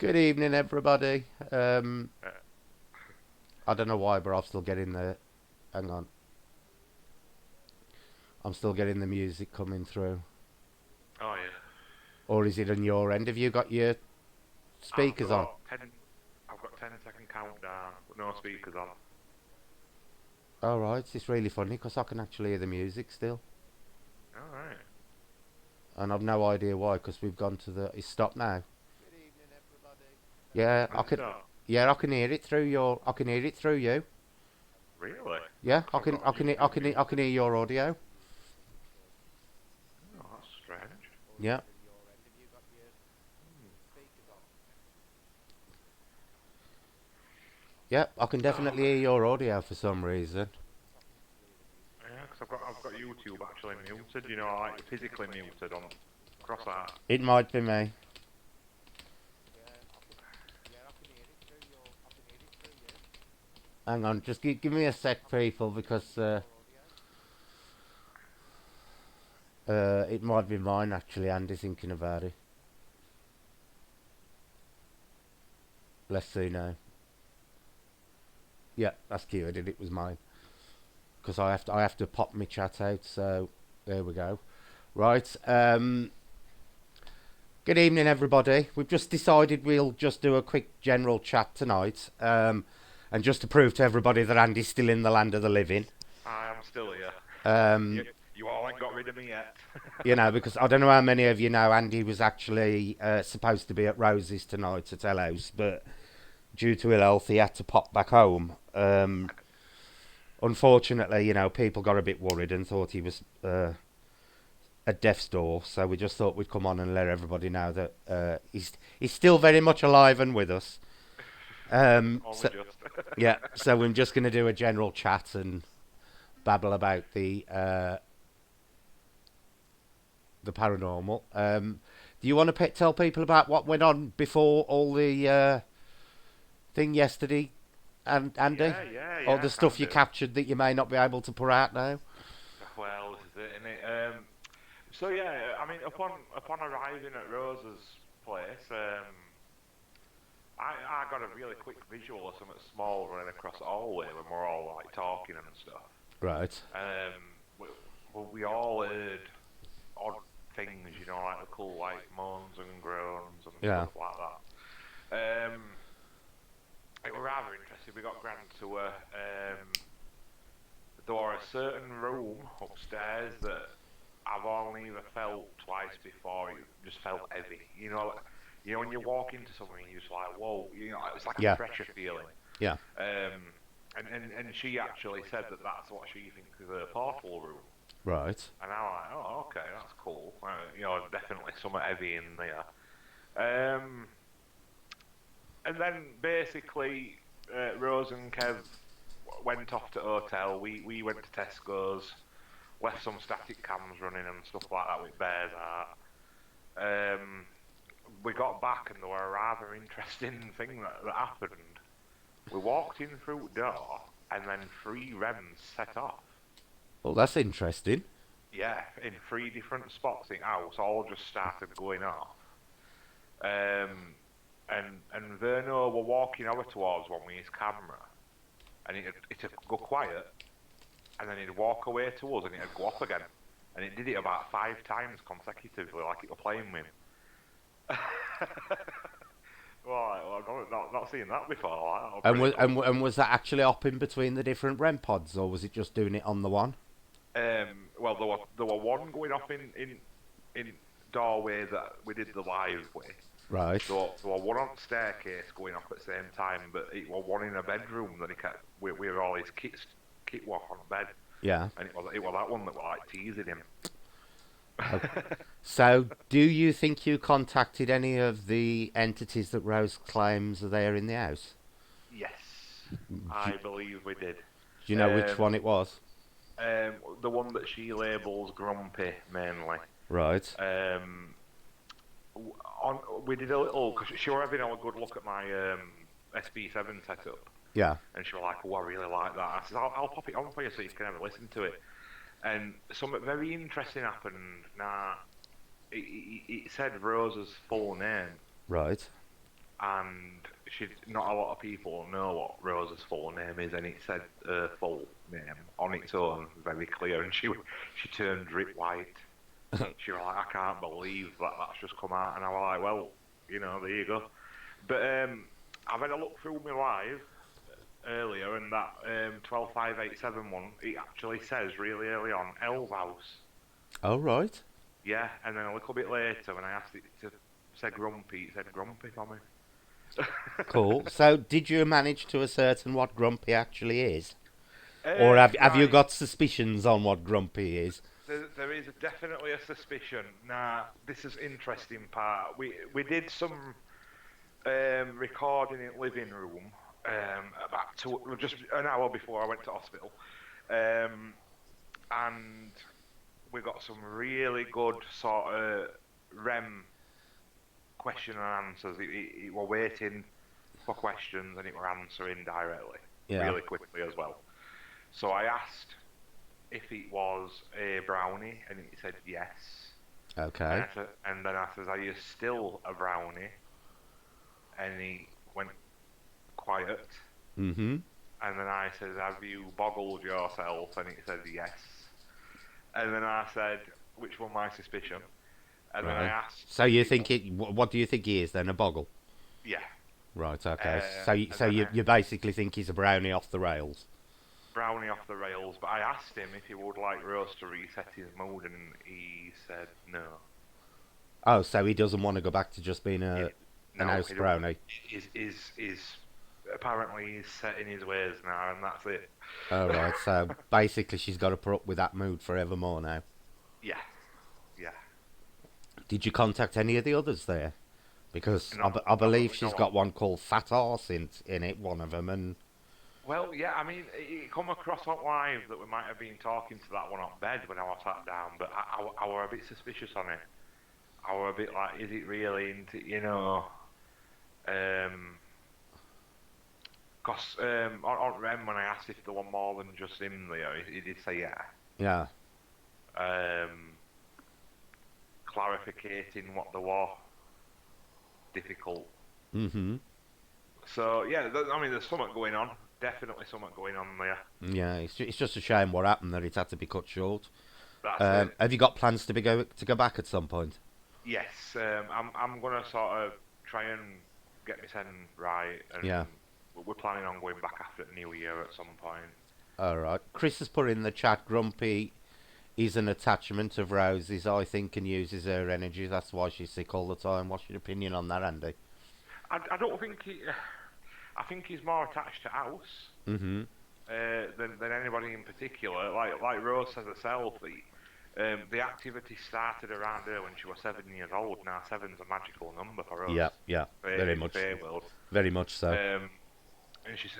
Good evening, everybody. Uh, I don't know why, but I'm still getting the. Hang on. I'm still getting the music coming through. oh yeah, Or is it on your end? Have you got your I've speakers on? got 10. I've got 10-second countdown with no speakers on. Alright, it's really funny because I can actually hear the music still. All right. And I've no idea why because we've gone to the. It's stopped now. Yeah, Has it stopped? Yeah, I can hear it through your. I can hear it through you. Really? Yeah, Because I've got YouTube I music. can hear your audio. Oh, that's strange. Yeah. Hmm. Yeah, I can Oh, definitely hear your audio for some reason. yeah, because I've got YouTube actually muted. You know, like physically muted on across that. It might be me. Hang on, just give me a sec, people, because it might be mine actually. Andy thinking about it. Let's see now. Yeah, that's cured. It was mine because I have to pop my chat out. So there we go. Right. Good evening, everybody. We've just decided we'll just do a quick general chat tonight. And just to prove to everybody that Andy's still in the land of the living. I am still here. Um, you, you all ain't got rid of me yet. because I don't know how many of you know Andy was actually supposed to be at Rose's tonight at Elhouse, but due to ill health, he had to pop back home. Unfortunately, people got a bit worried and thought he was at death's door, so we just thought we'd come on and let everybody know that he's still very much alive and with us. Only So just. yeah, so we're just going to do a general chat and babble about the paranormal. Do you want to tell people about what went on before all the thing yesterday, and Andy? Yeah, yeah, Or yeah. the Can stuff you do. captured that you may not be able to put out now? Well, this is it, innit? So yeah, I mean, upon arriving at Rosa's place, I got a really quick visual of something small running across the hallway when we're all like talking and stuff. Right. We, we all heard odd things, you know, like the cool like moans and groans and Yeah. stuff like that. Um, it was rather interesting. We got grand to there were a certain room upstairs that I've only ever felt twice before. It just felt heavy. You know when you walk into something, you're just like, whoa. You know, it's like a Yeah. pressure feeling. Yeah. And she actually said that that's what she thinks is a portal room. Right. And I'm like, oh, okay, that's cool. Definitely something heavy in there. Um, and then basically, Rose and Kev went off to hotel. We went to Tesco's, left some static cams running and stuff like that with Bears Art. We got back and there were a rather interesting thing that happened. We walked in through the door and then three REMs set off. Well, that's interesting. Yeah, in three different spots in the house, all just started going off. And Verno were walking over towards one with his camera, and it'd go quiet, and then he'd walk away to us, and it'd go off again, and it did it about 5 times consecutively, like it was playing with him. Well, I've not seen that before. That was And pretty was cool. and was that actually hopping between the different REM pods, or was it just doing it on the one? Well, there were one going off in doorway that we did the live with. Right. There were one on the staircase going off at the same time, but it was one in a bedroom that he kept with all his kit walk on the bed, Yeah. and it was that one that was like teasing him. Okay. So, do you think you contacted any of the entities that Rose claims are there in the house? Yes, Do, I believe we did. do you know which one Um, it was? the one that she labels grumpy mainly. Right. Um, we did a little because she was having a good look at my SB7 setup, Yeah. and she was like, "Oh, I really like that." I said, "I'll pop it on for you so you can have a listen to it." And something very interesting happened. Now, it said Rosa's full name, Right. and not a lot of people know what Rose's full name is, and it said her full name on its own, very clear, and she turned drip white. She was like, I can't believe that's just come out, and I was like, well, there you go. But I've had a look through my live earlier, and that 12587 one, it actually says really early on, El's house. Oh, right. Yeah, and then a little bit later, when I asked it to say Grumpy, it said Grumpy for me. Cool. So, did you manage to ascertain what Grumpy actually is? Or have you Right. got suspicions on what Grumpy is? There is definitely a suspicion. Now, this is interesting part. We did some recording in living room just an hour before I went to hospital, and we got some really good sort of REM question and answers. It were waiting for questions and it were answering directly, really quickly as well. So I asked if it was a brownie, and it said yes. Okay. And then I said, are you still a brownie? And he went quiet. Mm-hmm. And then I said, have you boggled yourself? And he said yes. And then I said, which was my suspicion? And then I asked... So you think what do you think he is then, a boggle? Yeah. Right, okay. So you basically think he's a brownie off the rails? Brownie off the rails, but I asked him if he would like Rose to reset his mood, and he said no. Oh, so he doesn't want to go back to just being an house brownie? He's apparently he's set in his ways now, and that's it. Oh, right, so basically she's got to put up with that mood forevermore now. Yeah, yeah. Did you contact any of the others there? Because I believe she's got one called Fat Arse in it, one of them, and... Well, yeah, I mean, it come across on live that we might have been talking to that one on bed when I was sat down, but I were a bit suspicious on it. I were a bit like, is it really into, because on Rem, when I asked if there were more than just him there, he did say yeah. Yeah. Clarificating what there were, difficult. Mm-hmm. So, yeah, I mean, there's something going on. Definitely something going on there. Yeah, it's just a shame what happened that it had to be cut short. That's it. Have you got plans to go back at some point? Yes, I'm gonna sort of try and get my son right, and we're planning on going back after the New Year at some point. All right. Chris has put in the chat, Grumpy is an attachment of Rose's, I think, and uses her energy. That's why she's sick all the time. What's your opinion on that, Andy? I don't think I think he's more attached to House than anybody in particular. Like Rose says herself, the activity started around her when she was 7 years old. Now 7's a magical number for us. Yeah, very much. World. Very much so. And she's,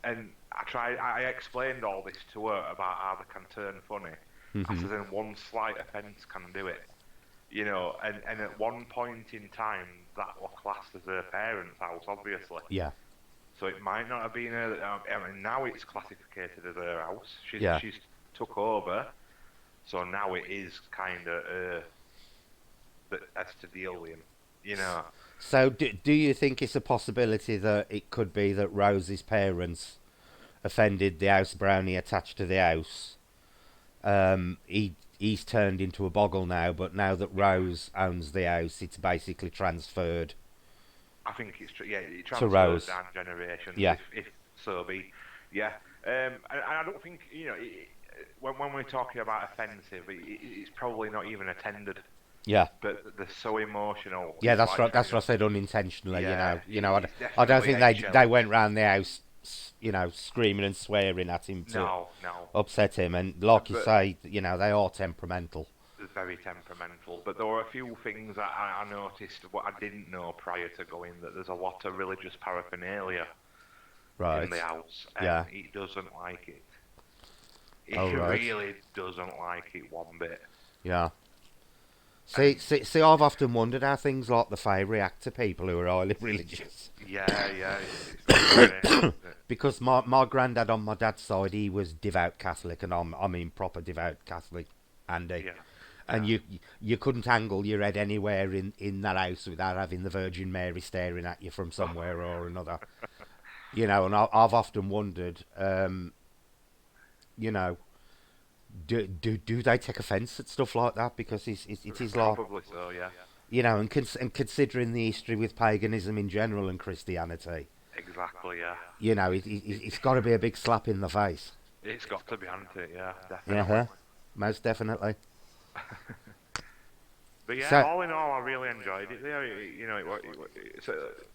and I explained all this to her about how they can turn funny. I said, and one slight offence can do it. And at one point in time, that was classed as her parents' house, obviously. Yeah. So it might not have been her. I mean, now it's classified as her house. She's took over, so now it is kind of her that has to deal with him. So do you think it's a possibility that it could be that Rose's parents offended the house brownie attached to the house? He's turned into a boggle now, but now that Rose owns the house, it's basically transferred. I think it transfers down generations. Yeah. If so be, yeah. And I don't think when we're talking about offensive, it's probably not even intended. Yeah. But they're so emotional. Yeah, that's right. That's what I said unintentionally. Yeah, I don't think they went round the house, screaming and swearing at him to upset him. And like you say, they are temperamental. They're very temperamental. But there were a few things that I noticed what I didn't know prior to going, that there's a lot of religious paraphernalia in the house, and he doesn't like it. He really doesn't like it one bit. Yeah. See, I've often wondered how things like the Fae react to people who are highly religious. Yeah. It's because my granddad on my dad's side, he was devout Catholic, and I mean proper devout Catholic, Andy. Yeah. and Yeah. you couldn't angle your head anywhere in that house without having the Virgin Mary staring at you from somewhere or another. And I've often wondered, you know, do they take offence at stuff like that? Because it is like, Probably so. Yeah. and considering the history with paganism in general and Christianity, Exactly. Yeah. it's got to be a big slap in the face. It's got to be, hasn't it? Yeah, Yeah, definitely. huh? Most definitely. But yeah, So, all in all, I really enjoyed it. Yeah,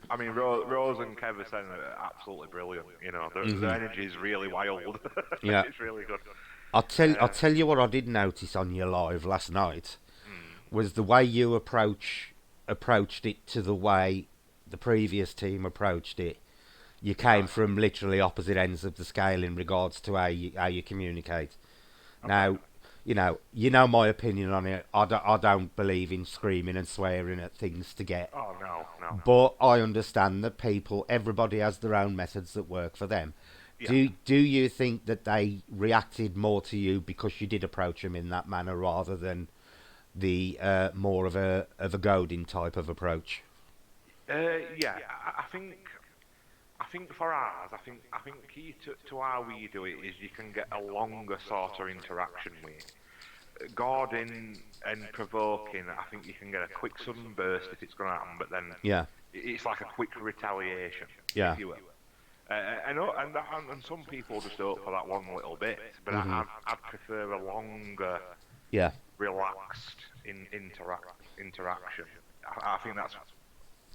I mean, Rose and Kev are saying absolutely brilliant. The mhm, energy is really wild. yeah. It's really good. I'll Uh, tell you what I did notice on your live last night mm, was the way you approached it to the way the previous team approached it. You came right. from literally opposite ends of the scale in regards to how you communicate. Okay. Now, you know my opinion on it. I don't believe in screaming and swearing at things to get. Oh no, no. But I understand that everybody has their own methods that work for them. Yeah. Do you think that they reacted more to you because you did approach them in that manner rather than the more of a goading type of approach? Yeah. I think for ours, I think key to how we do it is you can get a longer sort of interaction with it. Guarding and provoking, I think you can get a quick sudden burst if it's going to happen, but then Yeah, it's like a quick retaliation, yeah, if you will. And some people just hope for that one little bit, but mhm, I'd prefer a longer, yeah. relaxed interaction. I think that's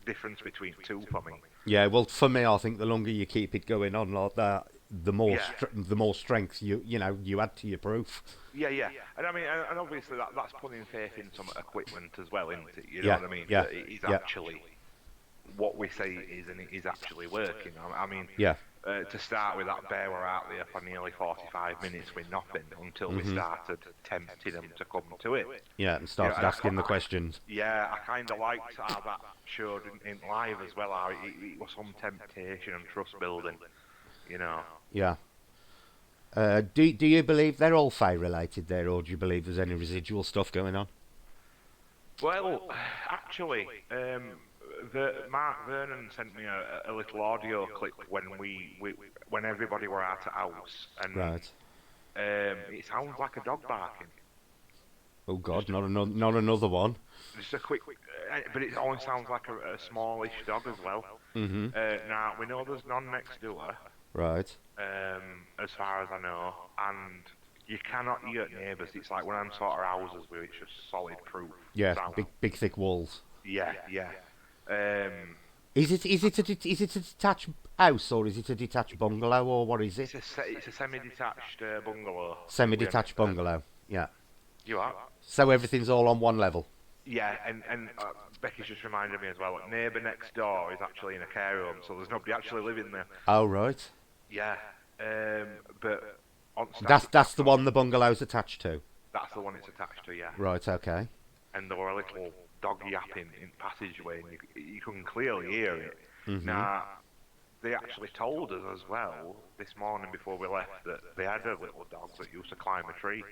difference between two for me. Yeah, well, for me, I think the longer you keep it going on like that, Yeah, the more strength you add to your proof. yeah. And I mean, and obviously that's putting faith in some equipment as well, isn't it? You know Yeah, what I mean? yeah, That it is yeah, actually what we say it is, and it is actually working. I mean, yeah. to start with, that bear were out there for nearly 45 minutes with nothing until we Mhm. started tempting them to come to it. Yeah, and started And asking the questions. yeah, I kind of liked how that showed in live as well. How it was some temptation and trust building. You know. Yeah. Do you believe they're all Fae related there, or do you believe there's any residual stuff going on? Well, actually, Mark Vernon sent me a little audio clip when when everybody were at the house, and Right. it sounds like a dog barking. Oh God, Just a, not another one. just a quick, but it only sounds like a smallish dog as well. Mhm. Now we know there's none next door, Right. as far as I know, and you cannot hear neighbours. It's like when I'm sort of houses where it's just solid proof Yeah. sound. Big thick walls. Yeah, yeah. Um, Is it a detached house or is it a detached bungalow or what is it? it's a semi-detached bungalow that we have. Semi-detached bungalow. Yeah. You are? So everything's all on one level. Yeah, and Becky's just reminded me as well. Neighbour next door is actually in a care home, so there's nobody actually living there. Oh right. Yeah, but on staff That's the attached, one the bungalow's attached to. that's the one it's attached to. Yeah, Right. Okay. and there were a little dog yapping in passageway, and you can clearly hear it. Mhm. Now, they actually told us as well this morning before we left that they had a little dog that used to climb a tree.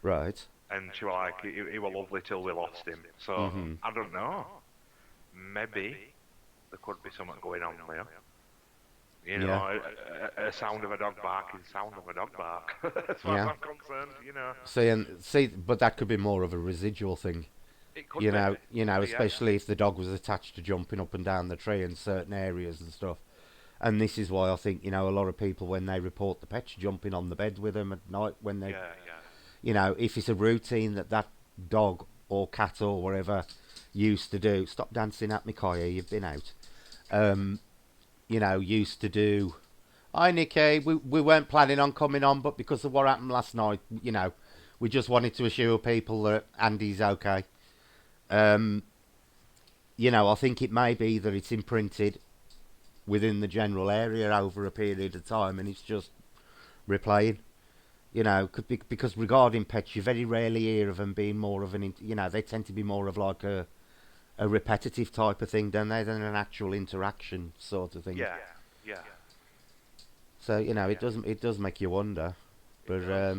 Right. And she was like, he was lovely till we lost him. So, Mhm. I don't know. Maybe there could be something going on there. You know, Yeah. a sound of a dog bark is the sound of a dog bark. As far as Yeah. I'm concerned, you know. See, but that could be more of a residual thing. It could be. Yeah. Especially if the dog was attached to jumping up and down the tree in certain areas and stuff. And this is why I think a lot of people when they report the pets jumping on the bed with them at night when they, Yeah, yeah. if it's a routine that dog or cat or whatever used to do. Stop dancing at me, Kaya. You've been out. Um, used to do. Hi, Nicky. We weren't planning on coming on, but because of what happened last night, we just wanted to assure people that Andy's okay. Um, I think it may be that it's imprinted within the general area over a period of time, and it's just replaying. Because regarding pets, you very rarely hear of them being more of an. They tend to be more of like a repetitive type of thing, don't they, than an actual interaction sort of thing. Yeah, yeah. So it does make you wonder. It But does.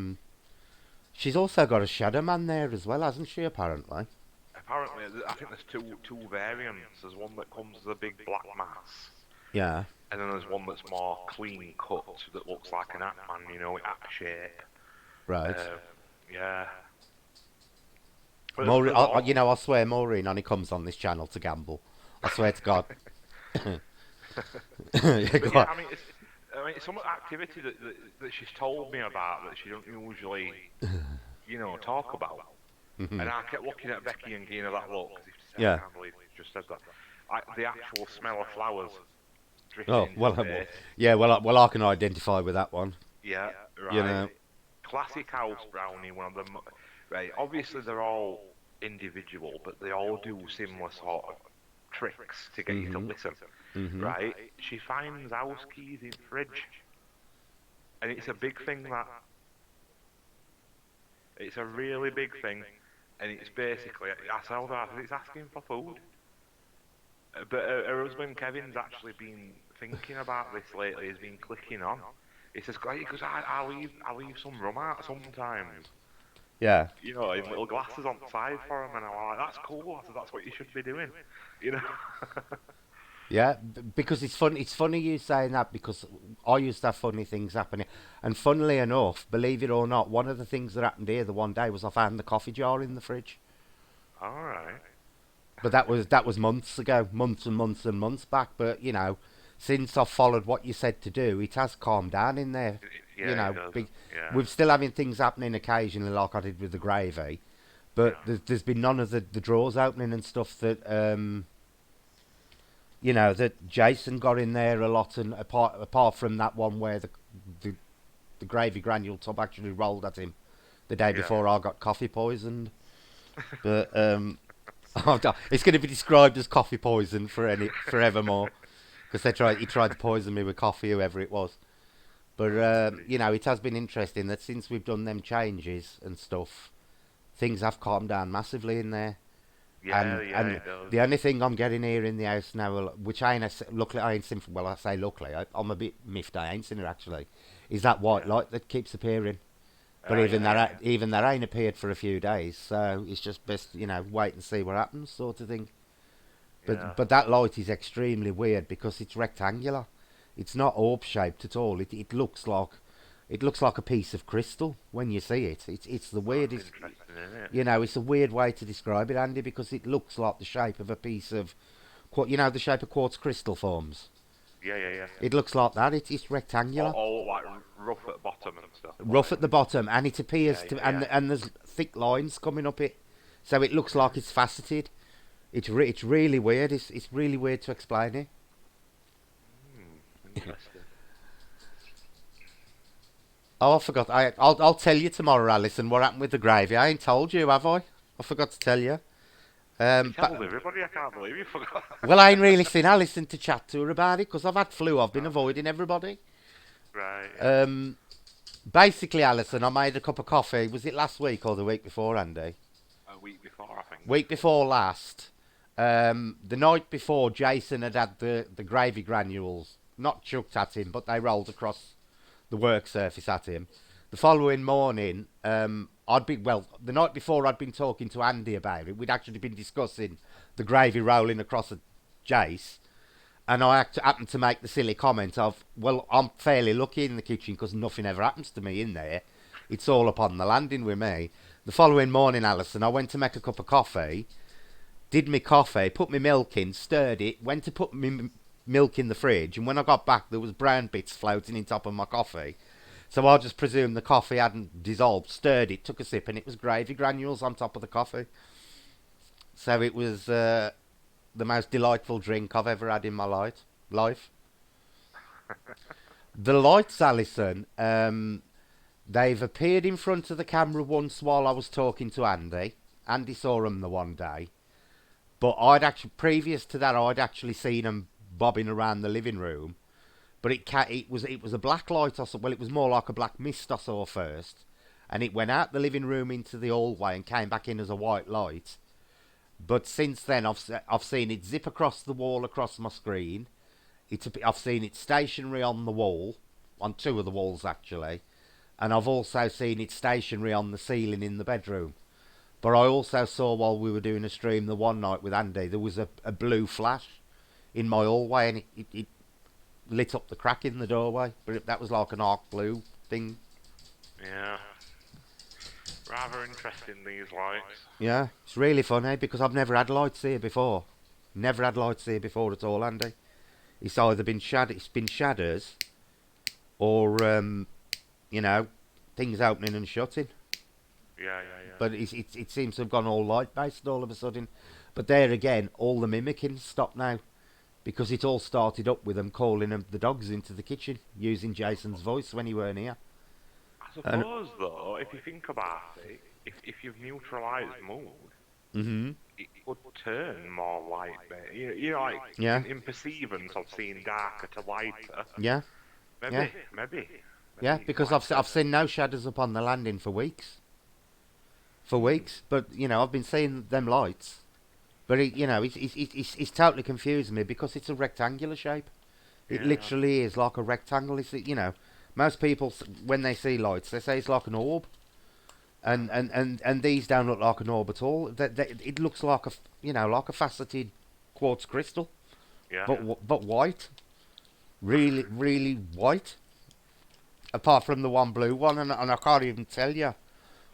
She's also got a shadow man there as well, hasn't she? Apparently. Apparently, I think there's two variants. There's one that comes as a big black mass, Yeah. and then there's one that's more clean cut that looks like an Ant-Man, at shape. Right. Um, yeah. But Maureen, there's all. I swear Maureen only comes on this channel to gamble. I swear to God. Yeah, But go yeah, on. it's some activity that she's told me about that she don't usually, talk about. And I kept looking at Becky and giving her that look, as if to say, I Yeah. can't believe you just said that. The actual smell of flowers drifting Oh into well, space. yeah. Well, I can identify with that one. Yeah, You right. know. Classic house brownie, one of them. Right, obviously they're all individual, but they all do similar sort of tricks to get you to listen. Mhm. Right? She finds house keys in fridge. And it's a big thing that. It's a really big thing. And it's basically, I told her, it's asking for food. But her husband Kevin's actually been thinking about this lately. He's been clicking on. He says, "Because I leave some rum out sometimes, Yeah. in little glasses on the side for him." And I'm like, "That's cool." I said, "That's what you should be doing," you know. Yeah, because it's fun. It's funny you saying that because I used to have funny things happening, and funnily enough, believe it or not, one of the things that happened here the one day was I found the coffee jar in the fridge. All right. But that was months ago, months and months and months back. But since I've followed what you said to do, it has calmed down in there. Yeah, it does. Yeah, We're still having things happening occasionally, like I did with the gravy. But yeah, there's been none of the drawers opening and stuff that Jason got in there a lot, and apart from that one where the, the gravy granule tub actually rolled at him the day yeah. before I got coffee poisoned. But it's going to be described as coffee poison forevermore because he tried to poison me with coffee, whoever it was. But it has been interesting that since we've done them changes and stuff, things have calmed down massively in there. Yeah, yeah, And it does. the only thing I'm getting here in the house now, which I ain't luckily I ain't seen. Well, I say luckily, I'm a bit miffed. I ain't seen it actually. Is that white Yeah. light that keeps appearing? But Yeah. even that ain't appeared for a few days, so it's just best wait and see what happens, sort of thing. Yeah. But that light is extremely weird because it's rectangular. It's not orb shaped at all. It looks like a piece of crystal when you see it. It's the That's weirdest. interesting, isn't it? It's a weird way to describe it, Andy, because it looks like the shape of a piece of, the shape of quartz crystal forms. Yeah, yeah, yeah. It looks like that. It's rectangular, All like rough at bottom and stuff. rough at the bottom, and it appears Yeah, to, yeah, and there's thick lines coming up it, so it looks yeah. like it's faceted. It's really weird. It's really weird to explain it. Interesting. Oh, I forgot. I'll tell you tomorrow, Alison, what happened with the gravy. I ain't told you, have I? I forgot to tell you. You told But everybody. I can't believe you forgot. well, I ain't really seen Alison to chat to her about it because I've had flu. I've been Oh, avoiding everybody. right. Yeah. Um, Basically, Alison, I made a cup of coffee. Was it last week or the week before, Andy? A week before, I think. Week before last. The night before, Jason had the gravy granules not chucked at him, but they rolled across the work surface at him. The following morning, the night before I'd been talking to Andy about it. We'd actually been discussing the gravy rolling across at Jace, and I happened to make the silly comment of, well, I'm fairly lucky in the kitchen because nothing ever happens to me in there. It's all up on the landing with me. The following morning, Alison, I went to make a cup of coffee, did my coffee, put my milk in, stirred it, went to put my milk in the fridge, and when I got back, there was brown bits floating in top of my coffee. So I just presumed the coffee hadn't dissolved, stirred it, took a sip, and it was gravy granules on top of the coffee. So it was the most delightful drink I've ever had in my life. The lights, Alison, they've appeared in front of the camera once while I was talking to Andy. Andy saw them the one day. But previous to that, I'd actually seen them bobbing around the living room. But it was a black light I saw. Well, it was more like a black mist I saw first, and it went out the living room into the hallway and came back in as a white light. But since then, I've seen it zip across the wall across my screen. I've seen it stationary on the wall, on two of the walls actually, and I've also seen it stationary on the ceiling in the bedroom. But I also saw while we were doing a stream the one night with Andy, there was a blue flash in my hallway, and it lit up the crack in the doorway. But that was like an arc blue thing. Yeah. Rather interesting, these lights. Yeah, it's really funny because I've never had lights here before. Never had lights here before at all, Andy. It's either been it's been shadows, or you know, things opening and shutting. Yeah. But it seems to have gone all light based all of a sudden. But there again, all the mimicking stopped now because it all started up with them calling the dogs into the kitchen using Jason's voice when he weren't here. I suppose, though, if you think about it, if you've neutralised mood, it would turn more light. You know, like Yeah. in perceivance of seeing darker to lighter. Yeah. Maybe. Yeah, because I've seen no shadows up on the landing for weeks. But you know, I've been seeing them lights. But it's totally confusing me because it's a rectangular shape. It literally is like a rectangle. Most people when they see lights, they say it's like an orb, and these don't look like an orb at all. It looks like like a faceted quartz crystal, but white, really, really white. Apart from the one blue one, and I can't even tell you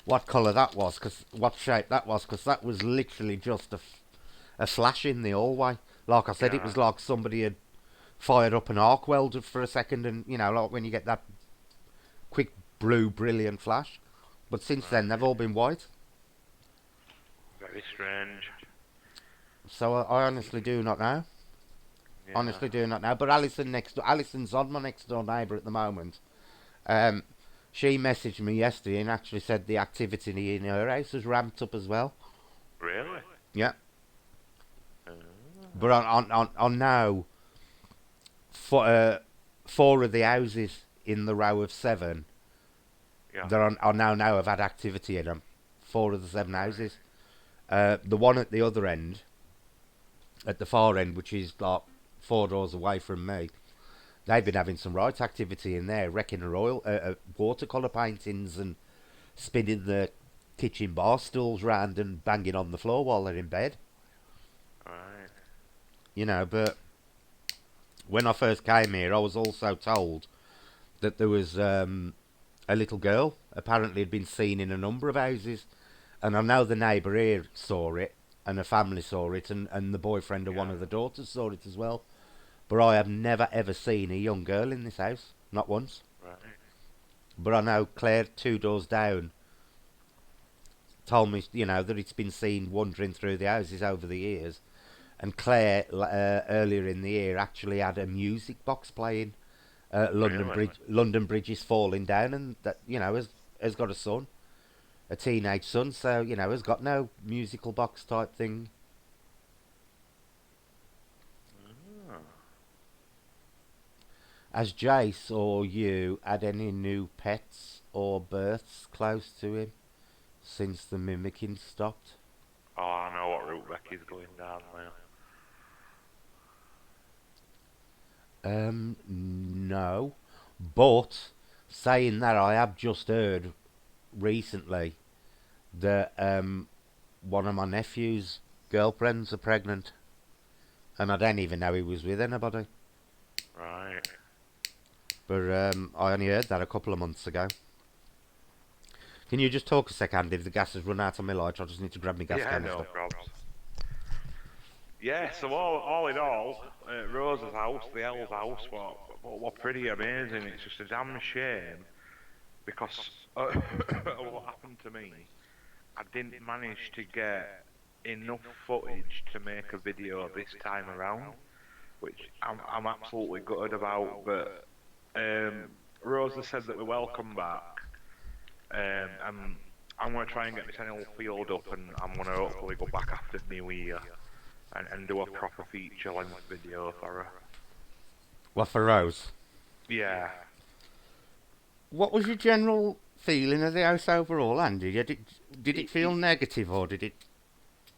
what colour that was, what shape that was, because that was literally just a flash in the hallway. Like I said, it was like somebody had fired up an arc welder for a second, and like when you get that quick blue brilliant flash. But since then, they've all been white. Very strange. So I honestly do not know. Yeah. Honestly do not know. But Alison's on my next door neighbour at the moment. She messaged me yesterday and actually said the activity in her house has ramped up as well. Really? Yeah. But on now, four of the houses in the row of 7 that are now have had activity in them. 4 of the 7 houses. The one at the other end, at the far end, which is like 4 doors away from me, they've been having some right activity in there, wrecking watercolour paintings and spinning the kitchen bar stools round and banging on the floor while they're in bed. Right. But when I first came here, I was also told that there was a little girl apparently had been seen in a number of houses, and I know the neighbour here saw it, and her family saw it, and the boyfriend of one of the daughters saw it as well. But I have never ever seen a young girl in this house, not once. Right. But I know Claire, 2 doors down, told me, that it's been seen wandering through the houses over the years. And Claire, earlier in the year, actually had a music box playing. London Bridge is falling down, and that has got a son, a teenage son, so has got no musical box type thing. Has Jace or you had any new pets or births close to him since the mimicking stopped? Oh, I know what route Becky's going down now. No. But, saying that, I have just heard recently that one of my nephew's girlfriends are pregnant. And I don't even know he was with anybody. Right. But I only heard that a couple of months ago. Can you just talk a second? If the gas has run out on my light, I just need to grab my gas canister. No problems. Yeah, so all in all, Rose's house, the L's house, were pretty amazing. It's just a damn shame because of what happened to me. I didn't manage to get enough footage to make a video this time around, which I'm absolutely gutted about. But Rose has said that we're welcome back. I'm going to try and get my channel filled up, and I'm going to hopefully go back after New Year and do a proper feature-length video for her. What, for Rose? Yeah. What was your general feeling of the house overall, Andy? Did it feel negative, or did it...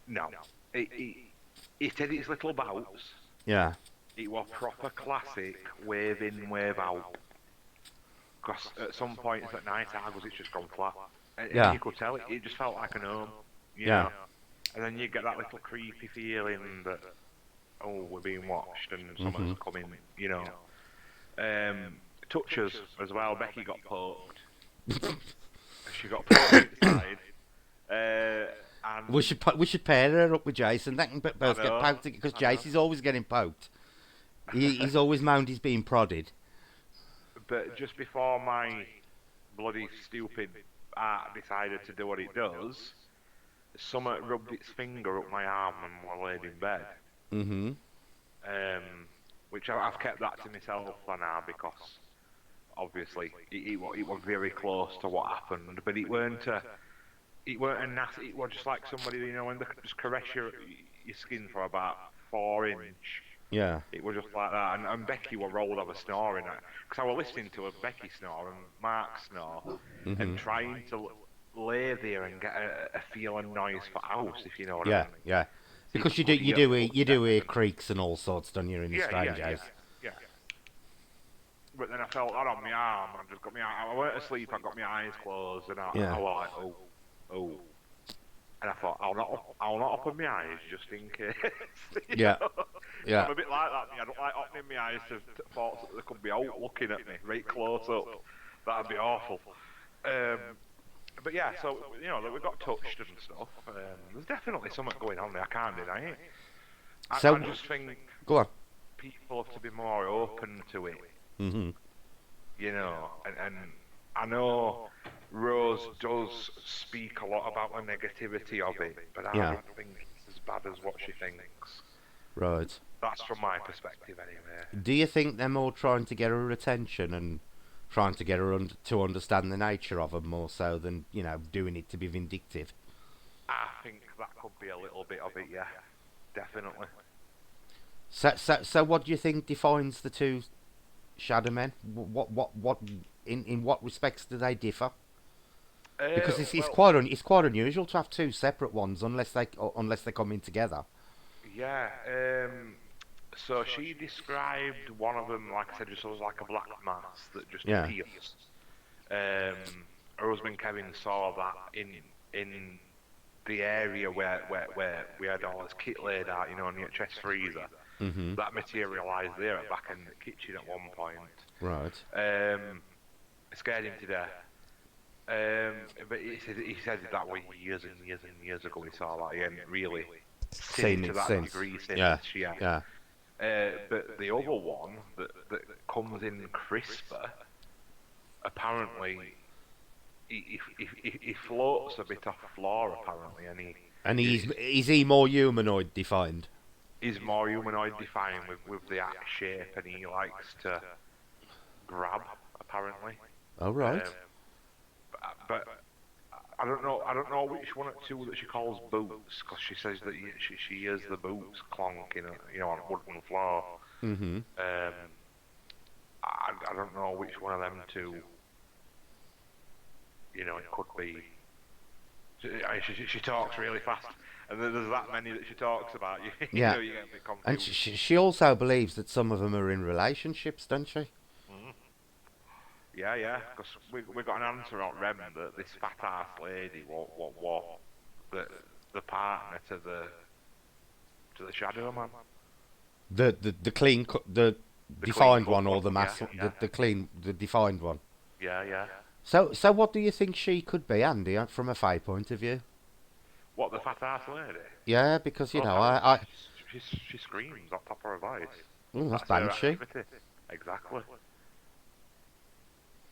No. It had its little bouts. Yeah. It was proper classic, wave in, wave out. Because at some points at night, Argos, it's just gone flat. And Yeah. you could tell it just felt like an home, you Yeah. know. And then you get that little creepy feeling that, oh, we're being watched and someone's Mhm. coming, you know. Touches as well. Becky got poked. She got poked inside. We And should pair her up with Jason. They can I both get know, poked because I know. Jason's always getting poked. He's always moaned he's being prodded. But just before my bloody stupid art decided to do what it does, something rubbed its finger up my arm and we laid in bed. Mhm. Which I've kept that to myself for now because obviously it was very close to what happened, but it weren't a nasty. It was just like somebody, you know, when they just caress your skin for about 4 inch. Yeah. It was just like that, and Becky were rolled over snoring because I was listening to a Becky snore and Mark snore, and Mhm. trying to lay there and get a feeling noise for house, if you know what I Yeah. mean. Yeah. So you Because could put your you do footsteps hear and creaks and all sorts, don't you, in the strange house? yeah. But then I felt that on my arm. I just got my I weren't asleep. I got my eyes closed, and I Yeah. was like, oh. And I thought, I'll not open my eyes just in case. You Yeah. know? Yeah. I'm a bit like that. I don't like opening my eyes to thoughts that there could be out looking at me right close up. That'd be awful. But yeah, so you know that we got touched and stuff. There's definitely something going on there. I can't deny it. I So just think go on. people have to be more open to it. Mhm. You know, and I know Rose does speak a lot about the negativity of it, but I Yeah. don't think it's as bad as what she thinks. Right. That's from my perspective, anyway. Do you think they're more trying to get her attention and trying to get her to understand the nature of them more so than, doing it to be vindictive? I think that could be a little bit of it, yeah, definitely. So what do you think defines the two shadow men? What in what respects do they differ? Because Well, it's quite unusual to have two separate ones unless they come in together. yeah. So she described one of them, like I said, just as like a black mass that just Yeah. appears. Her husband Kevin saw that in the area where we had all this kit laid out, you know, on the chest freezer. Mhm. That materialised there at back in the kitchen at one point. Right. It scared him to death. But he said that was years and years and years ago. He saw that. He hadn't really seen Seen it to it that since. degree since. Yeah. Yeah. Yeah. But the other one that comes in crisper, apparently, he floats a bit off the floor, apparently, and And is he more humanoid defined? he's more humanoid defined with the axe shape, and he likes to grab, apparently. Oh right. But I don't know. I don't know which one or two that she calls boots, because she says that she hears the boots clonking, on a wooden floor. Mhm. I don't know which one of them two. It could be. She talks really fast, and there's that many that she talks about. You Yeah. you get a bit confused. And she also believes that some of them are in relationships, doesn't she? Mm. Yeah. Because we got an answer on Rem that this fat ass lady what the partner to the shadow man. The clean the The defined clean one cut or the one, mass yeah. the defined one. Yeah. So what do you think she could be, Andy, from a Faye point of view? What, the fat ass lady? Yeah, because Oh, I she screams on top of her voice. that's That's her banshee. activity. Exactly.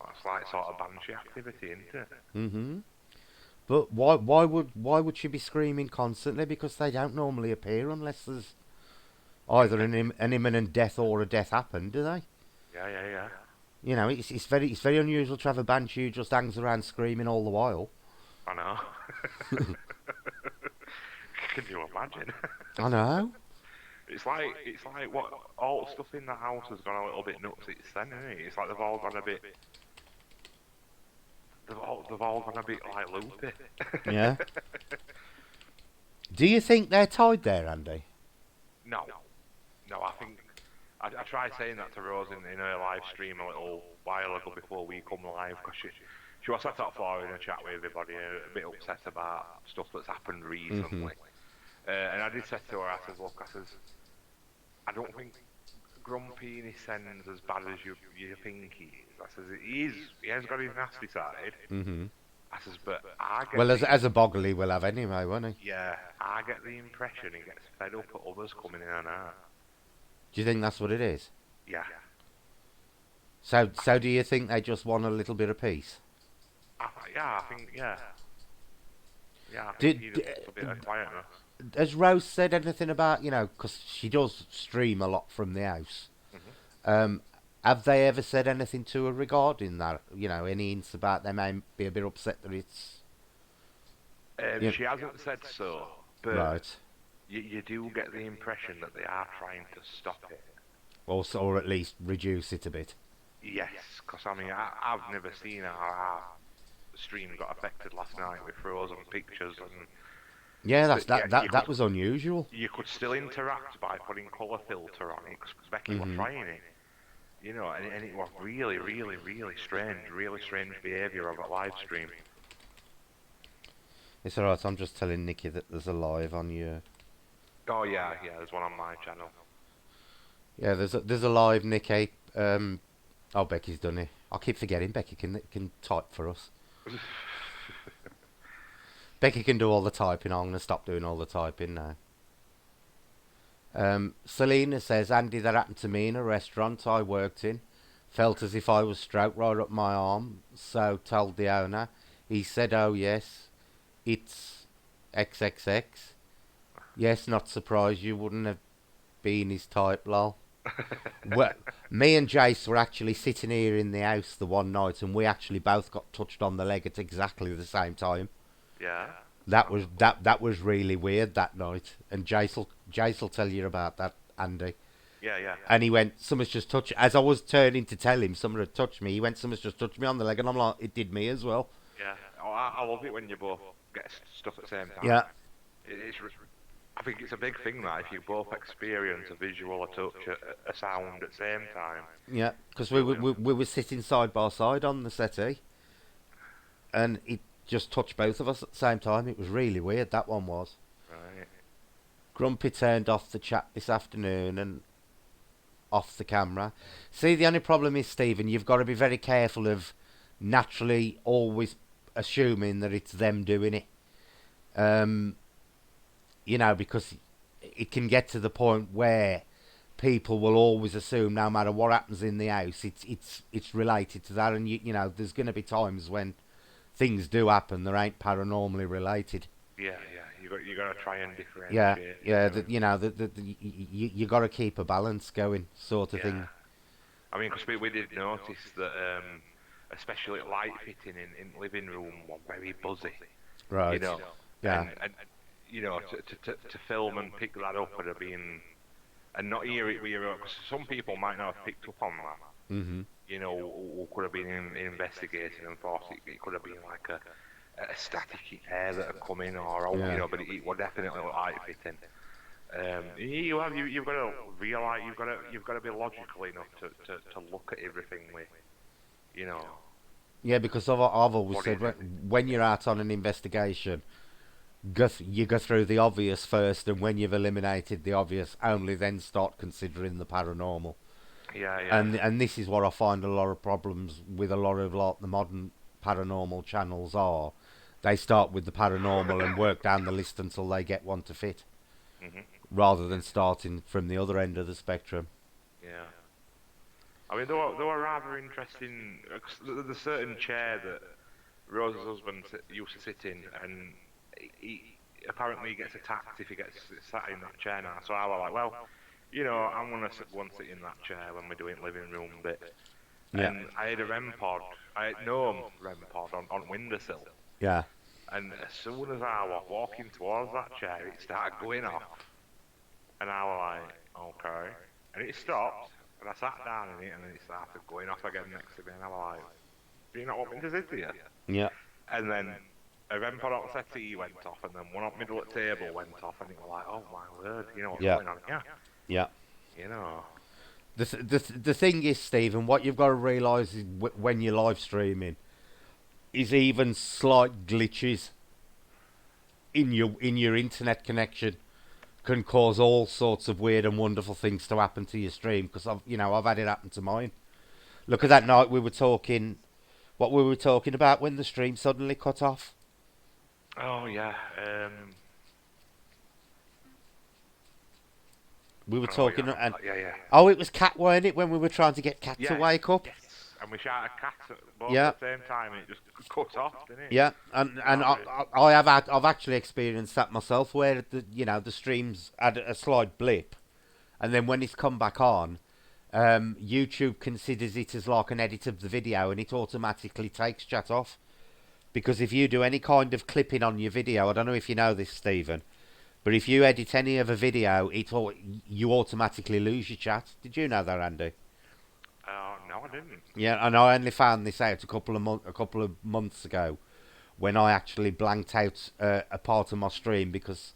That's like sort of banshee activity, isn't it? Mhm. But why would she be screaming constantly? Because they don't normally appear unless there's either an imminent death or a death happened, do they? Yeah. It's very unusual to have a banshee who just hangs around screaming all the while. I know. Can you imagine? I know. It's like what all the stuff in the house has gone a little bit nuts. It's then, isn't it? It's like they've all gone a bit. They've all gone a bit like loopy. Yeah. Do you think they're tied there, Andy? No, I think I tried saying that to Rose in her live stream a little while ago before we come live, because she was sat up floor in a chat with everybody, a bit upset about stuff that's happened recently. And I did say to her, I says, look, I says, I don't think Grumpy in his sense as bad as you think he is. I says, he has got his nasty side. Mm-hmm. I says, but I get Well, as a boggle he will have anyway, won't he? yeah, I get the impression he gets fed up at others coming in and out. Do you think that's what it is? Yeah. So do you think they just want a little bit of peace? I think, yeah. Yeah, I think Did, he just wants a bit of quietness. has Rose said anything about, because she does stream a lot from the house. Mhm. Have they ever said anything to her regarding that? Any hints about they may be a bit upset that it's... Yeah. She hasn't said so, but Right. you do get the impression that they are trying to stop it. Or at least reduce it a bit. Yes, because I mean, I've never seen how our stream got affected last night with frozen pictures, and Yeah, you that was unusual. you could still interact by putting colour filter on it, because Becky was trying it, and it was really, really, really strange behaviour of a live stream. It's alright, I'm just telling Nikki that there's a live on you. Oh yeah, there's one on my channel. Yeah, there's a live, Nikki. Becky's done it. I keep forgetting Becky can type for us. Becky can do all the typing. I'm going to stop doing all the typing now. Selena says, Andy, that happened to me in a restaurant I worked in. Felt as if I was stroked right up my arm. So told the owner. He said, oh yes, it's XXX. Yes, not surprised you wouldn't have been his type, lol. Well, me and Jace were actually sitting here in the house the one night, and we actually both got touched on the leg at exactly the same time. Yeah. That was really weird that night, and Jace'll tell you about that, Andy. Yeah. And he went, someone's just touched... As I was turning to tell him someone had touched me, he went, someone's just touched me on the leg, and I'm like, it did me as well. Yeah. Oh, I love it when you both get stuff at the same time. Yeah. I think it's a big thing that if you both experience a visual, a touch, a sound at the same time. Yeah, because we were sitting side by side on the settee, and it just touched both of us at the same time. It was really weird, that one was. Right. Grumpy turned off the chat this afternoon and off the camera. See, the only problem is, Stephen, you've got to be very careful of naturally always assuming that it's them doing it. Because it can get to the point where people will always assume, no matter what happens in the house, it's related to that, and there's going to be times when things do happen that ain't paranormally related. Yeah. You got to try and differentiate. You got to keep a balance going, sort of thing. I mean, because we did notice that, especially light fitting in living room was very buzzy. Right. Yeah. And to film and pick that up would have been, and not hear it with your own, because some people might not have picked up on that. Mm-hmm. Who could have been investigating and thought it could have been like a static air that had come in, but it was definitely light fitting. You've got to realise, you've got to be logical enough to look at everything with, Yeah, because I've always said when you're out on an investigation, you go through the obvious first, and when you've eliminated the obvious, only then start considering the paranormal. Yeah. And this is what I find a lot of problems with a lot of the modern paranormal channels are. They start with the paranormal and work down the list until they get one to fit, rather than starting from the other end of the spectrum. Yeah. I mean, they were rather interesting. There's a certain chair that Rose's husband used to sit in, and he apparently gets attacked if he gets sat in that chair now. So I was like, well, I'm going to sit in that chair when we're doing living room bit. Yeah. And I had a REM pod. I had no REM pod on windowsill. Yeah. And as soon as I was walking towards that chair, it started going off. And I was like, okay. And it stopped, and I sat down in it, and then it started going off again next to me, and I was like, do you not want me to sit here? Yeah. And then a REM pod on the settee went off, and then one up middle of the table went off, and it was like, oh my word, what's going on here? Yeah. the thing is, Stephen, what you've got to realise is when you're live streaming, is even slight glitches in your internet connection can cause all sorts of weird and wonderful things to happen to your stream. Because I've had it happen to mine. Look at that night we were talking. What we were talking about when the stream suddenly cut off. Oh yeah. We were Oh talking yeah. and Yeah. oh, it was Cat, weren't it? When we were trying to get Cat to wake up. Yes. And we shot a cat both Yeah. at the same time, and it just cut off, didn't it? Yeah, and I've actually experienced that myself, where the streams had a slight blip, and then when it's come back on, YouTube considers it as like an edit of the video, and it automatically takes chat off. Because if you do any kind of clipping on your video, I don't know if you know this, Stephen, but if you edit any of a video, you automatically lose your chat. Did you know that, Andy? No, I didn't. Yeah, and I only found this out a couple of months ago, when I actually blanked out a part of my stream because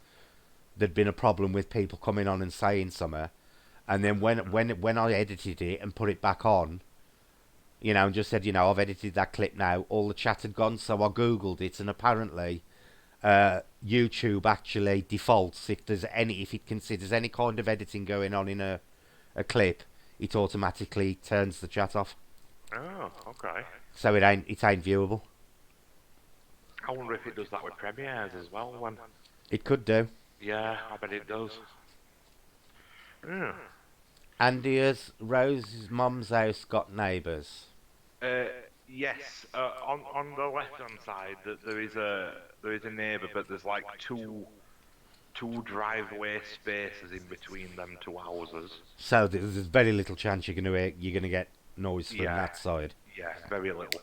there'd been a problem with people coming on and saying something, and then when I edited it and put it back on, and just said, I've edited that clip now, all the chat had gone. So I googled it, and apparently, YouTube actually defaults if it considers any kind of editing going on in a clip, it automatically turns the chat off. Oh, okay. So it ain't viewable. I wonder if it does that with premieres as well. When It could do. yeah, I bet it does. Andy's Rose's mum's house got neighbours. Yes. On the left hand side, there is a neighbour, but there's like two driveway spaces in between them two houses. So there's very little chance you're gonna get noise from that side. Yeah, very little.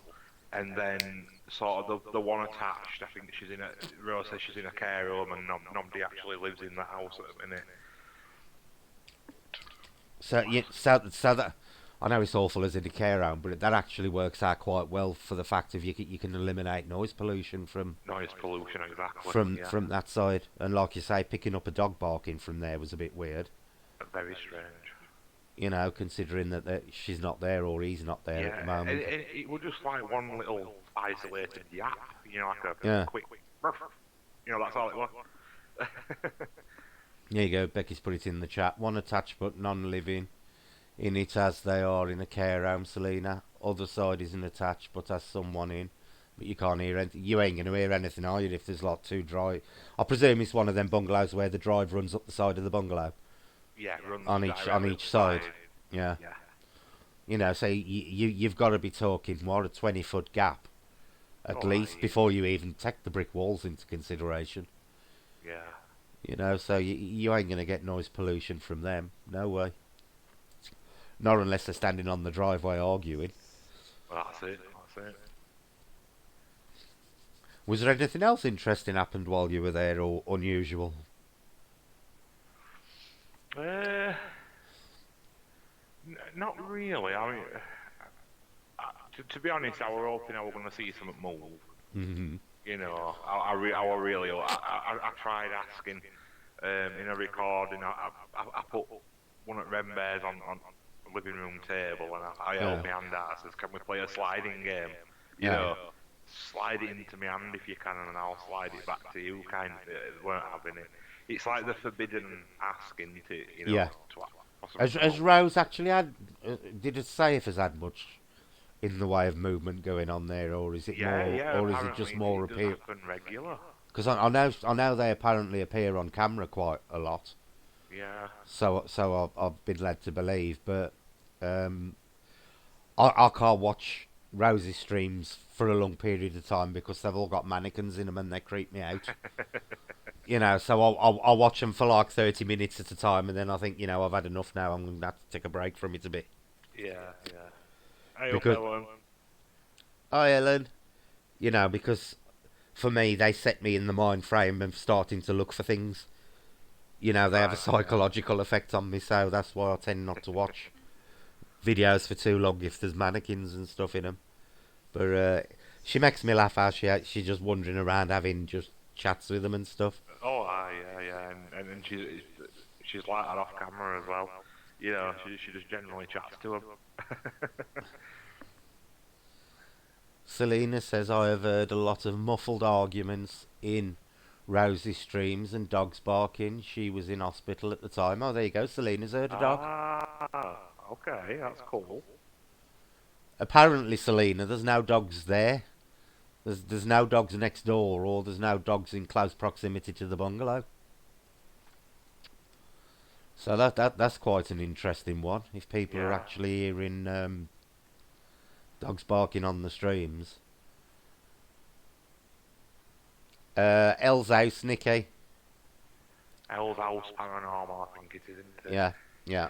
And then sort of the one attached, I think Rose says she's in a care home, and nobody actually lives in the house at the minute. So that I know it's awful as in a care home, but that actually works out quite well for the fact of you can eliminate noise pollution from Exactly. from that side. And like you say, picking up a dog barking from there was a bit weird. Very strange. Considering that she's not there or he's not there at the moment. It was just like one little isolated yap, like Yeah. quick, that's all it was. There you go, Becky's put it in the chat. One attached but non-living in it as they are in a care home, Selena. Other side isn't attached but has someone in. But you can't hear anything. You ain't going to hear anything, are you, if there's like two drive... I presume it's one of them bungalows where the drive runs up the side of the bungalow. Yeah, it runs on each side. Yeah. So you've got to be talking more a 20-foot gap at least before you even take the brick walls into consideration. Yeah. So you ain't going to get noise pollution from them. No way. Not unless they're standing on the driveway arguing. Well, that's it. Was there anything else interesting happened while you were there, or unusual? Not really. I mean, to be honest, I were hoping I were going to see something move. Mm-hmm. I were really. I tried asking in a recording. I put one at Ren Bears on the living room table, and I held my hand out. I says, "Can we play a sliding game? Slide it into my hand if you can, and I'll slide it back to you." Kind of, they weren't having it. It's like the forbidden asking to, Has Rose actually had? Did it say if has had much in the way of movement going on there, or is it more, or is it just more appear? Regular. Because I know they apparently appear on camera quite a lot. Yeah. So I've been led to believe, but I can't watch Rose's streams for a long period of time because they've all got mannequins in them and they creep me out. So I'll watch them for like 30 minutes at a time, and then I think, I've had enough now. I'm going to have to take a break from it a bit. Yeah. Hey, because... Hi, Ellen. Because for me, they set me in the mind frame of starting to look for things. They have a psychological effect on me, so that's why I tend not to watch videos for too long if there's mannequins and stuff in them. But she makes me laugh how she's just wandering around having just chats with them and stuff. Oh, yeah, and she's like that off camera as well. You know, she just generally chats to him. Selena says, I have heard a lot of muffled arguments in Rosie's streams and dogs barking. She was in hospital at the time. Oh, there you go. Selena's heard a dog. Ah, okay, that's cool. Apparently, Selena, there's no dogs there. There's no dogs next door, or there's no dogs in close proximity to the bungalow. So that's quite an interesting one. If people are Yeah. actually hearing dogs barking on the streams. El's house, Nikki. Hell's House Paranormal, I think it is, isn't it? Yeah, yeah.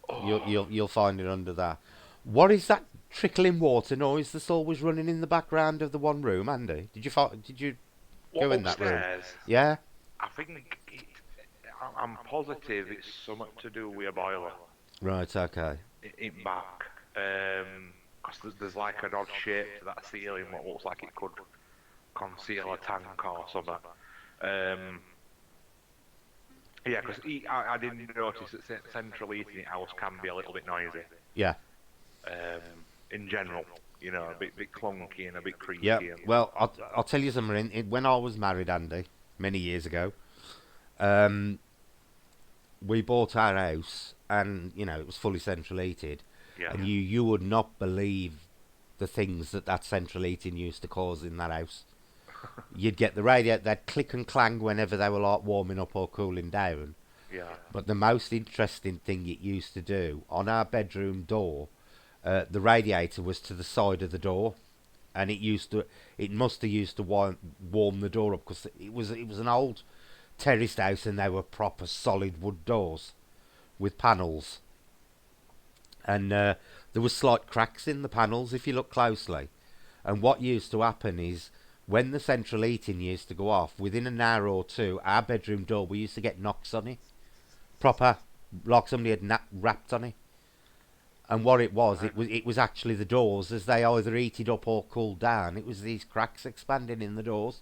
You'll Oh, you'll you'll find it under that. What is that trickling water noise that's always running in the background of the one room, Andy? Did you what go in that room? upstairs? Yeah. I think I'm positive it's something to do with a boiler Right. Okay. in back. 'Cause there's like an odd shape to that ceiling, what looks like it could conceal a tank or something. Um, yeah, because I didn't notice that central heating house can be a little bit noisy. Yeah. In general, you know, a bit clunky and a bit Yeah. creaky. And, Well, I'll tell you something. When I was married, Andy, many years ago, um, we bought our house, and it was fully central heated, yeah, and you would not believe the things that central heating used to cause in that house. You'd get the radio, they'd click and clang whenever they were like warming up or cooling down. yeah, But the most interesting thing it used to do on our bedroom door, the radiator was to the side of the door, and it must have used to warm the door up because it was an old terraced house and they were proper solid wood doors with panels, and there was slight cracks in the panels if you look closely. And what used to happen is when the central heating used to go off, within an hour or two, our bedroom door, we used to get knocks on it, proper, like somebody had rapped on it. And what it was, right, it was actually the doors as they either heated up or cooled down. It was these cracks expanding in the doors.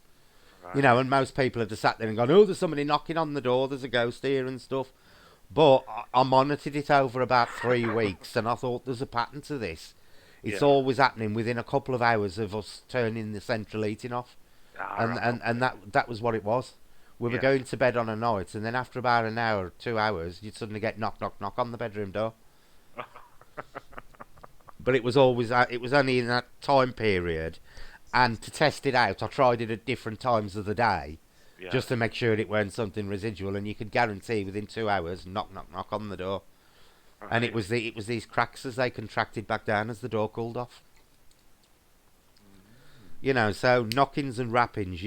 right, And most people had just sat there and gone, "Oh, there's somebody knocking on the door. There's a ghost here and stuff." But I monitored it over about 3 weeks, and I thought there's a pattern to this. It's yeah, always happening within a couple of hours of us turning the central heating off, and right, and, and okay, that was what it was. We were yeah, going to bed on a night, and then after about an hour, 2 hours, you'd suddenly get knock, knock, knock on the bedroom door. But it was only in that time period, and to test it out, I tried it at different times of the day, yeah, just to make sure it weren't something residual. And you could guarantee within 2 hours, knock, knock, knock on the door, and it right, was these cracks as they contracted back down as the door cooled off. So knockings and rappings,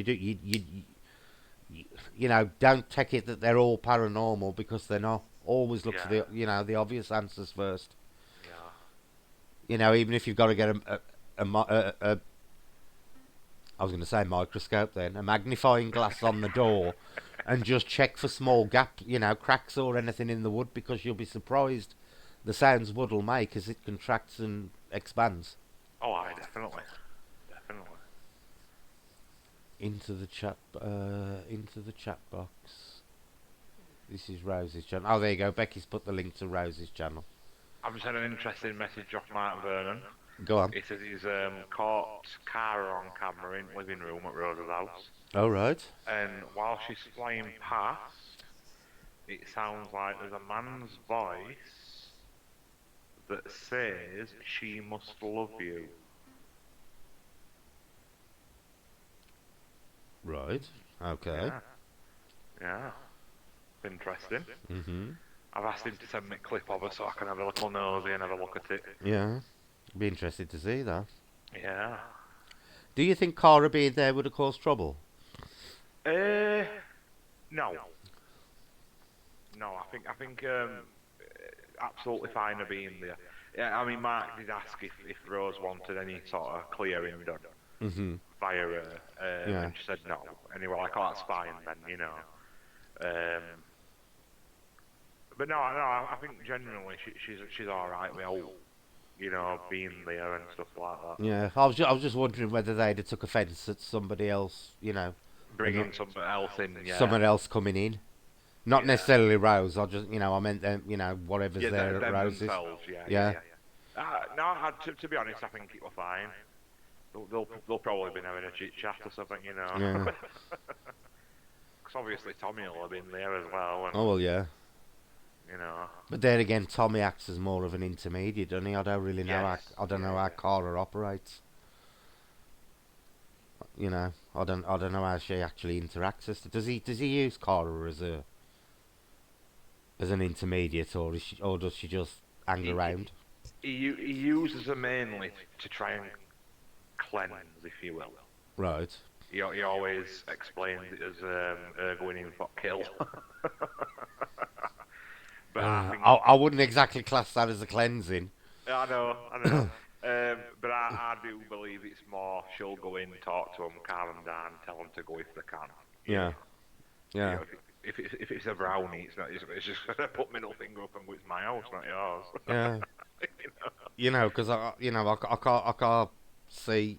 don't take it that they're all paranormal because they're not. Always look for yeah, the obvious answers first. yeah, Even if you've got to get a I was going to say microscope then, a magnifying glass on the door, and just check for small gaps, cracks or anything in the wood, because you'll be surprised the sounds wood will make as it contracts and expands. oh, I definitely, definitely, Into the chat box. This is Rose's channel. Oh, there you go. Becky's put the link to Rose's channel. I've just had an interesting message off Mark Vernon. Go on. He says he's caught Cara on camera in living room at Rosa's house, All right. and while she's flying past, it sounds like there's a man's voice that says she must love you. Right. Okay. Yeah, yeah, interesting. Mhm. I've asked him to send me a clip of her so I can have a little nosy and have a look at it. Yeah. Be interested to see that. Yeah. Do you think Cara being there would have caused trouble? No. No, I think absolutely fine her being there. Yeah, I mean, Mark did ask if Rose wanted any sort of clearing done Mhm. via her, Yeah. and she said no. And they were like, oh, that's fine then. But no, I think genuinely she's all right with all, being there and stuff like that. Yeah. I was just wondering whether they'd have took offence at somebody else, Bringing somebody else in, yeah, someone else coming in. Not Yeah. necessarily Rose. I meant them. Whatever's Yeah, there at them Rose's. themselves. Yeah, yeah, Yeah. yeah, yeah. No, to be honest, I think it was fine. They'll probably been having a chit chat or something, you know. Yeah. Because obviously Tommy will have been there as well, and Oh well, yeah. you know. But there again, Tommy acts as more of an intermediate, doesn't he? I don't really know. Yes. I don't know Yeah, how yeah. Cara operates. I don't know how she actually interacts. Does he use Cara as an intermediate, or does she just hang He, around? he uses her mainly to try and cleanse, if you will. Right. He always explains it as her going in for kill. But I think I wouldn't exactly class that as a cleansing. I know. But I do believe it's more she'll go in, talk to them, calm them down, tell them to go if they can. You Yeah. know, Yeah. if it's a brownie, it's just gonna put middle finger up and go, it's my house, not yours. Yeah. You know? Because I can't see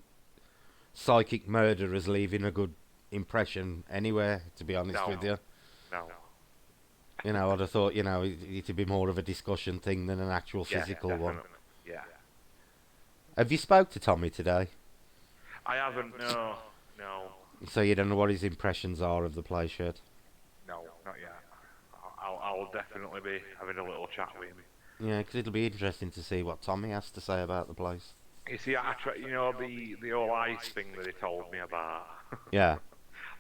psychic murderers leaving a good impression anywhere. To be honest No, with you, no. I'd have thought it'd be more of a discussion thing than an actual Yeah, physical one. definitely. Yeah. Have you spoke to Tommy today? I haven't. No, no, So you don't know what his impressions are of the place yet? no, not yet. I'll definitely be having a little chat with him. Yeah, because it'll be interesting to see what Tommy has to say about the place. You see, you know, the whole ice thing that he told me about. Yeah,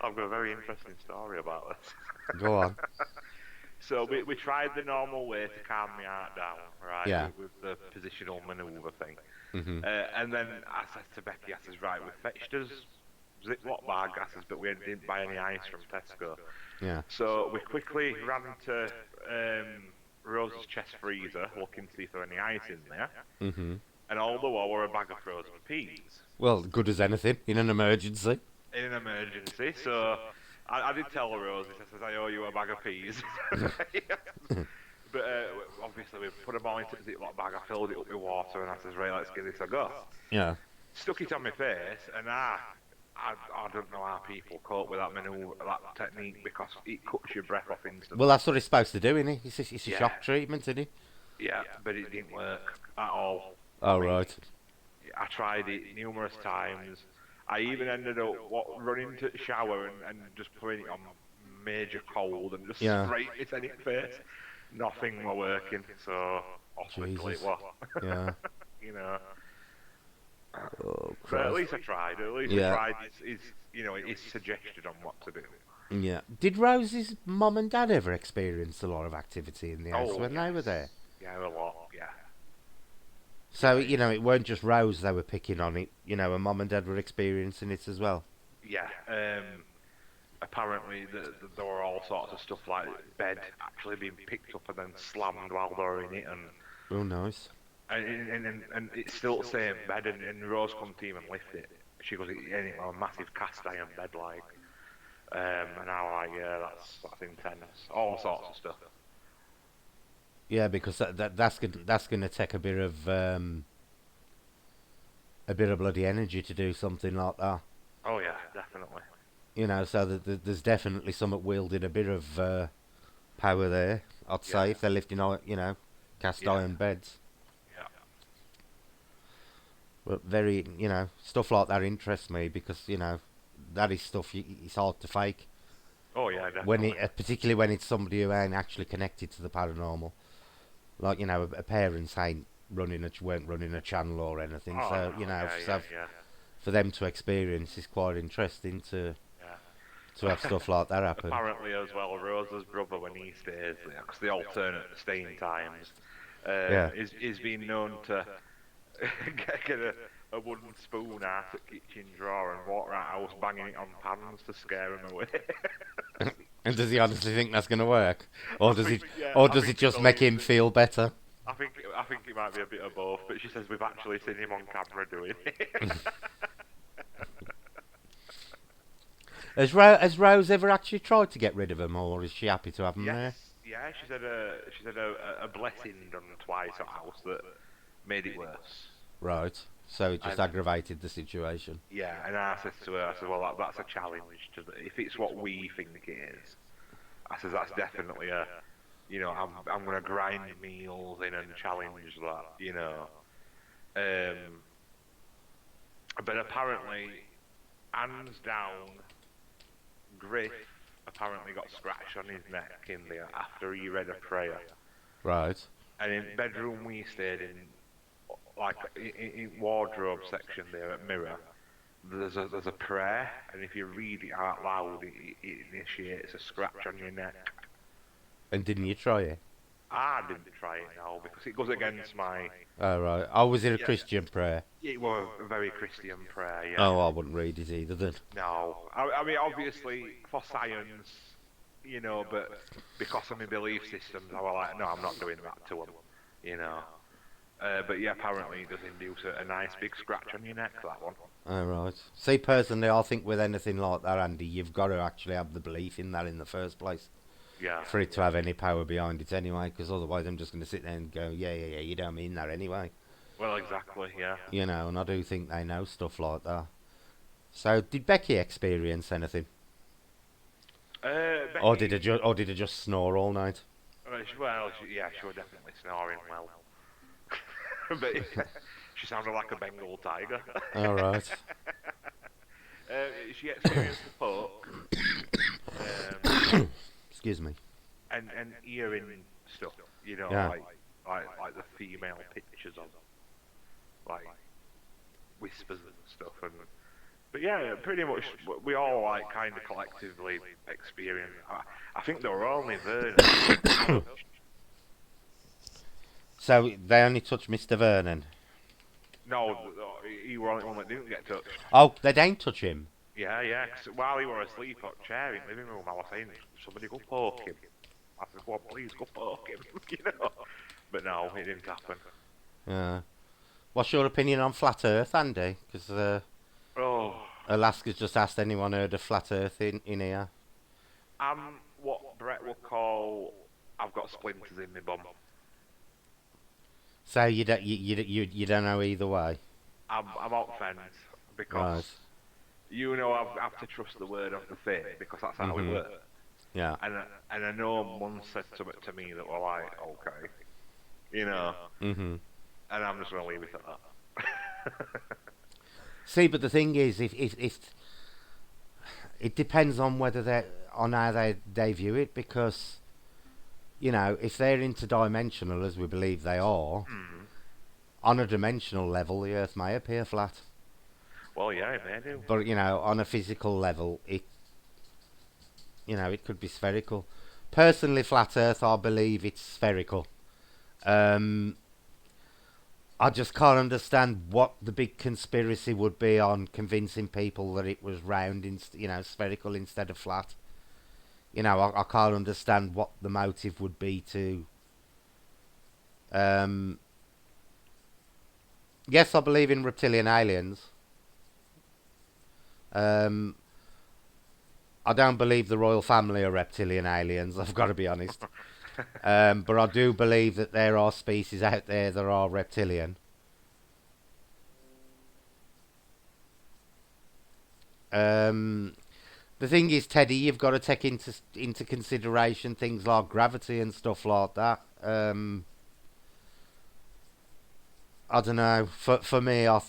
I've got a very interesting story about this. go on. So we tried the normal way to calm my heart down, right, Yeah. with the positional manoeuvre thing. Mhm. And then I said to Becky, I says, right, we fetched us Ziploc bar glasses, but we didn't buy any ice from Tesco. Yeah. So we quickly ran to Rose's chest freezer, looking to see if there were any ice in there. Mhm. And all the while were a bag of frozen peas. Well, good as anything in an emergency. In an emergency, so I did tell Rose, I says, I owe you a bag of peas. But obviously we put them all into the Ziploc bag, I filled it up with water, and I says, right, let's give this a go. Yeah. Stuck it on my face, and I don't know how people cope with that maneuver, that technique, because it cuts your breath off instantly. Well, that's what it's supposed to do, isn't it? It's a Yeah. shock treatment, isn't it? Yeah, but it didn't work at all. Oh, I mean, right. I tried it numerous times. I even ended up running to the shower and just putting it on major cold and just Yeah. spraying it in your face. Nothing was working, so hospital Jesus. it was. Yeah. You know. Oh, But at Christ. least I tried. At least Yeah. I tried his suggestion on what to do. Yeah. Did Rose's mum and dad ever experience a lot of activity in the house when they were yes. there? Yeah, a lot. Yeah. So, it weren't just Rose they were picking on it. Her mum and dad were experiencing it as well. Yeah. Apparently, there were all sorts of stuff like bed actually being picked up and then slammed while they were in it, and Oh, nice. and it's still the same bed, and Rose couldn't even lift it. She goes, it was a massive cast iron bed, like, and I was like, yeah, that's intense. All sorts of stuff. Yeah, because that's gonna take a bit of bloody energy to do something like that. Oh yeah, definitely. So there's definitely something wielding a bit of power there. I'd say Yeah. if they're lifting, cast Yeah. iron beds. Yeah. But very, stuff like that interests me because that is stuff it's hard to fake Oh yeah, definitely. particularly when it's somebody who ain't actually connected to the paranormal. Like a parents ain't weren't running a channel or anything. Oh, So no, yeah, so yeah. for them to experience is quite interesting to have stuff like that happen. Apparently, as well, Rose's brother, when he stays there, because they alternate staying times, Yeah. is being known to get a wooden spoon out of the kitchen drawer and walk around the house banging it on pans to scare him away. And does he honestly think that's going to work, or does think- it, yeah, or I does think it he just make him believes it. feel better? I think it might be a bit of both, but she says we've actually seen him on camera doing it. Has Rose ever actually tried to get rid of him, or is she happy to have him there? Yeah, she said a blessing done twice at house that made it worse. Right. So it just And- aggravated the situation. Yeah, and I said to her, well, that's a challenge. If it's what we think it is, I says that's definitely a, I'm gonna grind meals in and challenge that, Um, but apparently, hands down, Griff apparently got scratched on his neck in there after he read a prayer. Right. And in the bedroom we stayed in, like in wardrobe section there at Mirror, there's a prayer, and if you read it out loud, it initiates a scratch on your neck. And didn't you try it? I didn't try it now because it goes against my. Oh, right. Oh, was it a Yeah, Christian prayer? it was a very Christian prayer. Yeah. Oh, I wouldn't read it either then. No, I mean obviously for science, but because of my belief systems, I was like, no, I'm not doing that to them, you know. But yeah, apparently it does induce a nice big scratch on your neck, that one. Oh, right. See, personally, I think with anything like that, Andy, you've got to actually have the belief in that in the first place Yeah. for it to have any power behind it anyway, because otherwise I'm just going to sit there and go, yeah, you don't mean that anyway. Well, exactly, yeah. And I do think they know stuff like that. So, did Becky experience anything? Or Becky, did it just snore all night? yeah, she was definitely snoring well. But yeah, she sounded like a Bengal tiger. All right. She experienced the poke, Excuse me. and hearing stuff, Yeah. like the female pictures of like whispers and stuff, but yeah, pretty much we all like kind of collectively experienced. I think there were only Vernon. So they only touched Mr. Vernon. No, he was the only one that didn't get touched. Oh, they don't touch him. Yeah. 'Cause while he was asleep on a chair in the living room, I was saying, somebody go poke him. I said, go on, please go poke him, But no, it didn't happen. Yeah. What's your opinion on flat Earth, Andy? Because Oh, Alaska's just asked anyone heard of flat Earth in here. I'm what Brett would call, I've got splinters in my bum. So you don't know either way. I'm on fence because I have to trust the word of the faith because that's how it works. Yeah. And I know one said something to me that were like, okay, Mhm. and I'm just gonna leave it at that. See, but the thing is, if it depends on whether how they view it, because if they're interdimensional, as we believe they are, on a dimensional level, the Earth may appear flat. Well, yeah, it may do. But on a physical level, it could be spherical. Personally, flat Earth, I believe it's spherical. I just can't understand what the big conspiracy would be on convincing people that it was round, spherical instead of flat. I can't understand what the motive would be to. Yes, I believe in reptilian aliens. I don't believe the royal family are reptilian aliens. I've got to be honest. But I do believe that there are species out there that are reptilian. The thing is, Teddy, you've got to take into consideration things like gravity and stuff like that. I don't know. For me, I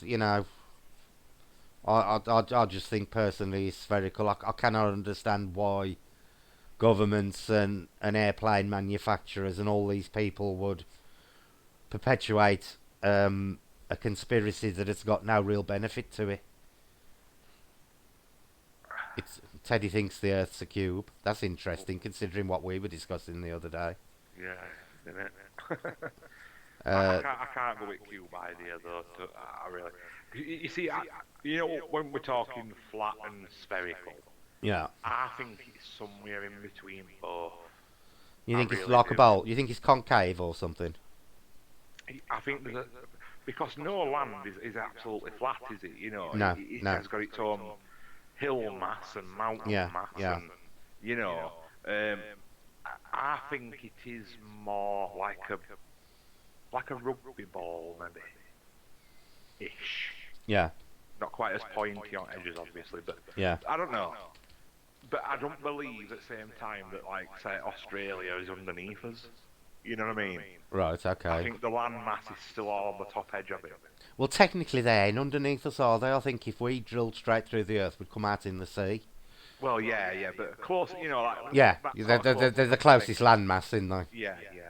just think personally it's spherical. I cannot understand why governments and airplane manufacturers and all these people would perpetuate a conspiracy that has got no real benefit to it. Teddy thinks the Earth's a cube. That's interesting, considering what we were discussing the other day. Yeah, isn't it? I can't go with cube idea though. I really. You see, when we're talking flat and spherical, Yeah. I think it's somewhere in between both. You think it's like a bowl? You think it's concave or something? I think because no land is absolutely flat, is it? No, it no. has got its own hill mass and mountain mass, yeah. and I think it is more like a rugby ball, maybe ish. Yeah. Not quite as pointy on edges, obviously, but Yeah. I don't know. but I don't believe at the same time that, like, say, Australia is underneath us. You know what I mean? Right, I okay. think the land mass is still all on the top edge of it. Well, technically they ain't underneath us, are they? I think if we drilled straight through the earth, we'd come out in the sea. Well, yeah, yeah, but close, you know, like Yeah, that they're, sort of they're, close they're the enough to closest England. landmass, in they? Yeah, yeah.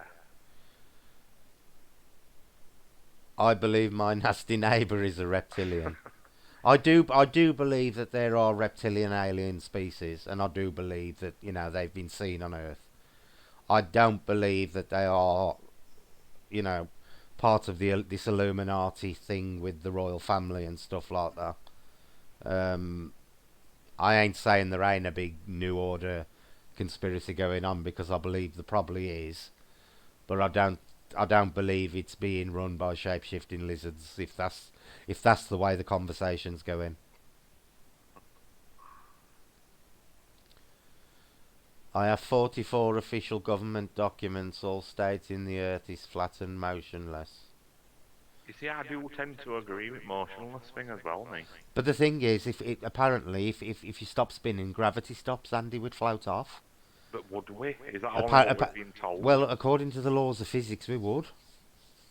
I believe my nasty neighbour is a reptilian. I do believe that there are reptilian alien species, and I do believe that they've been seen on Earth. I don't believe that they are, you know, part of this Illuminati thing with the royal family and stuff like that. Um, I ain't saying there ain't a big New Order conspiracy going on, because I believe there probably is, but I don't believe it's being run by shape-shifting lizards. If that's the way the conversation's going. I have 44 official government documents, all stating the Earth is flat and motionless. You see, I do tend to agree with motionless thing as well, me. But the thing is, if you stop spinning, gravity stops, and it would float off. But would we? Is that only Appa- what appa- we've been told? well, according to the laws of physics, we would,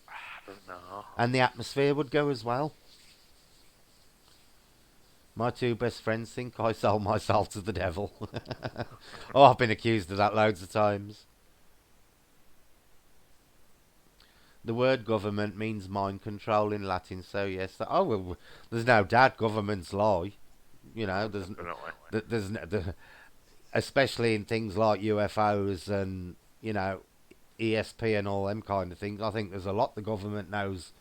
I don't know. and the atmosphere would go as well. My two best friends think I sold my soul to the devil. Oh, I've been accused of that loads of times. The word government means mind control in Latin, so yes. Oh, well, there's no doubt governments lie. You know, Definitely. especially in things like UFOs and ESP and all them kind of things. I think there's a lot the government knows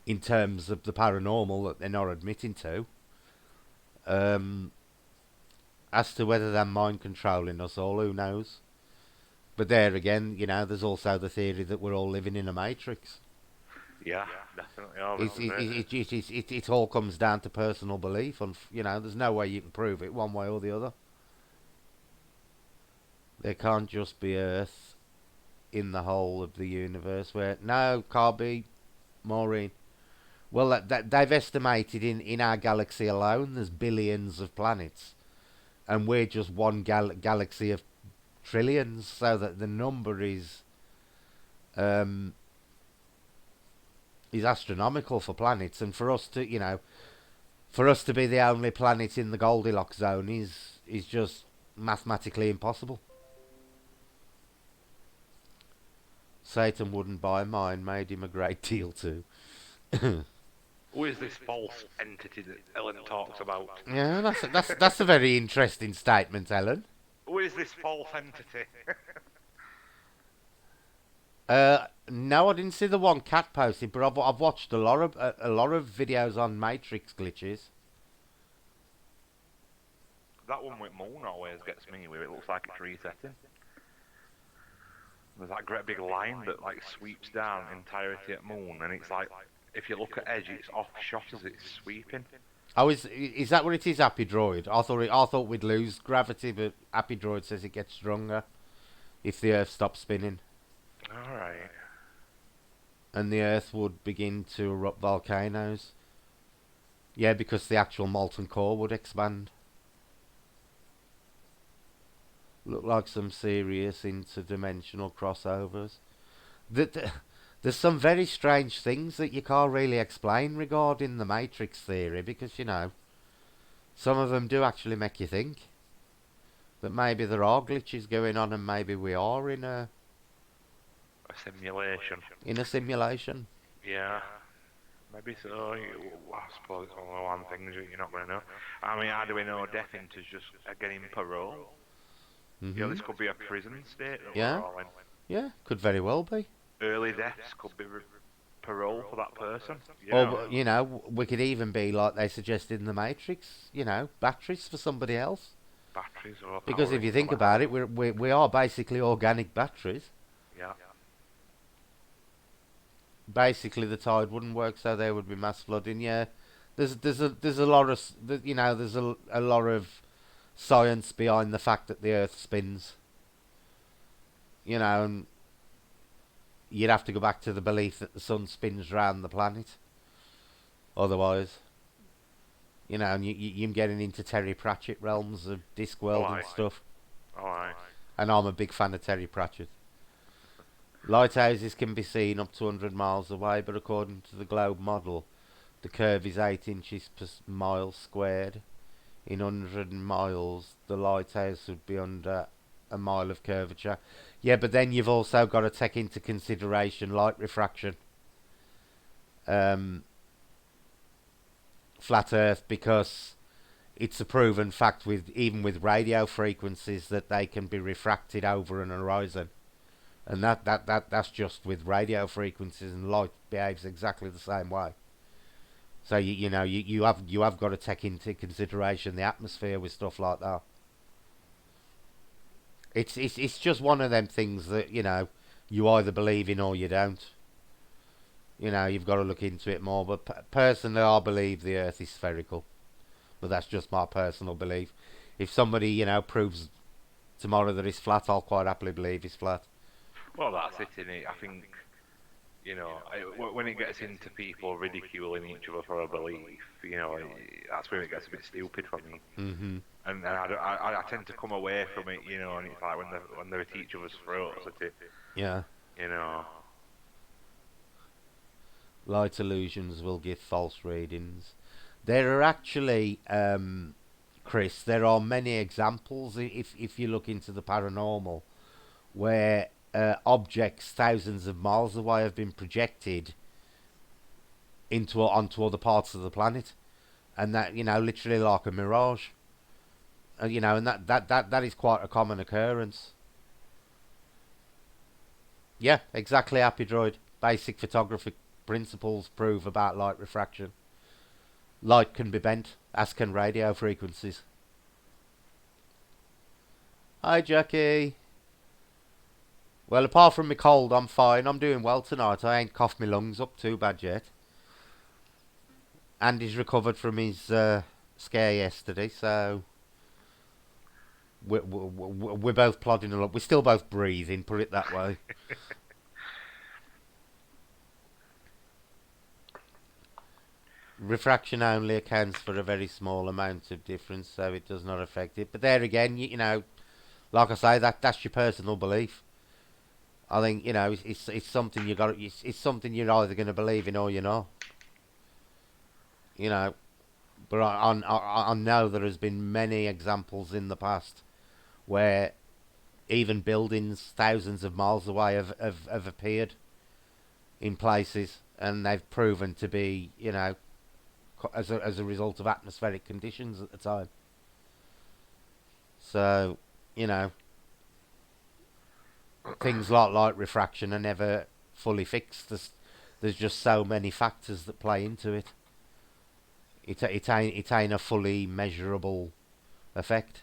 in terms of the paranormal that they're not admitting to. Um, as to whether they're mind controlling us all, who knows? But there again, there's also the theory that we're all living in a matrix. Yeah, definitely. Oh, this It's, is it, it. it all comes down to personal belief, and there's no way you can prove it one way or the other. There can't just be Earth in the whole of the universe. Where no, can't be, Maureen. Well, they've estimated in our galaxy alone, there's billions of planets, and we're just one galaxy of trillions. So that the number um, is astronomical for planets, and for us to be the only planet in the Goldilocks zone is just mathematically impossible. Satan wouldn't buy mine, made him a great deal too. Who is this false entity that Ellen talks about? Yeah, that's a very interesting statement, Ellen. Who is this false entity? No, I didn't see the one cat posted, but I've watched a lot of videos on Matrix glitches. That one with Moon always gets me, where it looks like it's resetting. There's that great big line that like sweeps down entirety at Moon, and it's like if you look at Edge, it's off shot as it's sweeping. Oh, is that what it is, Happy Droid? I thought we'd lose gravity, but Happy Droid says it gets stronger if the Earth stops spinning, All right. and the Earth would begin to erupt volcanoes. Yeah, because the actual molten core would expand. Look like some serious interdimensional crossovers. There's some very strange things that you can't really explain regarding the Matrix theory, because some of them do actually make you think that maybe there are glitches going on, and maybe we are in a A simulation. simulation. Yeah. Maybe so. I suppose it's one of the one things that you're not going to know. I mean, how do we know death is just getting parole? You know, Mhm. this could be a prison state that we're Yeah. all in. Yeah. Could very well be. Early deaths could be parole for that person. You Or know, we could even be like they suggested in the Matrix. Batteries for somebody else. batteries or Because if powering you think something. about it, we are basically organic batteries. Yeah. Basically, the tide wouldn't work, so there would be mass flooding. Yeah, there's a lot of there's a lot of science behind the fact that the Earth spins. And you'd have to go back to the belief that the sun spins round the planet. Otherwise, You know, and you're getting into Terry Pratchett realms of Oh, Discworld and aye. stuff. Oh, aye. And I'm a big fan of Terry Pratchett. Lighthouses can be seen up to 100 miles away, but according to the globe model, the curve is 8 inches per mile squared. In 100 miles, the lighthouse would be under a mile of curvature. Yeah, but then you've also got to take into consideration light refraction. Um, Flat Earth, because it's a proven fact with even with radio frequencies that they can be refracted over an horizon. And that's just with radio frequencies, and light behaves exactly the same way. So you have got to take into consideration the atmosphere with stuff like that. It's just one of them things that you either believe in or you don't. You've got to look into it more. But personally, I believe the Earth is spherical. But that's just my personal belief. If somebody proves tomorrow that it's flat, I'll quite happily believe it's flat. Well, that's it, innit? I think, when it gets into people ridiculing each other for a belief, that's when it gets a bit stupid for me. Mm-hmm. And I tend to come away from it, and it's like when they're at each other's throats, Yeah. you know. Light illusions will give false readings. There are actually, Chris, there are many examples if you look into the paranormal where objects thousands of miles away have been projected onto other parts of the planet, and that literally like a mirage, and that is quite a common occurrence. Yeah, exactly, Happy Droid. Basic photography principles prove about light refraction. Light can be bent, as can radio frequencies. Hi, Jackie. Well, apart from my cold, I'm fine. I'm doing well tonight. I ain't coughed my lungs up too bad yet. Andy's recovered from his scare yesterday, so we're both plodding along. We're still both breathing, put it that way. Refraction only accounts for a very small amount of difference, so it does not affect it. But there again, like I say, that's your personal belief. I think it's something you got. It's something you're either going to believe in or you're not. You know, but I know there has been many examples in the past where even buildings thousands of miles away have appeared in places, and they've proven to be as a result of atmospheric conditions at the time. So things like light refraction are never fully fixed. There's just so many factors that play into it. It ain't a fully measurable effect.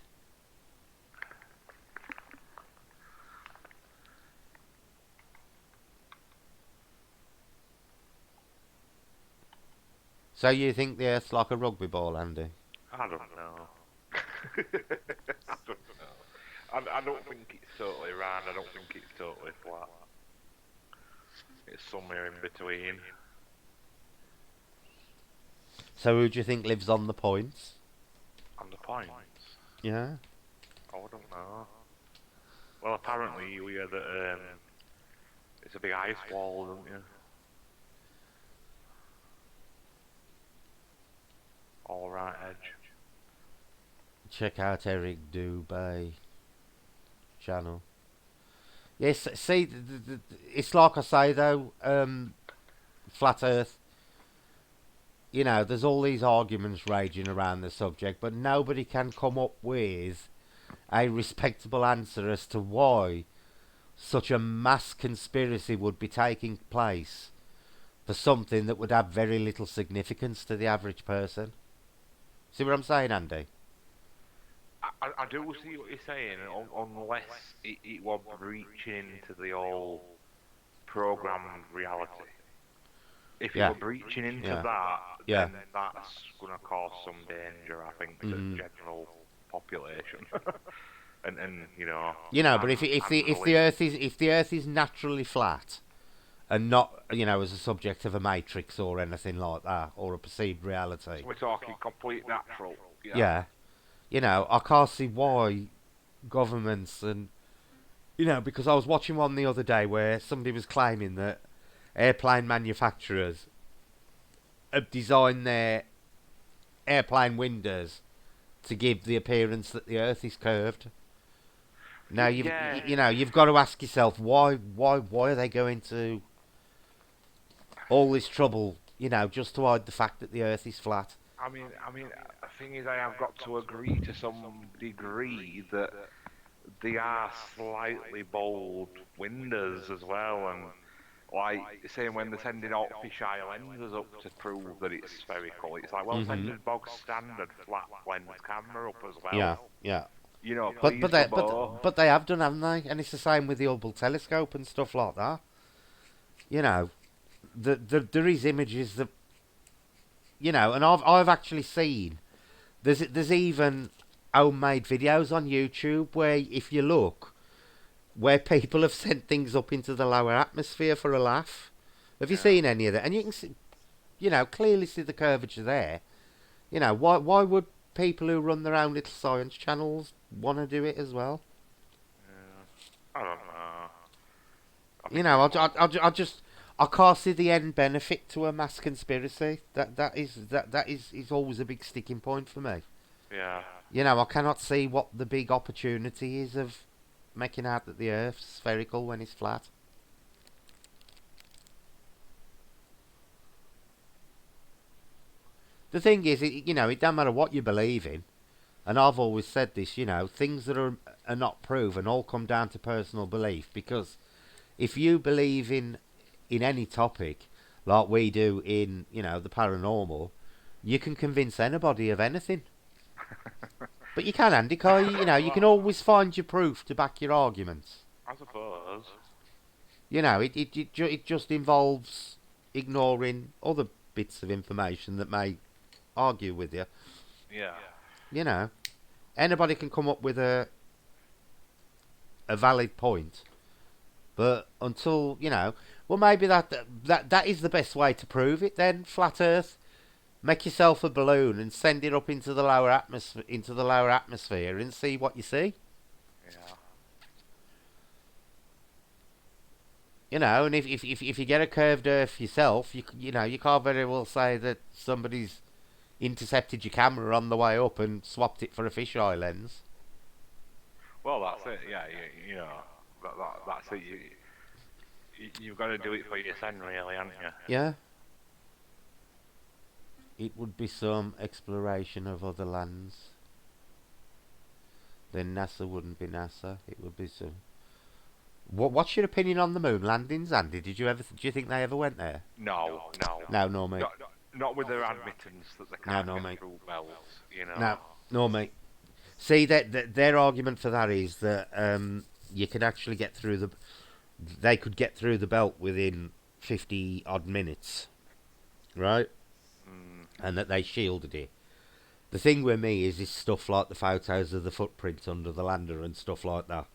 So you think the Earth's like a rugby ball, Andy? I don't know. I don't know. I don't think it's totally round. I don't think it's totally flat. It's somewhere in between. So who do you think lives on the points? On the points? Yeah. Oh, I don't know. Well, apparently we hear that it's a big ice wall, don't you? All right, edge. Check out Eric Dubay channel. Yes, see, it's like I say though, flat Earth. There's all these arguments raging around the subject, but nobody can come up with a respectable answer as to why such a mass conspiracy would be taking place for something that would have very little significance to the average person. See what I'm saying, Andy? I do see what you're saying, unless it was breaching into the old programmed reality. If it Yeah. were breaching into Yeah. that, Yeah. then that's going to cause some danger, I think, to the general population. and But if the Earth is naturally flat, and not, as a subject of a matrix or anything like that, or a perceived reality. So we're talking complete natural. Yeah. Yeah, I can't see why governments and because I was watching one the other day where somebody was claiming that airplane manufacturers have designed their airplane windows to give the appearance that the Earth is curved. Now you've got to ask yourself why are they going to all this trouble, just to hide the fact that the Earth is flat. The thing is, I have got to agree to some degree that they are slightly bold windows as well, and like saying when they're sending out fisheye lenses up to prove that it's spherical, it's like, well, send a bog standard flat lens camera up as Yeah, well. yeah. Please for both. But they have done, haven't they? And it's the same with the Hubble telescope and stuff like that. There is images that and I've actually seen. There's even homemade videos on YouTube where, if you look, where people have sent things up into the lower atmosphere for a laugh. Have you seen any of that? And you can see, clearly see the curvature there. Why would people who run their own little science channels want to do it as well? Yeah. I don't know. I can't see the end benefit to a mass conspiracy. That is always a big sticking point for me. Yeah. I cannot see what the big opportunity is of making out that the Earth's spherical when it's flat. The thing is, it don't matter what you believe in, and I've always said this, things that are not proven all come down to personal belief, because if you believe in any topic, like we do in, the paranormal, you can convince anybody of anything. But you can, Andy, can't you? You can always find your proof to back your arguments. I suppose. It just involves ignoring other bits of information that may argue with you. Yeah. Anybody can come up with a valid point, but until well, maybe that is the best way to prove it. Then flat Earth, make yourself a balloon and send it up into the lower atmosphere, and see what you see. Yeah. And if you get a curved Earth yourself, you can't very well say that somebody's intercepted your camera on the way up and swapped it for a fisheye lens. Well, that's it. Yeah, that's it. You've got to do it for your son, really, haven't you? Yeah. It would be some exploration of other lands. Then NASA wouldn't be NASA. It would be some. What's your opinion on the moon landings, Andy? Do you think they ever went there? No. No, nor me. Not with their admittance that they can't get through belts, No, mate. See, their argument for that is that you can actually get through they could get through the belt within 50 odd minutes, right? And that they shielded it. The thing with me is stuff like the photos of the footprint under the lander and stuff like that.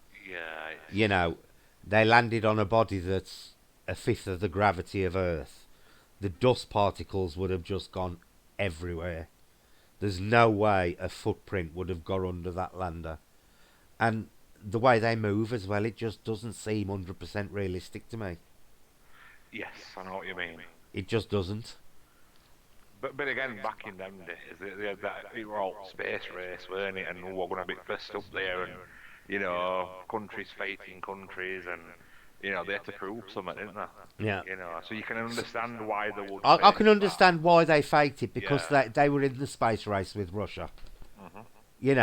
Yeah. They landed on a body that's a fifth of the gravity of Earth. The dust particles would have just gone everywhere. There's no way a footprint would have gone under that lander. And the way they move as well, it just doesn't seem 100% realistic to me. Yes, I know what you mean. It just doesn't. But again, back in them days, it were all space race, weren't it? And we were going to be first up there, and countries fighting countries, and they had to prove something, didn't they? Yeah. So you can understand why they would. I can understand why they faked it, because they were in the space race with Russia. And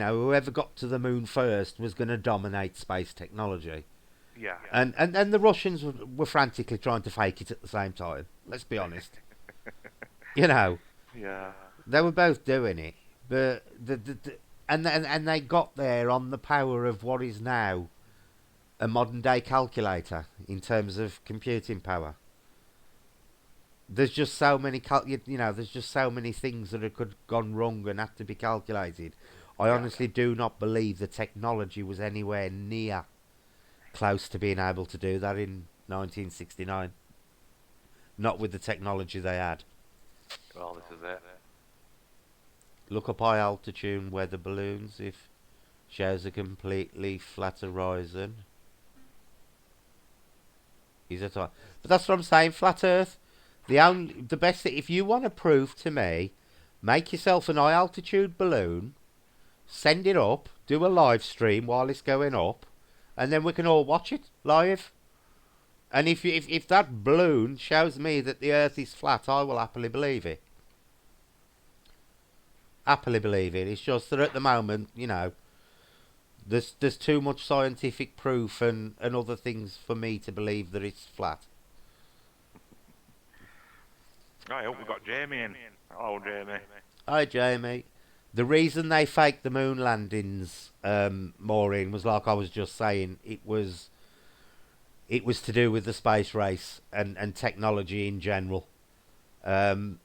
whoever got to the moon first was going to dominate space technology. Yeah. And the Russians were frantically trying to fake it at the same time. Let's be honest. Yeah. They were both doing it, but and they got there on the power of what is now a modern day calculator in terms of computing power. There's just so many there's just so many things that could have gone wrong and had to be calculated. I honestly do not believe the technology was anywhere near close to being able to do that in 1969. Not with the technology they had. Well, this is it. Look up high altitude weather balloons if shows a completely flat horizon. Is it? But that's what I'm saying. Flat Earth. The best thing, if you want to prove to me, make yourself an high altitude balloon, send it up, do a live stream while it's going up, and then we can all watch it live. And if that balloon shows me that the Earth is flat, I will happily believe it. Happily believe it. It's just that at the moment, there's too much scientific proof and other things for me to believe that it's flat. I hope we got Jamie in. Hello, Jamie. Hi, Jamie. The reason they faked the moon landings, Maureen, was like I was just saying. It was to do with the space race and technology in general. And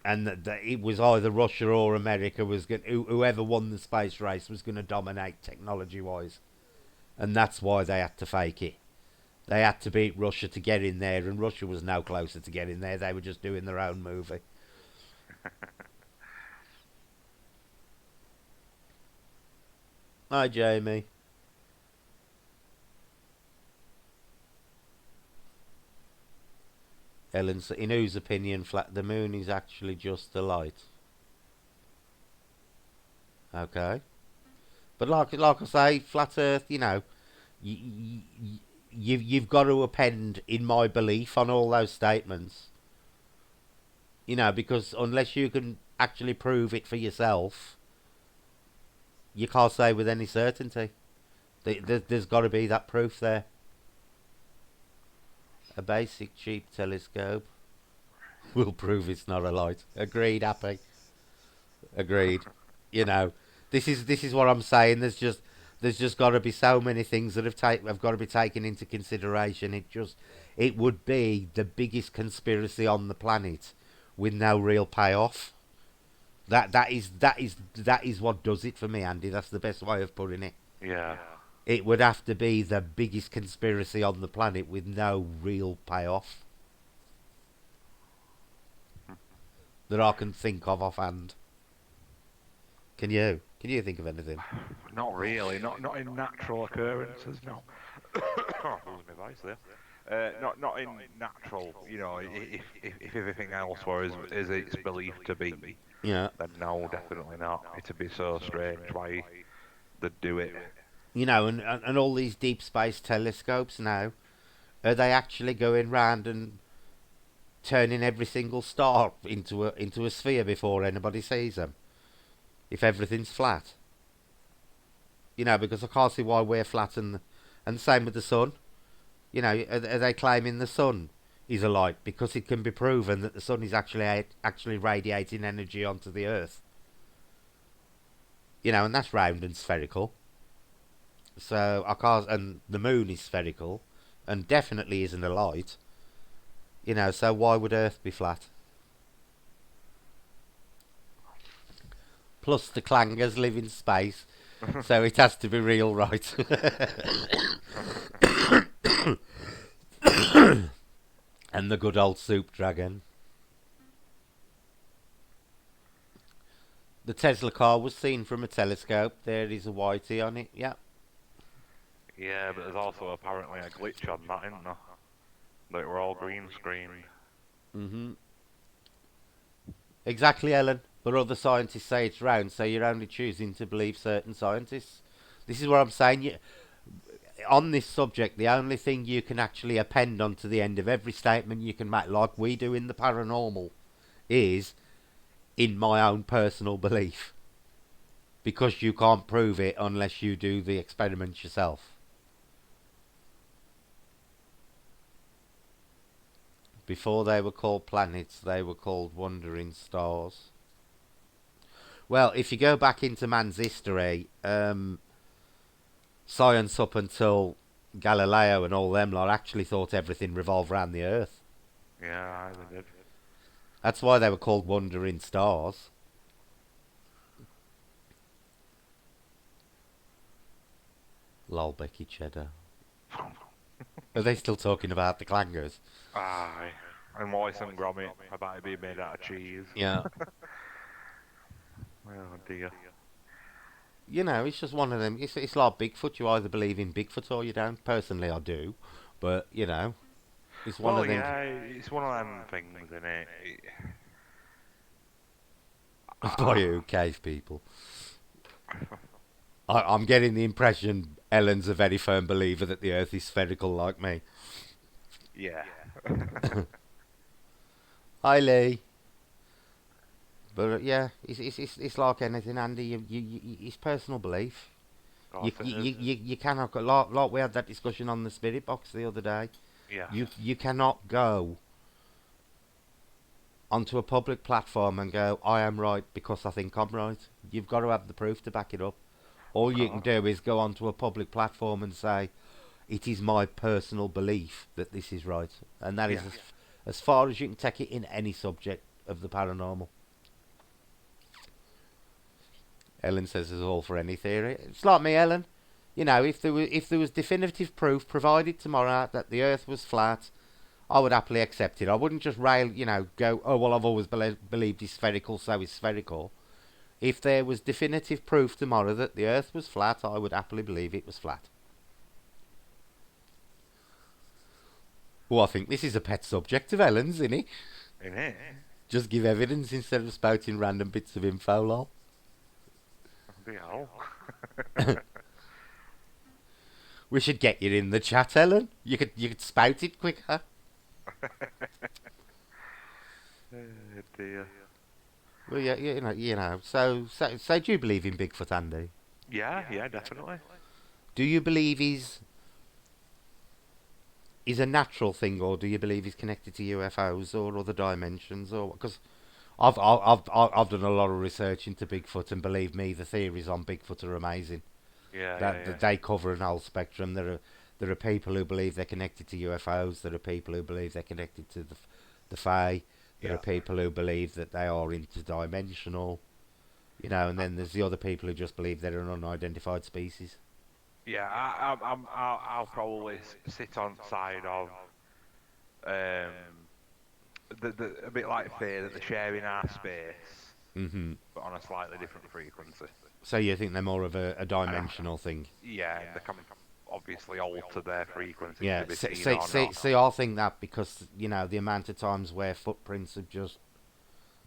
that it was either Russia or America was going. Whoever won the space race was going to dominate technology-wise, and that's why they had to fake it. They had to beat Russia to get in there, and Russia was no closer to getting there. They were just doing their own movie. Hi, Jamie. Ellen, in whose opinion, the moon is actually just a light. Okay, but like I say, flat Earth. You've got to append in my belief on all those statements. Because unless you can actually prove it for yourself, you can't say with any certainty. There's got to be that proof there. A basic cheap telescope will prove it's not a light. Agreed, Happy. Agreed. This is what I'm saying. There's just got to be so many things that have got to be taken into consideration. It would be the biggest conspiracy on the planet with no real payoff. That is what does it for me, Andy. That's the best way of putting it. Yeah. It would have to be the biggest conspiracy on the planet with no real payoff that I can think of offhand. Can you? Can you think of anything? Not really. Not in natural occurrences. No. Losing my voice there. Not in natural. If everything else was as it's believed to be, Yeah. then no, definitely not. It'd be so strange why they'd do it. And all these deep space telescopes now, are they actually going round and turning every single star into a sphere before anybody sees them? If everything's flat, because I can't see why we're flat, and same with the sun. Are they claiming the sun is a light because it can be proven that the sun is actually radiating energy onto the Earth? And that's round and spherical. So I can't, and the moon is spherical, and definitely isn't a light. So why would Earth be flat? Plus the clangers live in space, so it has to be real, right? And the good old soup dragon. The Tesla car was seen from a telescope. There is a whitey on it. Yeah. Yeah, but there's also apparently a glitch on that, isn't there? That we're all green screened. Exactly, Ellen. But other scientists say it's round, so you're only choosing to believe certain scientists. This is what I'm saying. On this subject, the only thing you can actually append onto the end of every statement you can make, like we do in the paranormal, is in my own personal belief. Because you can't prove it unless you do the experiment yourself. Before they were called planets, they were called wandering stars. Well, if you go back into man's history, science up until Galileo and all them lot actually thought everything revolved around the Earth. Yeah, they did. That's why they were called wandering stars. Lol, Becky Cheddar. Are they still talking about the clangers? Aye. And Wallace and Gromit about it being made out of cheese. Yeah. Oh dear. You know, it's just one of them. It's like Bigfoot. You either believe in Bigfoot or you don't. Personally, I do. But, you know, it's one Well, of them. yeah, it's one of them things, isn't it? By who? Cave people. I'm getting the impression Ellen's a very firm believer that the Earth is spherical, like me. Yeah. Hi, Lee. But yeah, it's like anything, Andy. It's personal belief. Of course it is. You cannot go, like we had that discussion on the spirit box the other day. Yeah. You cannot go onto a public platform and go, I am right because I think I'm right. You've got to have the proof to back it up. Of All you can course. do is go onto a public platform and say, it is my personal belief that this is right. And that is Yeah. as far as you can take it in any subject of the paranormal. Ellen says it's all for any theory. It's like me, Ellen. You know, if there was definitive proof provided tomorrow that the Earth was flat, I would happily accept it. I wouldn't just rail, go, oh well, I've always believed it's spherical, so it's spherical. If there was definitive proof tomorrow that the Earth was flat, I would happily believe it was flat. Well, I think this is a pet subject of Ellen's, isn't it? In it? Just give evidence instead of spouting random bits of info, lol. Bloody hell. We should get you in the chat, Ellen. You could spout it quicker. Oh dear. Well, yeah, you know. So do you believe in Bigfoot, Andy? Yeah, yeah, definitely. Do you believe he's a natural thing, or do you believe he's connected to UFOs or other dimensions, or because I've done a lot of research into Bigfoot, and believe me, the theories on Bigfoot are amazing. Yeah, yeah, That yeah. they cover an whole spectrum. There are people who believe they're connected to UFOs. There are people who believe they're connected to the Fae. There are Yeah. people who believe that they are interdimensional. You know, and then there's the other people who just believe they're an unidentified species. Yeah, I'll probably sit on side of um a bit like fear that they're sharing our space, Hmm. but on a slightly different frequency. So you think they're more of a And dimensional thing? yeah, and they can obviously alter their frequency to Yeah. be See, seen see, or see, not. see, I think that because the amount of times where footprints have just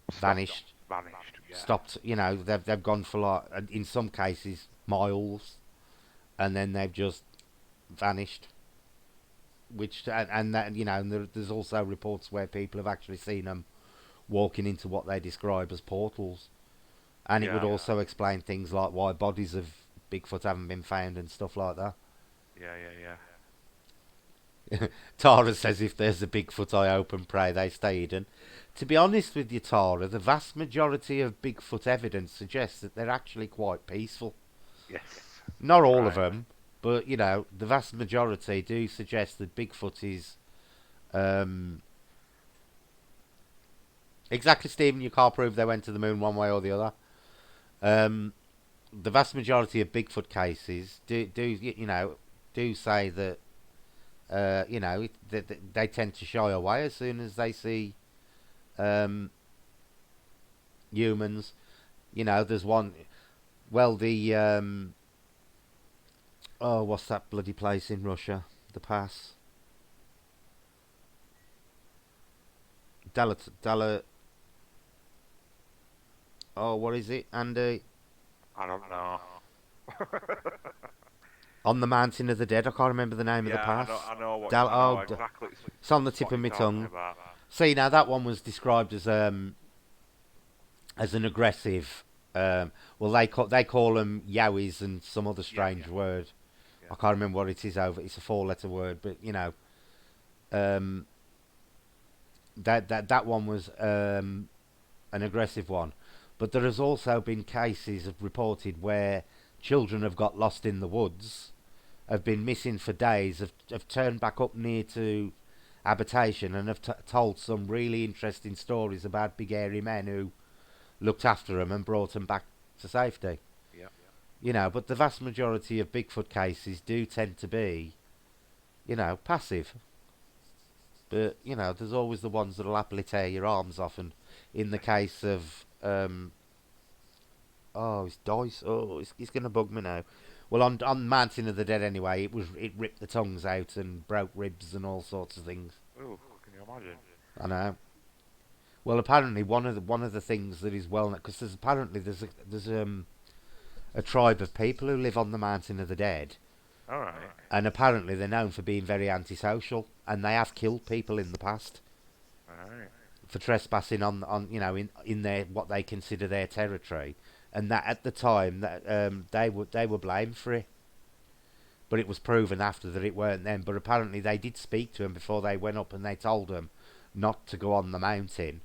Stopped, vanished, vanished. Yeah, stopped. They've gone for like in some cases miles, and then they've just vanished. Which and that and there's also reports where people have actually seen them walking into what they describe as portals, and it would yeah, also explain things like why bodies of Bigfoot haven't been found and stuff like that. yeah, yeah, yeah. Tara says if there's a Bigfoot, I hope and pray they stay hidden. To be honest with you, Tara, the vast majority of Bigfoot evidence suggests that they're actually quite peaceful. Yes, Not all of right. them, but the vast majority do suggest that Bigfoot is um, exactly. Stephen, you can't prove they went to the moon one way or the other. Um, the vast majority of Bigfoot cases do say that they tend to shy away as soon as they see um, humans. There's one. Well, the oh, what's that bloody place in Russia? The pass. Dala. Oh, what is it, Andy? I don't know. On the Mountain of the Dead. I can't remember the name of the Yeah, pass. I know Oh, exactly it's on the tip what of you're my talking tongue. about. See, now that one was described as an aggressive. Well, they call them yowies and some other Yeah, strange word. yeah, I can't remember what it is. It's a four-letter word, but um, that one was an aggressive one. But there has also been cases of reported where children have got lost in the woods, have been missing for days, have turned back up near to habitation, and have told some really interesting stories about big hairy men who looked after them and brought them back to safety. yeah. But the vast majority of Bigfoot cases do tend to be passive. But there's always the ones that'll happily tear your arms off. And in the case of oh, it's dice. Oh, it's gonna bug me now. Well, on Mountain of the Dead anyway, it ripped the tongues out and broke ribs and all sorts of things. Ooh, can you imagine? I know. Well, apparently one of the things that is well known, because there's a tribe of people who live on the Mountain of the Dead, All right. and apparently they're known for being very antisocial, and they have killed people in the past All right. for trespassing on in their what they consider their territory, and that at the time that they were blamed for it, but it was proven after that it weren't them. But apparently they did speak to them before they went up, and they told them not to go on the mountain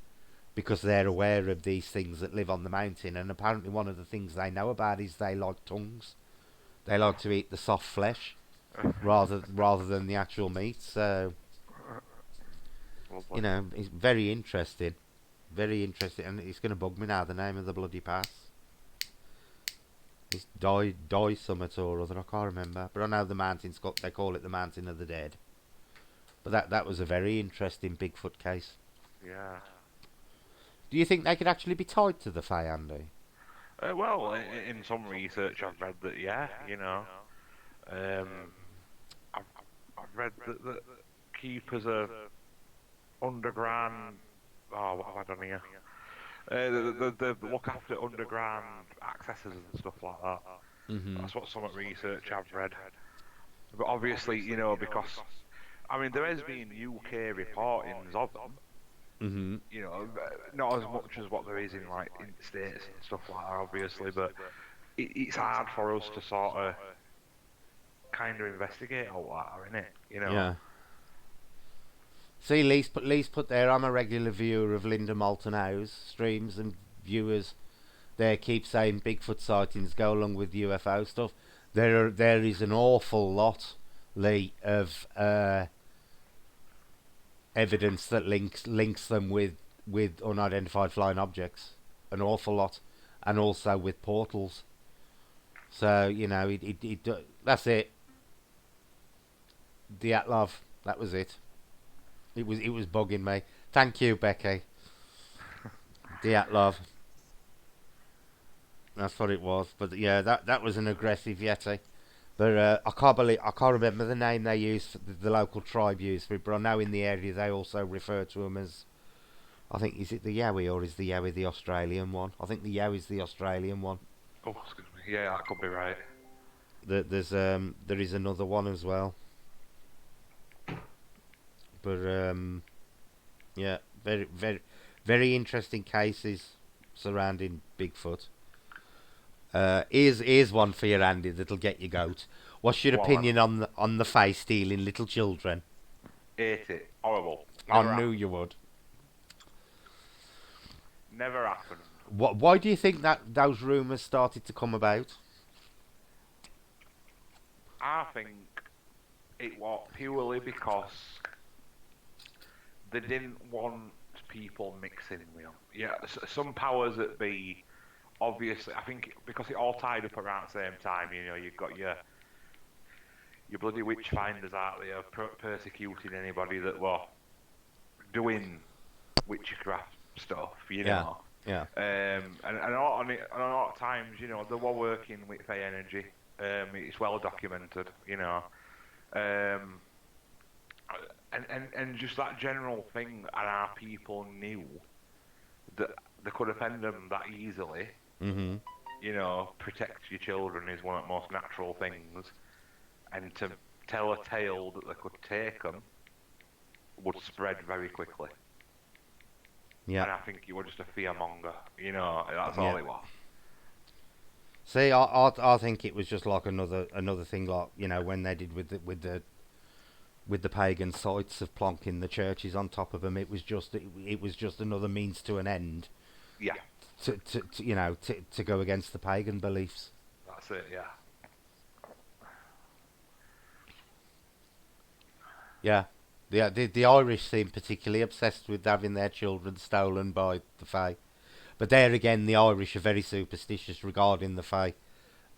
because they're aware of these things that live on the mountain. And apparently one of the things they know about is they like tongues. They like to eat the soft flesh rather than the actual meat. So Lovely. it's very interesting, and it's going to bug me now. The name of the bloody pass. It's Die Summit or other. I can't remember, but I know the mountain's got. They call it the Mountain of the Dead. But that was a very interesting Bigfoot case. Yeah. Do you think they could actually be tied to the Fae, Andy? Well, in some research I've read that, yeah, um, I've, I've read that keepers are underground. Oh, what have I done here? The look after underground accesses and stuff like that. Mhm. That's what some research I've read. But obviously, because I mean, there has been UK reportings of them. Mhm. Not as much as what there is in like in the States and stuff like that, obviously, but it's hard for us to sort of kind of investigate all that, isn't it? Yeah. See, Lee's put there. I'm a regular viewer of Linda Moulton House streams, and viewers there keep saying Bigfoot sightings go along with UFO stuff. There is an awful lot, Lee, of evidence that links them with unidentified flying objects. An awful lot, and also with portals. So that's it. Dyatlov, that was it. It was bugging me. Thank you, Becky. Dyatlov. That's what it was. But yeah, that was an aggressive Yeti. But I can't remember the name they used, the local tribe used for it. But I know in the area they also refer to them as, I think, is it the Yowie or is the Yowie the Australian one? I think the Yowie's the Australian one. Oh, excuse me. Yeah, that could be right. There is another one as well. But yeah, very very interesting cases surrounding Bigfoot. Here's one for you, Andy. That'll get you goat. What's your Go on, opinion on the face stealing little children? hate it. Horrible. I Never knew you would. Never happened. Why do you think that those rumours started to come about? I think it was purely because they didn't want people mixing with them. Yeah, some powers that be obviously. I think because it all tied up around the same time. You've got your bloody witch finders out there persecuting anybody that were doing witchcraft stuff. Yeah, yeah, And a lot of times, they were working with Fey energy. It's well documented, Um, and just that general thing that our people knew that they could offend them that easily. Mhm. Protect your children is one of the most natural things, and to tell a tale that they could take them would spread very quickly. Yeah, And I think you were just a fearmonger. That's all yeah. it was. See, I think it was just like another thing, like when they did with the pagan sites of plonking the churches on top of them. It was just another means to an end Yeah, to go against the pagan beliefs. that's it. Yeah. Yeah, the Irish seem particularly obsessed with having their children stolen by the Fae. But there again, the Irish are very superstitious regarding the Fae.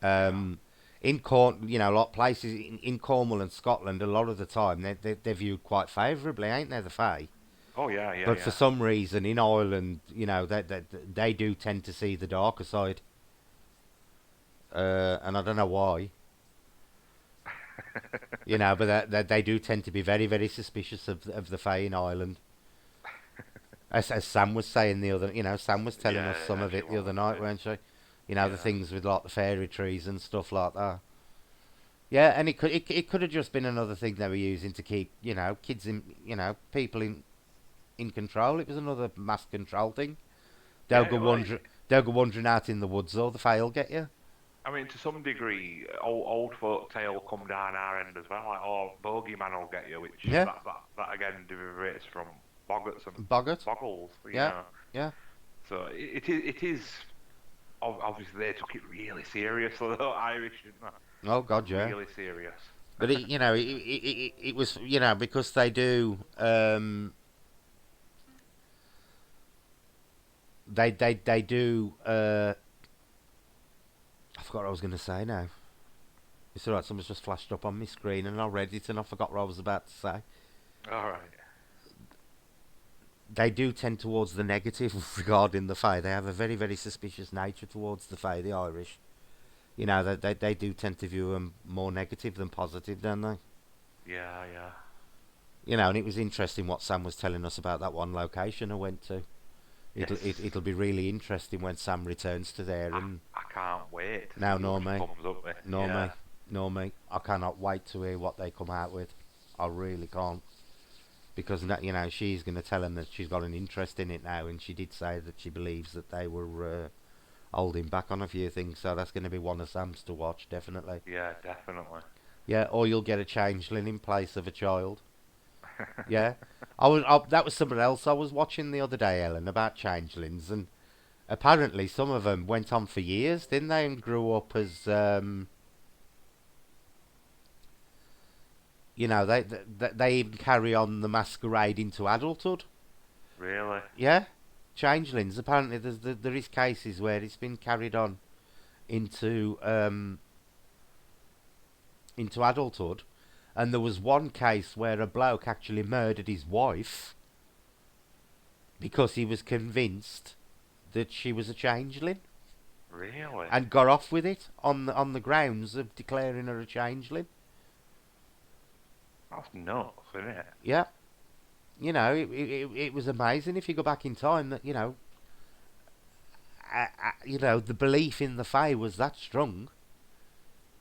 Yeah. Um, a lot of places in Cornwall and Scotland, a lot of the time they're viewed quite favourably, ain't they, the Fae? Oh yeah, yeah, But for yeah. some reason in Ireland, they do tend to see the darker side, and I don't know why. But they do tend to be very, very suspicious of the Fae in Ireland. As Sam was saying Sam was telling Yeah, us some yeah, of she it the other was. night, weren't she? The Yeah. things with like the fairy trees and stuff like that. Yeah, and it could have just been another thing they were using to keep kids people in control. It was another mass control thing. They'll Yeah, go well, wander, they'll go wandering out in the woods, or the Fae will get you. I mean, to some degree, old folk tale come down our end as well. Like, oh, bogeyman will get you, which Yeah, that again derivates from boggarts and boggart. boggles, Yeah, yeah. So it is obviously they took it really serious, though Irish, didn't they? Oh God, yeah. Really serious. But it was because they do. I forgot what I was going to say now. It's alright. Something's just flashed up on my screen, and I read it, and I forgot what I was about to say. All right. They do tend towards the negative regarding the Fae. They have a very, very suspicious nature towards the Fae, the Irish. They do tend to view them more negative than positive, don't they? Yeah, yeah. And it was interesting what Sam was telling us about that one location I went to. Yes. It'll be really interesting when Sam returns to there, and I can't wait to now see nor what me, she comes up with. nor Yeah. me, nor me. I cannot wait to hear what they come out with. I really can't, because she's going to tell him that she's got an interest in it now, and she did say that she believes that they were holding back on a few things. So that's going to be one of Sam's to watch, definitely. Yeah, definitely. Yeah, or you'll get a changeling in place of a child. Yeah, that was something else I was watching the other day, Ellen, about changelings, and apparently some of them went on for years, didn't they, and grew up as they even carry on the masquerade into adulthood. Really? Yeah, changelings. Apparently, there is cases where it's been carried on into adulthood, and there was one case where a bloke actually murdered his wife because he was convinced that she was a changeling, Really? and got off with it on the grounds of declaring her a changeling. That's nuts, isn't it? Yeah, it was amazing if you go back in time that the belief in the Fae was that strong.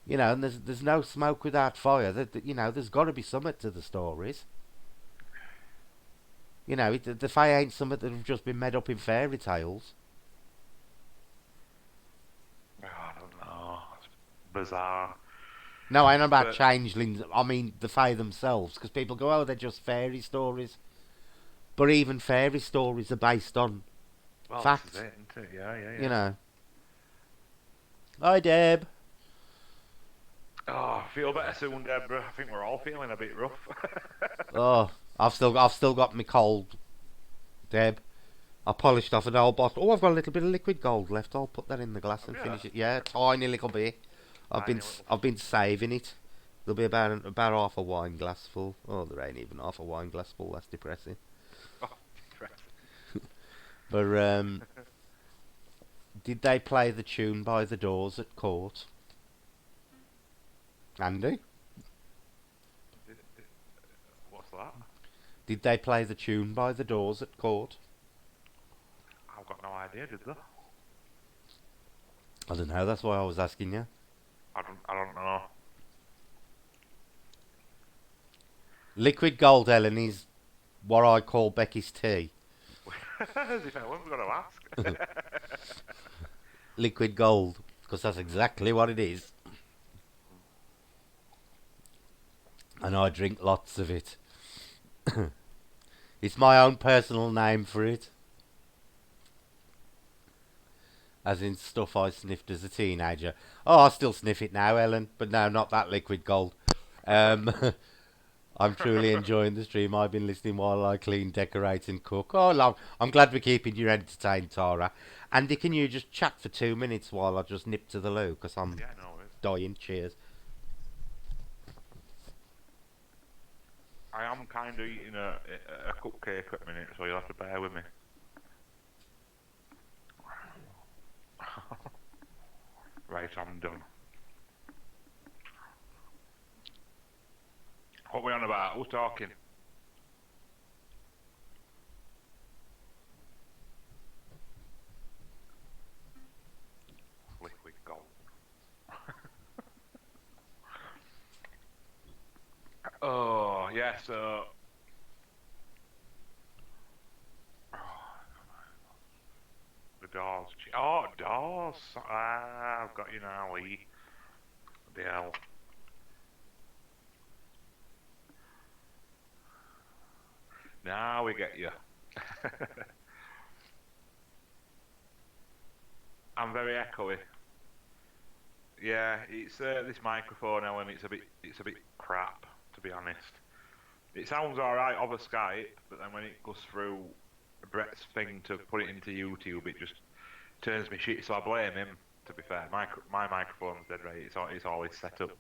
And there's no smoke without fire. There's got to be something to the stories. The Fae ain't something that have just been made up in fairy tales. Oh, I don't know. It's bizarre. No, I ain't about But changelings. I mean the Fae themselves, because people go, "Oh, they're just fairy stories." But even fairy stories are based on well, this is fact. it, isn't it? Yeah, yeah, You yeah. know. Hi, Deb. Oh, feel better soon, Deborah. I think we're all feeling a bit rough. Oh, I've still got my cold, Deb. I polished off an old bottle. Oh, I've got a little bit of liquid gold left. I'll put that in the glass Have and you? finish it. Yeah, tiny little bit. I've Tiny been little. I've been saving it. There'll be about half a wine glass full. Oh, there ain't even half a wine glass full. That's depressing. Oh, depressing. But did they play the tune by the doors at court, Andy? What's that? Did they play the tune by the doors at court? I've got no idea, did they? I don't know. That's why I was asking you. I don't know. Liquid gold, Ellen, is what I call Becky's tea. As if anyone's going to ask. Liquid gold, because that's exactly what it is. And I drink lots of it. It's my own personal name for it. As in stuff I sniffed as a teenager. Oh, I still sniff it now, Ellen, but no, not that liquid gold. Um, I'm truly enjoying the stream. I've been listening while I clean, decorate, and cook. Oh, love. I'm glad we're keeping you entertained, Tara. Andy, can you just chat for 2 minutes while I just nip to the loo? Because I'm Yeah, no worries. dying. Cheers. I am kind of eating a cupcake at the minute, so you'll have to bear with me. Right, I'm done. What are we on about? Who's talking? Liquid gold. Oh, yeah, so... The doors. Oh, doors! Ah, I've got you now, Lee. The hell. Now we get you. I'm very echoey. Yeah, it's this microphone, Ellen. It's a bit crap, to be honest. It sounds all right over Skype, but then when it goes through Brett's thing to put it into YouTube, it just turns me shit. So I blame him. To be fair, my microphone's dead right. It's always set up.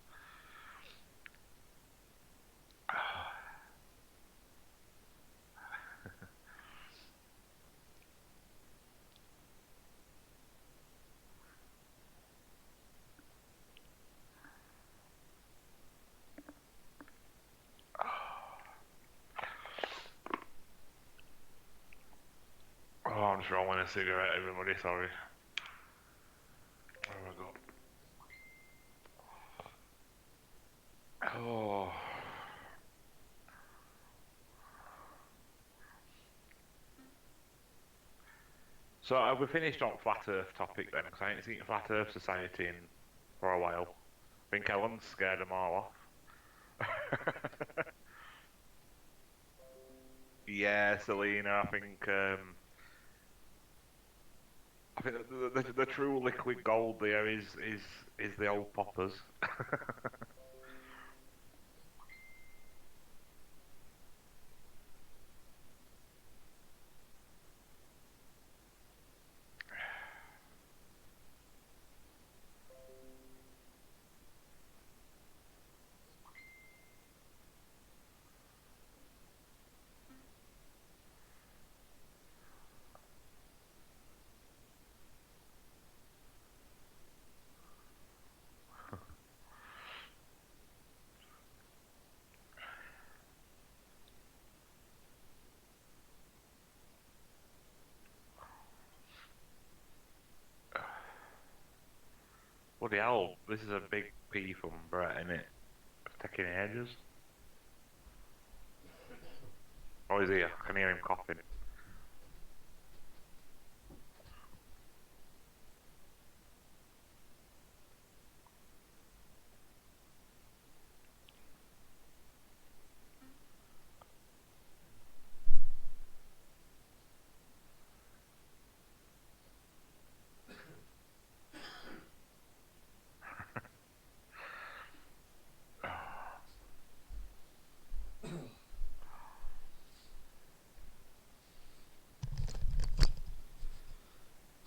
Oh, I'm just rolling a cigarette, everybody. Sorry. Where have I got? Oh. So have we finished on Flat Earth topic then? Because I ain't seen Flat Earth Society for a while. I think Ellen's scared them all off. Yeah, Selena. I think the true liquid gold there is the old poppers. Bloody hell, this is a big P from Brett, isn't it? It's taking ages. Oh, he's here. I can hear him coughing.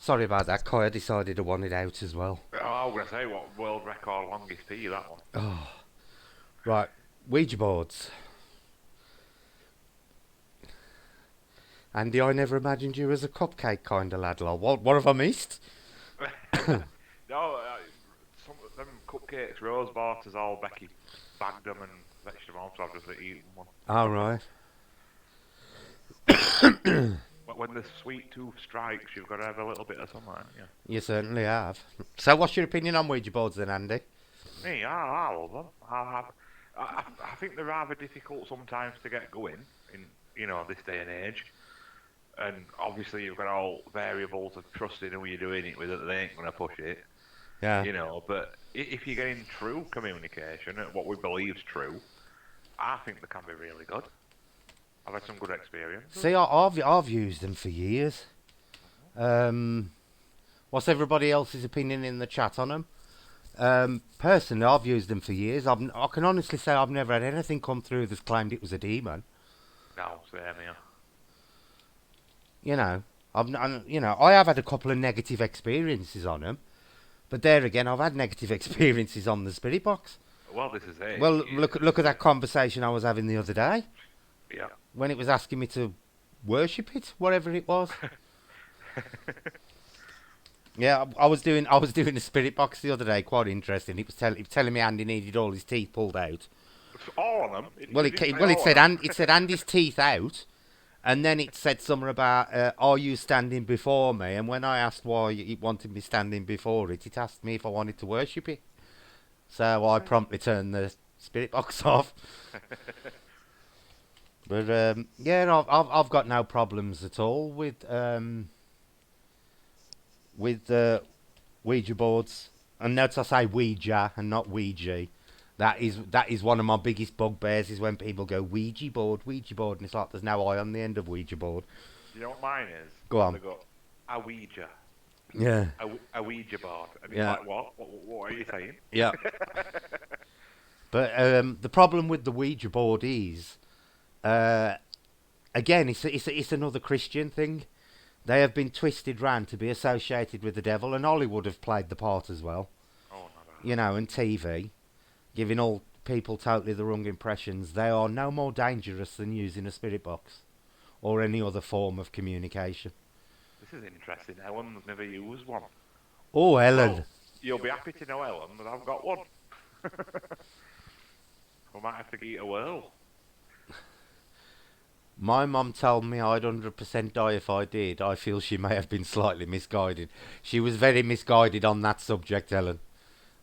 Sorry about that. Kaya decided to want it out as well. Oh, I was going to say, what world record longest P, that one. Oh, right. Ouija boards. Andy, I never imagined you as a cupcake kind of lad. What have I missed? No, some of them cupcakes, Rose bought us all. Becky bagged them and fetched them home, so I've just eaten one. All right. But when the sweet tooth strikes, you've got to have a little bit of something, haven't you? You certainly have. So what's your opinion on Ouija boards then, Andy? Me, I love them. I think they're rather difficult sometimes to get going in, this day and age. And obviously you've got all variables of trusting who you're doing it with, that they ain't going to push it. Yeah. But if you're getting true communication, what we believe is true, I think they can be really good. I've had some good experience. See, I've used them for years. What's everybody else's opinion in the chat on them? Personally, I've used them for years. I can honestly say I've never had anything come through that's claimed it was a demon. No, same here. I have had a couple of negative experiences on them, But there again, I've had negative experiences on the spirit box. Well, this is it. Well, look at that conversation I was having the other day Yeah. when it was asking me to worship it, whatever it was. Yeah, I was doing a spirit box the other day. Quite interesting. It was telling me Andy needed all his teeth pulled out. All of them. It said Andy's teeth out, and then it said something about are you standing before me? And when I asked why it wanted me standing before it, it asked me if I wanted to worship it. So I promptly turned the spirit box off. But yeah, I've got no problems at all with Ouija boards. And notice I say Ouija and not Ouija. That is one of my biggest bugbears is when people go Ouija board, and it's like there's no I on the end of Ouija board. You know what mine is? Go on. They go, a Ouija. Yeah. A Ouija board. And Yeah. it's like, what? What are you saying? Yeah. But the problem with the Ouija board is, again, it's another Christian thing. They have been twisted round to be associated with the devil, and Hollywood have played the part as well. Oh, no. You know, and TV, giving all people totally the wrong impressions. They are no more dangerous than using a spirit box or any other form of communication. This is interesting. Ellen's never used one. Oh, Ellen. Well, you'll be happy to know, Ellen, that I've got one. We might have to eat a whirl. My mum told me I'd 100% die if I did. I feel she may have been slightly misguided. She was very misguided on that subject, Ellen.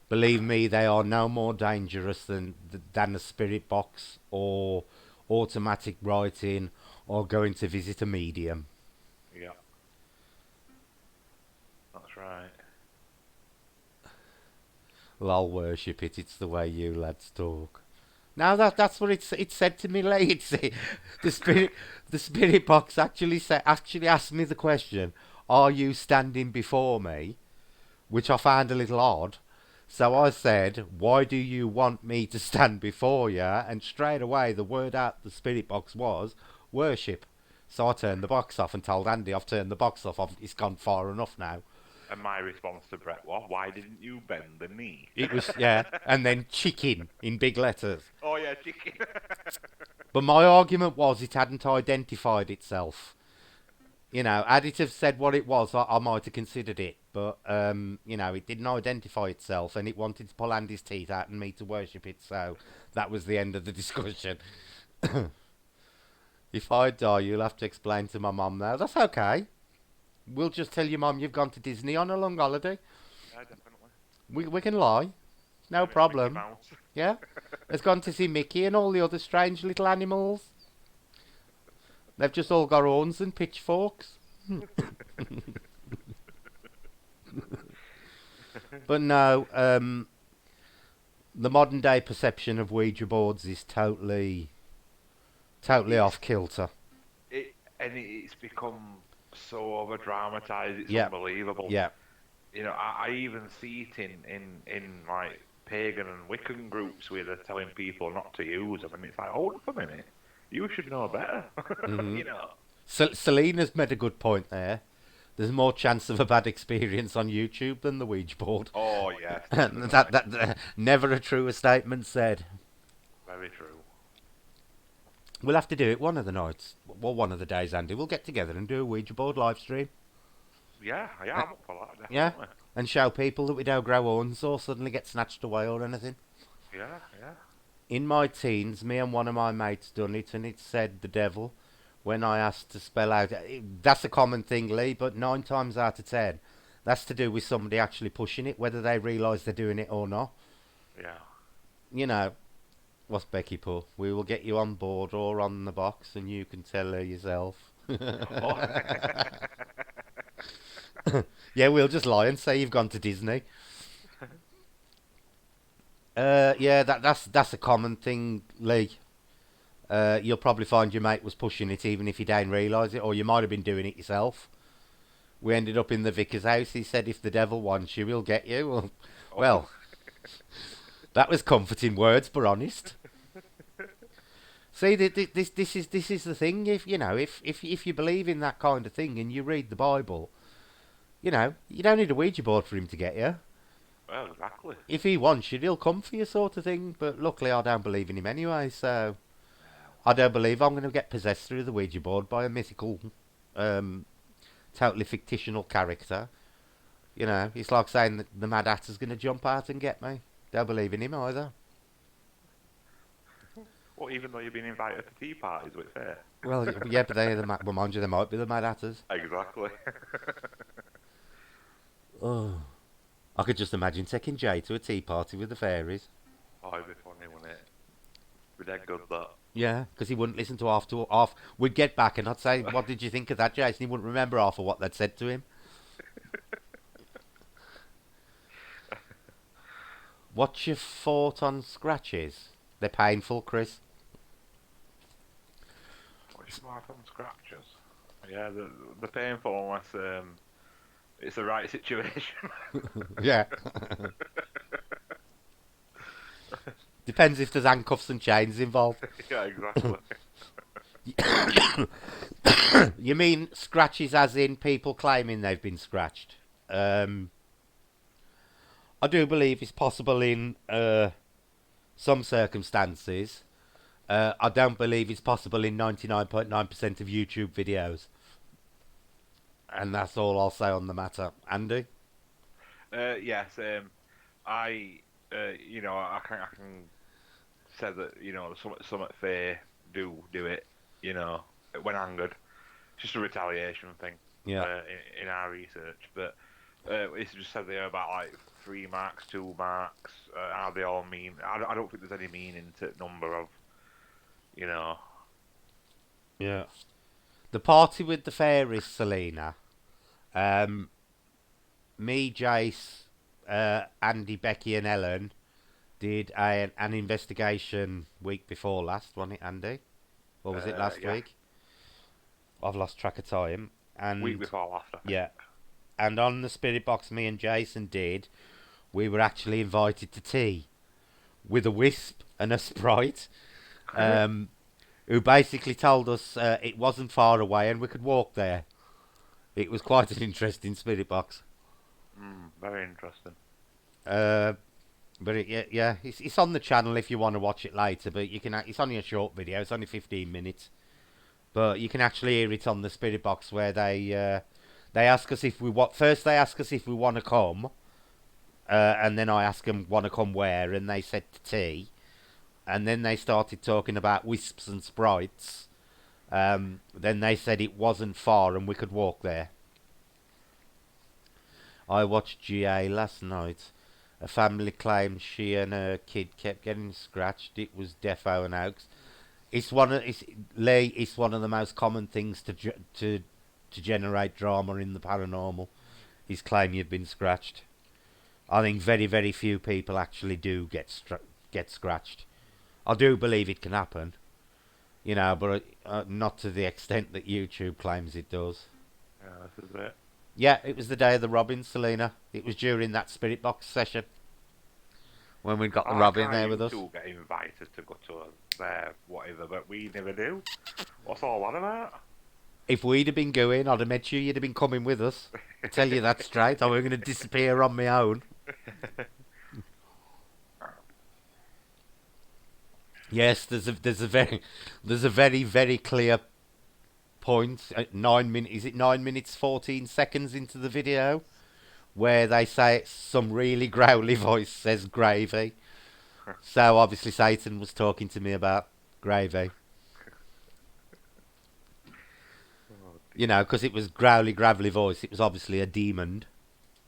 Believe me, they are no more dangerous than a spirit box or automatic writing or going to visit a medium. Yeah. That's right. Well, I'll worship it. It's the way you lads talk. Now that's what it said to me, Lee. The spirit box actually asked me the question, "Are you standing before me?" Which I found a little odd. So I said, "Why do you want me to stand before you?" And straight away the word out the spirit box was worship. So I turned the box off and told Andy I've turned the box off. It's gone far enough now. And my response to Brett was, why didn't you bend the knee? It was, yeah, and then chicken in big letters. Oh, yeah, chicken. But my argument was it hadn't identified itself. You know, had it have said what it was, I might have considered it. But, you know, it didn't identify itself, and it wanted to pull Andy's teeth out and me to worship it, so that was the end of the discussion. If I die, you'll have to explain to my mum now. That's okay. We'll just tell your mum you've gone to Disney on a long holiday. Yeah, definitely. We can lie. No problem. Yeah? Has gone to see Mickey and all the other strange little animals. They've just all got horns and pitchforks. But no, the modern day perception of Ouija boards is totally off kilter. It's become so over dramatized, it's Yeah. unbelievable. Yeah. You know, I even see it in like pagan and Wiccan groups where they're telling people not to use them, and it's like, hold up a minute, you should know better. You know. Selena's made a good point there. There's more chance of a bad experience on YouTube than the Ouija board. Oh yes. that never a truer statement said. Very true. We'll have to do it one of the nights. Well, one of the days, Andy. We'll get together and do a Ouija board live stream. Yeah, I'm up for that, definitely. Yeah, and show people that we don't grow horns or suddenly get snatched away or anything. Yeah. In my teens, me and one of my mates done it, and it said the devil. When I asked to spell out, that's a common thing, Lee, but 9 times out of 10, that's to do with somebody actually pushing it, whether they realise they're doing it or not. Yeah. You know, what's Becky put? We will get you on board or on the box, and you can tell her yourself. Yeah, we'll just lie and say you've gone to Disney. Yeah, that's a common thing, Lee. You'll probably find your mate was pushing it even if you don't realise it, or you might have been doing it yourself. We ended up in the vicar's house. He said, if the devil wants you, he'll get you. Well, that was comforting words, but honest. See, this is the thing. If you believe in that kind of thing and you read the Bible, you know, you don't need a Ouija board for him to get you. Well, exactly. If he wants you, he'll come for you, sort of thing. But luckily, I don't believe in him anyway, so I don't believe I'm going to get possessed through the Ouija board by a mythical, um, totally fictional character. You know, it's like saying that the Mad Hatter's going to jump out and get me. Don't believe in him either. Well, even though you've been invited to tea parties with fair. Well, yeah, but well, mind you, they might be the Mad Hatters. Exactly. Oh, I could just imagine taking Jay to a tea party with the fairies. Oh, it'd be funny, wouldn't it? Be dead good, that. Yeah, because he wouldn't listen to half. We'd get back and I'd say, "What did you think of that, Jason?" He wouldn't remember half of what they'd said to him. What's your thought on scratches? They're painful, Chris. What's your mark on scratches? Yeah, the painful unless it's the right situation. Yeah. Depends if there's handcuffs and chains involved. Yeah, exactly. You mean scratches as in people claiming they've been scratched? I do believe it's possible in some circumstances. I don't believe it's possible in 99.9% of YouTube videos. And that's all I'll say on the matter. Andy? Yes, I can say that, some at fair do it, when angered. It's just a retaliation thing. Yeah. In our research, but it's just said there about like 3 marks, 2 marks. How they all mean? I don't think there's any meaning to number of, Yeah. The party with the fairies, Selena. Me, Jace, Andy, Becky, and Ellen did an investigation week before last, wasn't it, Andy? Or was it last yeah. week? I've lost track of time. And Week before last, I think. yeah. And on the spirit box me and Jason did, we were actually invited to tea with a wisp and a sprite, who basically told us it wasn't far away and we could walk there. It was quite an interesting spirit box. Very interesting. But it's on the channel if you want to watch it later. But you can. It's only a short video. It's only 15 minutes. But you can actually hear it on the spirit box where they ask us if we want. First they ask us if we want to come, and then I ask them want to come where, and they said to tea, and then they started talking about wisps and sprites. Then they said it wasn't far and we could walk there. I watched GA last night. A family claimed she and her kid kept getting scratched. It was defo and hoax. It's one of the most common things to generate drama in the paranormal. Is claim you've been scratched. I think very very few people actually do get scratched. I do believe it can happen, but not to the extent that YouTube claims it does. Yeah, this is it. Yeah, it was the day of the Robin, Selena. It was during that spirit box session when we got the Robin there with us. You get invited to go to their whatever, but we never do. What's all that about? If we'd have been going, I'd have met you. You'd have been coming with us. I tell you that straight. I was going to disappear on my own. Yes, there's a very very clear point at 9 minutes. Is it 9 minutes 14 seconds into the video where they say some really growly voice says gravy. So obviously Satan was talking to me about gravy. Because it was growly gravelly voice. It was obviously a demon.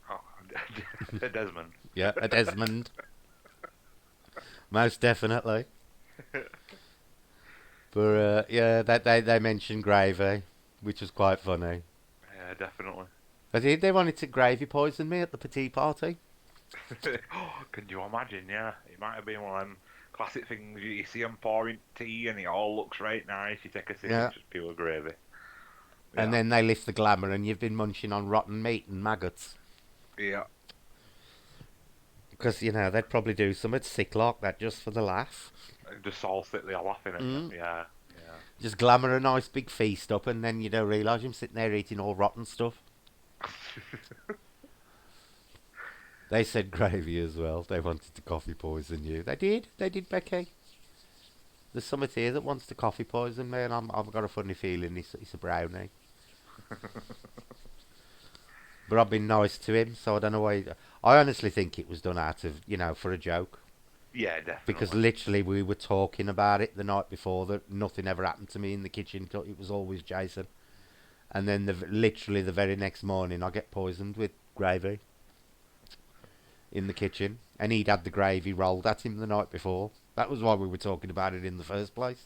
Oh, a Desmond. Yeah, a Desmond. Most definitely. But they mentioned gravy, which was quite funny. Yeah, definitely. But they wanted to gravy poison me at the petite party. Can you imagine? Yeah, it might have been one of them classic things. You see them pouring tea and it all looks right nice. You take a sip, it's just pure gravy. Yeah. And then they lift the glamour, and you've been munching on rotten meat and maggots. Yeah. Because they'd probably do something sick like that just for the laugh. Just all sit there laughing at you. Yeah. Just glamour a nice big feast up, and then you don't realise I'm sitting there eating all rotten stuff. They said gravy as well. They wanted to coffee poison you. They did. They did, Becky. There's somebody here that wants to coffee poison me, and I've got a funny feeling it's a brownie. But I've been nice to him, so I don't know why. I honestly think it was done out of, for a joke. Yeah, Because definitely. literally we were talking about it the night before, that nothing ever happened to me in the kitchen. It was always Jason. And then literally the very next morning I get poisoned with gravy in the kitchen. And he'd had the gravy rolled at him the night before. That was why we were talking about it in the first place.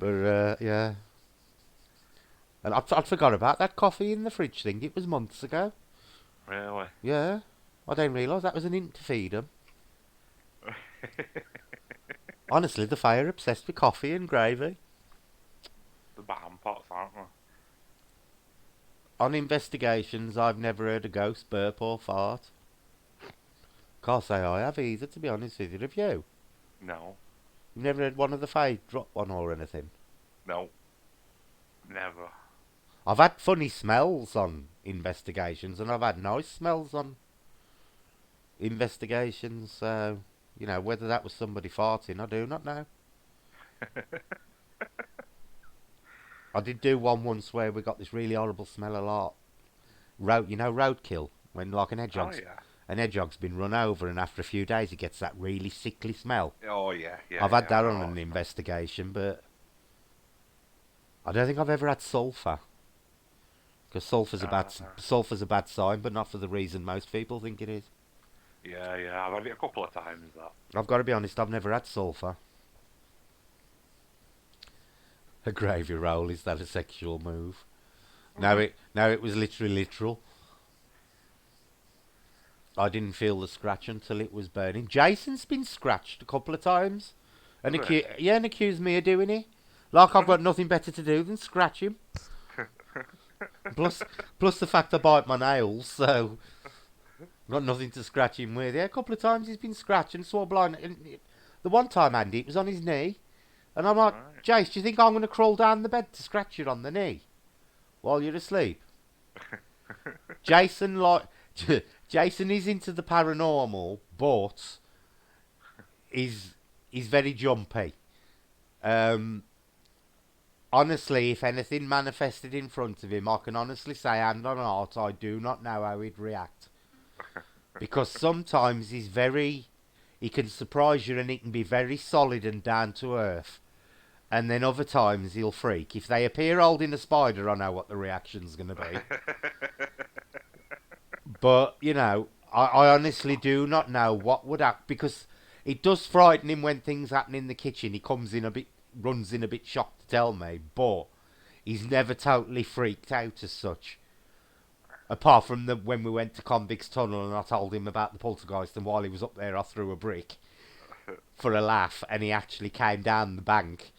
But, yeah. And I'd forgot about that coffee in the fridge thing. It was months ago. Really? Yeah. I didn't realise that was an hint to feed 'em. Honestly, the fire obsessed with coffee and gravy. The bottom pots, aren't they? On investigations, I've never heard a ghost burp or fart. Can't say I have either, to be honest with you. Have you? No. You've never heard one of the Fae drop one or anything? No. Never. I've had funny smells on investigations, and I've had nice smells on investigations, so, whether that was somebody farting, I do not know. I did do one once where we got this really horrible smell a lot. Roadkill, when like Oh yeah. an hedgehog's been run over, and after a few days it gets that really sickly smell. Oh yeah. Yeah. I've had Yeah. I that know on what an it's like. investigation, but I don't think I've ever had sulphur. Because sulphur's a bad sign, but not for the reason most people think it is. Yeah. Yeah. I've had it a couple of times. That. I've got to be honest, I've never had sulphur. A gravy roll, is that a sexual move? No, it was literally literal. I didn't feel the scratch until it was burning. Jason's been scratched a couple of times, and Is it? and accused me of doing it. Like I've got nothing better to do than scratch him. Plus, plus the fact I bite my nails, so got nothing to scratch him with. Yeah, a couple of times he's been scratched and swore blind. The one time, Andy, it was on his knee, and I'm like, Right. Jace, do you think I'm going to crawl down the bed to scratch you on the knee while you're asleep? Jason like Jason is into the paranormal, but he's very jumpy. Um, Honestly, if anything manifested in front of him, I can honestly say, hand on heart, I do not know how he'd react. Because sometimes he can surprise you, and he can be very solid and down to earth. And then other times he'll freak. If they appear holding a spider, I know what the reaction's going to be. But, I honestly do not know what would happen, because it does frighten him when things happen in the kitchen. He runs in a bit shocked to tell me, but he's never totally freaked out as such. Apart from when we went to Convict's Tunnel and I told him about the poltergeist, and while he was up there I threw a brick for a laugh, and he actually came down the bank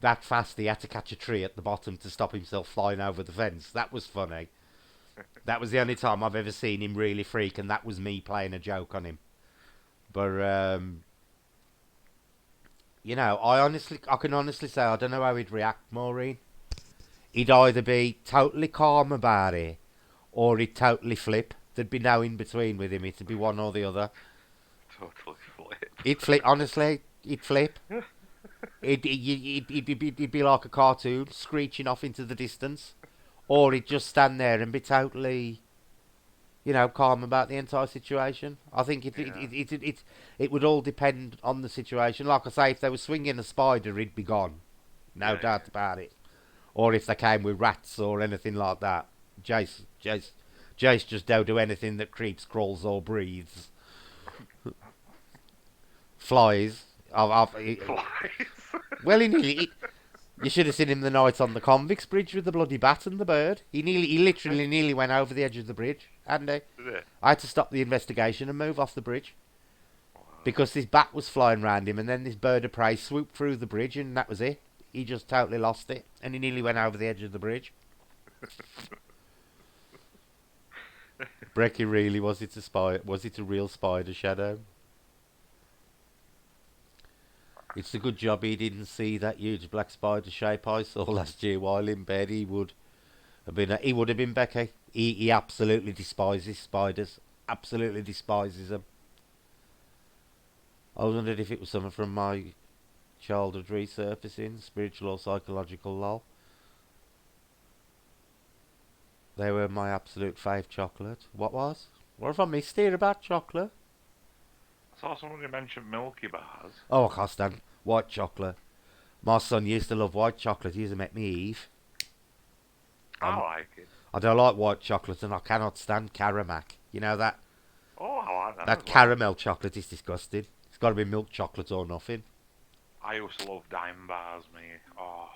that fast he had to catch a tree at the bottom to stop himself flying over the fence. That was funny. That was the only time I've ever seen him really freak, and that was me playing a joke on him. But I can honestly say I don't know how he'd react, Maureen. He'd either be totally calm about it, or he'd totally flip. There'd be no in between with him. It'd be one or the other. Totally flip. He'd flip. Honestly, he'd flip. He'd be like a cartoon, screeching off into the distance, or he'd just stand there and be totally, calm about the entire situation. I think Yeah. it would all depend on the situation. Like I say, if they were swinging a spider, he'd be gone, no Yeah. doubt about it. Or if they came with rats or anything like that, Jace just don't do anything that creeps, crawls, or breathes. Flies. Flies. Well, you should have seen him the night on the convicts bridge with the bloody bat and the bird. He literally nearly went over the edge of the bridge, and Yeah. I had to stop the investigation and move off the bridge Wow. because this bat was flying round him, and then this bird of prey swooped through the bridge, and that was it. He just totally lost it, and he nearly went over the edge of the bridge. Brecky, really, was it a spy? Was it a real spider shadow? It's a good job he didn't see that huge black spider shape I saw last year while in bed. He would have been Becky. He absolutely despises spiders. absolutely despises them. I wondered if it was something from my childhood resurfacing, spiritual or psychological lol. They were my absolute fave chocolate. What was? What have I missed here about chocolate? I saw somebody mention Milky Bars. Oh, I can't stand white chocolate. My son used to love white chocolate. He used to make me Eve. I like it. I don't like white chocolate, and I cannot stand Caramac. You know that Oh, I like them that as well. caramel chocolate is disgusting. It's got to be milk chocolate or nothing. I used to love Dime Bars, mate. Oh,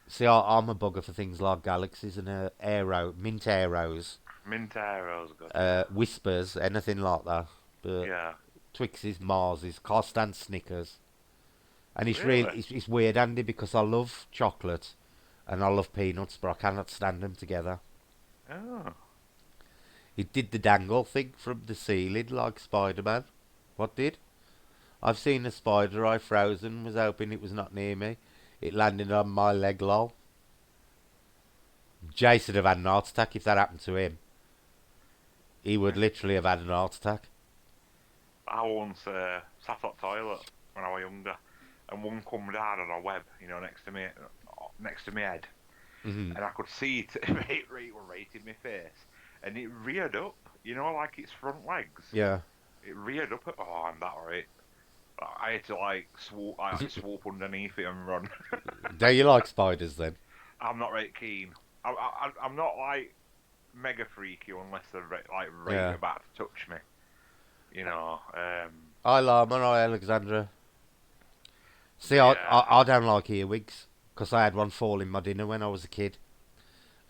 See, I'm a bugger for things like galaxies and mint arrows, mint arrows, good. whispers, anything like that. But Yeah. Twixes, Marses, can't stand Snickers. And it's Really? it's weird, Andy, because I love chocolate and I love peanuts, but I cannot stand them together. Oh. It did the dangle thing from the ceiling like Spider-Man. What did? I've seen a spider, I froze and was hoping it was not near me. It landed on my leg, lol. Jason would have had an heart attack if that happened to him. He would literally have had an heart attack. I once sat on the toilet when I was younger, and one come down on a web, next to me head, Mm-hmm. and I could see it right in my face, and it reared up, like its front legs. Yeah. It reared up. I'm that right. I had to swoop underneath it and run. Do you like spiders then? I'm not right keen. I'm not like mega freaky unless they're right Yeah. about to touch me. I like them, I Alexandra. See, Yeah. I don't like earwigs because I had one fall in my dinner when I was a kid,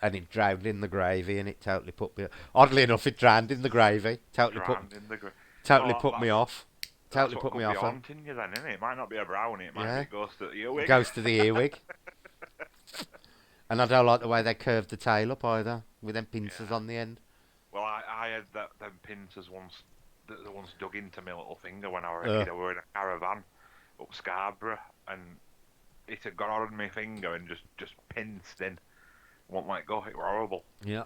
and it drowned in the gravy, and it totally put me. Oddly enough, it drowned in the gravy. Drowned in the Totally Well, put me off. That's Totally what put could me be off. haunting you then, innit? It might not be a brownie, it might Yeah. be a ghost at the earwig. Goes to the earwig. And I don't like the way they curved the tail up either, with them pincers Yeah. on the end. Well, I had them pincers once, the ones dug into my little finger when I was a kid. I were in a caravan up Scarborough, and it had got on my finger and just pinched in. Won't let go. It were horrible. Yeah.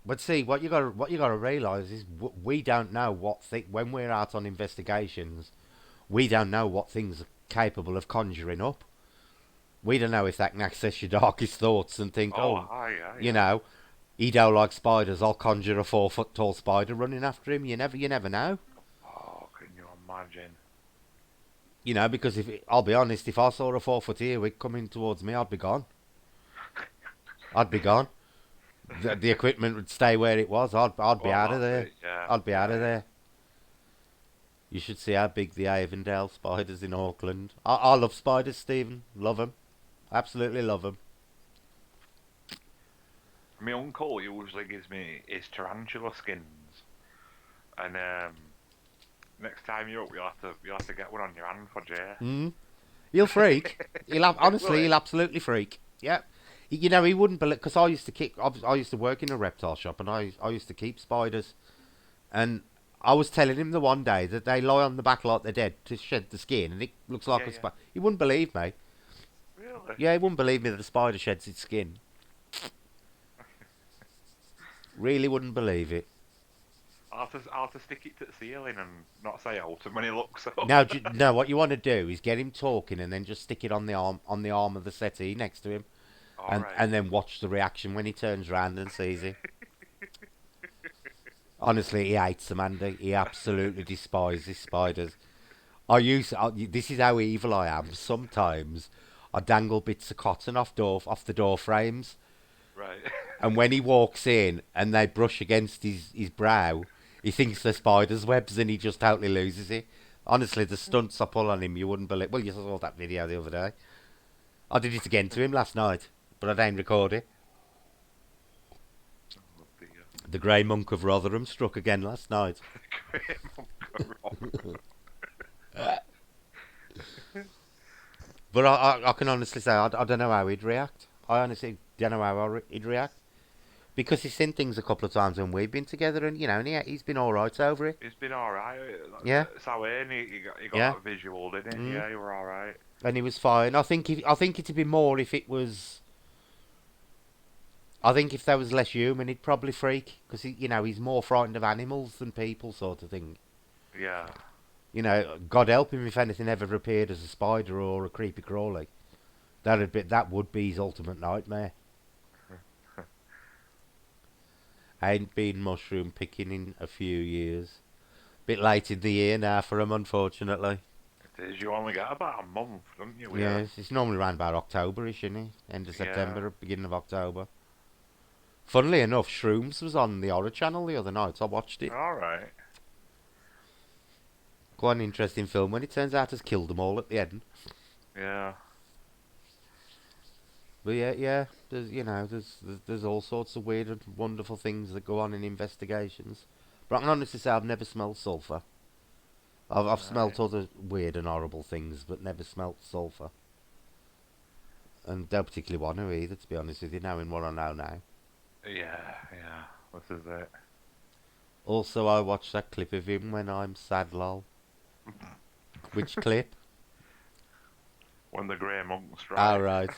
But see, what you got to realise is we don't know when we're out on investigations, we don't know what things are capable of conjuring up. We don't know if that can access your darkest thoughts and think, Yeah. you know, he don't like spiders. I'll conjure a 4 foot tall spider running after him. You never know. Oh, can you imagine? You know, because I'll be honest, if I saw a 4 foot earwig coming towards me, I'd be gone. I'd be gone. The equipment would stay where it was. I'd be out of there. Yeah. I'd be out of there. You should see how big the Avondale spiders in Auckland. I love spiders, Stephen. Love them. Absolutely love them. My uncle usually gives me his tarantula skins, and next time you're up, you'll have to get one on your hand for Jay. He'll freak. Honestly, he'll absolutely freak. Yeah. You know, he wouldn't believe, because I used to work in a reptile shop, and I used to keep spiders, and I was telling him the one day that they lie on the back like they're dead to shed the skin, and it looks like a spider. He wouldn't believe me. Really? Yeah, he wouldn't believe me that a spider sheds its skin. Really wouldn't believe it. I'll have to stick it to the ceiling and not say out when he looks up. No, what you want to do is get him talking, and then just stick it on the arm of the settee next to him, and then watch the reaction when he turns round and sees it. Honestly, he hates them, Andy. He absolutely despises spiders. This is how evil I am. Sometimes I dangle bits of cotton off the door frames, Right. and when he walks in and they brush against his brow, he thinks they're spiders' webs, and he just totally loses it. Honestly, the stunts I pull on him, you wouldn't believe. Well, you saw that video the other day. I did it again to him last night, but I didn't record it. Oh dear. The Grey Monk of Rotherham struck again last night. But I can honestly say I don't know how he'd react. I honestly don't know how he'd react. Because he's seen things a couple of times when we've been together, and he's been all right over it. He's been alright. Yeah. So he got Yeah. that visual, didn't he? Yeah, he were alright. And he was fine. I think it'd be more if it was I think if there was less human, he'd probably freak because he's more frightened of animals than people, sort of thing. Yeah. God help him if anything ever appeared as a spider or a creepy crawly. That would be his ultimate nightmare. I ain't been mushroom picking in a few years. Bit late in the year now for him, unfortunately. It is. You only get about a month, don't you? Yeah, Yeah. it's normally around about October-ish, isn't it? End of Yeah. September, beginning of October. Funnily enough, Shrooms was on the Horror Channel the other night. I watched it. All right. Quite an interesting film when it turns out has killed them all at the end. Yeah. But yeah, there's all sorts of weird and wonderful things that go on in investigations. But I can honestly say I've never smelled sulphur. I've Right. smelt other weird and horrible things, but never smelt sulphur. And don't particularly want to either, to be honest with you, knowing what I know now. Yeah. Yeah. This is it. Also, I watched that clip of him when I'm sad, lol. Which clip? When the grey monk Ah, strike. right.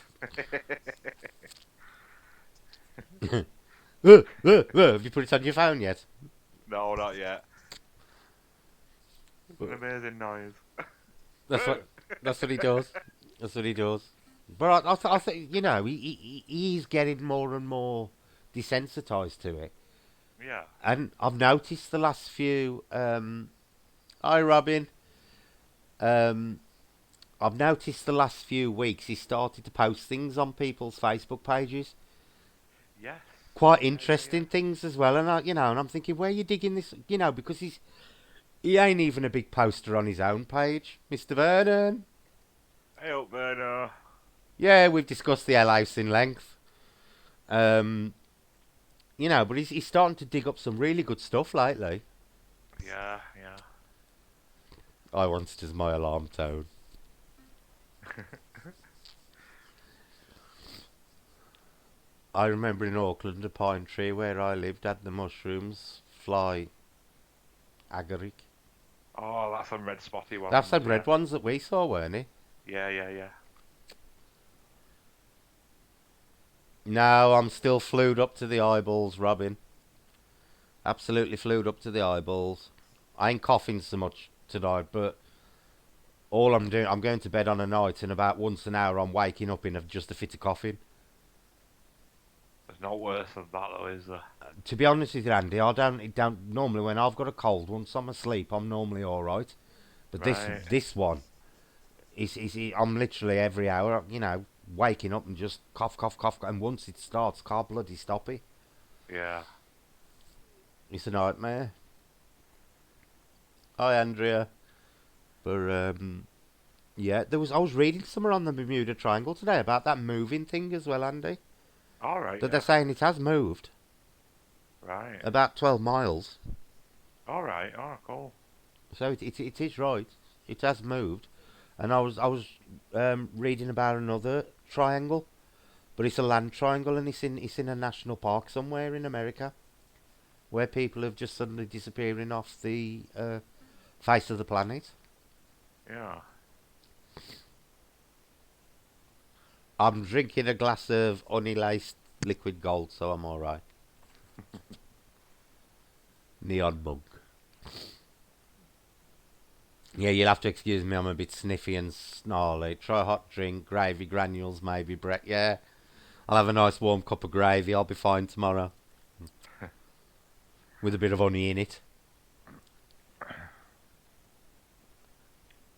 Have you put it on your phone yet? No, not yet. It's an amazing noise. That's what. That's what he does. That's what he does. But I think he's getting more and more desensitized to it, Yeah. and I've noticed the last few. Hi, Robin. Um, I've noticed the last few weeks he started to post things on people's Facebook pages, Yes. quite Yeah. Yeah. Yeah. interesting things as well. And and I'm thinking, where are you digging this? Because he ain't even a big poster on his own page, Mr. Vernon. Hey up there, no. Yeah, we've discussed the L house in length. Um, but he's starting to dig up some really good stuff lately. Yeah. Yeah. I want it as my alarm tone. I remember in Auckland, a pine tree where I lived had the mushrooms fly agaric. Oh, that's some red spotty That's ones. the Yeah. red ones that we saw, weren't it? Yeah. Yeah. Yeah. No, I'm still flued up to the eyeballs, Robin. Absolutely flued up to the eyeballs. I ain't coughing so much tonight, but all I'm doing, I'm going to bed on a night, and about once an hour I'm waking up in just a fit of coughing. There's no worse than that, though, is there? To be honest with you, Andy, it don't normally when I've got a cold. Once I'm asleep, I'm normally all right. But this Right. this one I'm literally every hour, waking up and just cough, cough, cough, and once it starts, can't bloody stop it. Yeah. It's a nightmare. Hi, Andrea. But yeah, I was reading somewhere on the Bermuda Triangle today about that moving thing as well, Andy. All right. That Yeah. they're saying it has moved Right. about 12 miles. All right. Oh, cool. So it is right. It has moved, and I was reading about another triangle, but it's a land triangle, and it's in a national park somewhere in America, where people have just suddenly disappearing off the face of the planet. Yeah. I'm drinking a glass of honey laced liquid gold, so I'm all right. Neon mug. Yeah, you'll have to excuse me. I'm a bit sniffy and snarly. Try a hot drink, gravy granules, maybe Brett. Yeah, I'll have a nice warm cup of gravy. I'll be fine tomorrow with a bit of honey in it.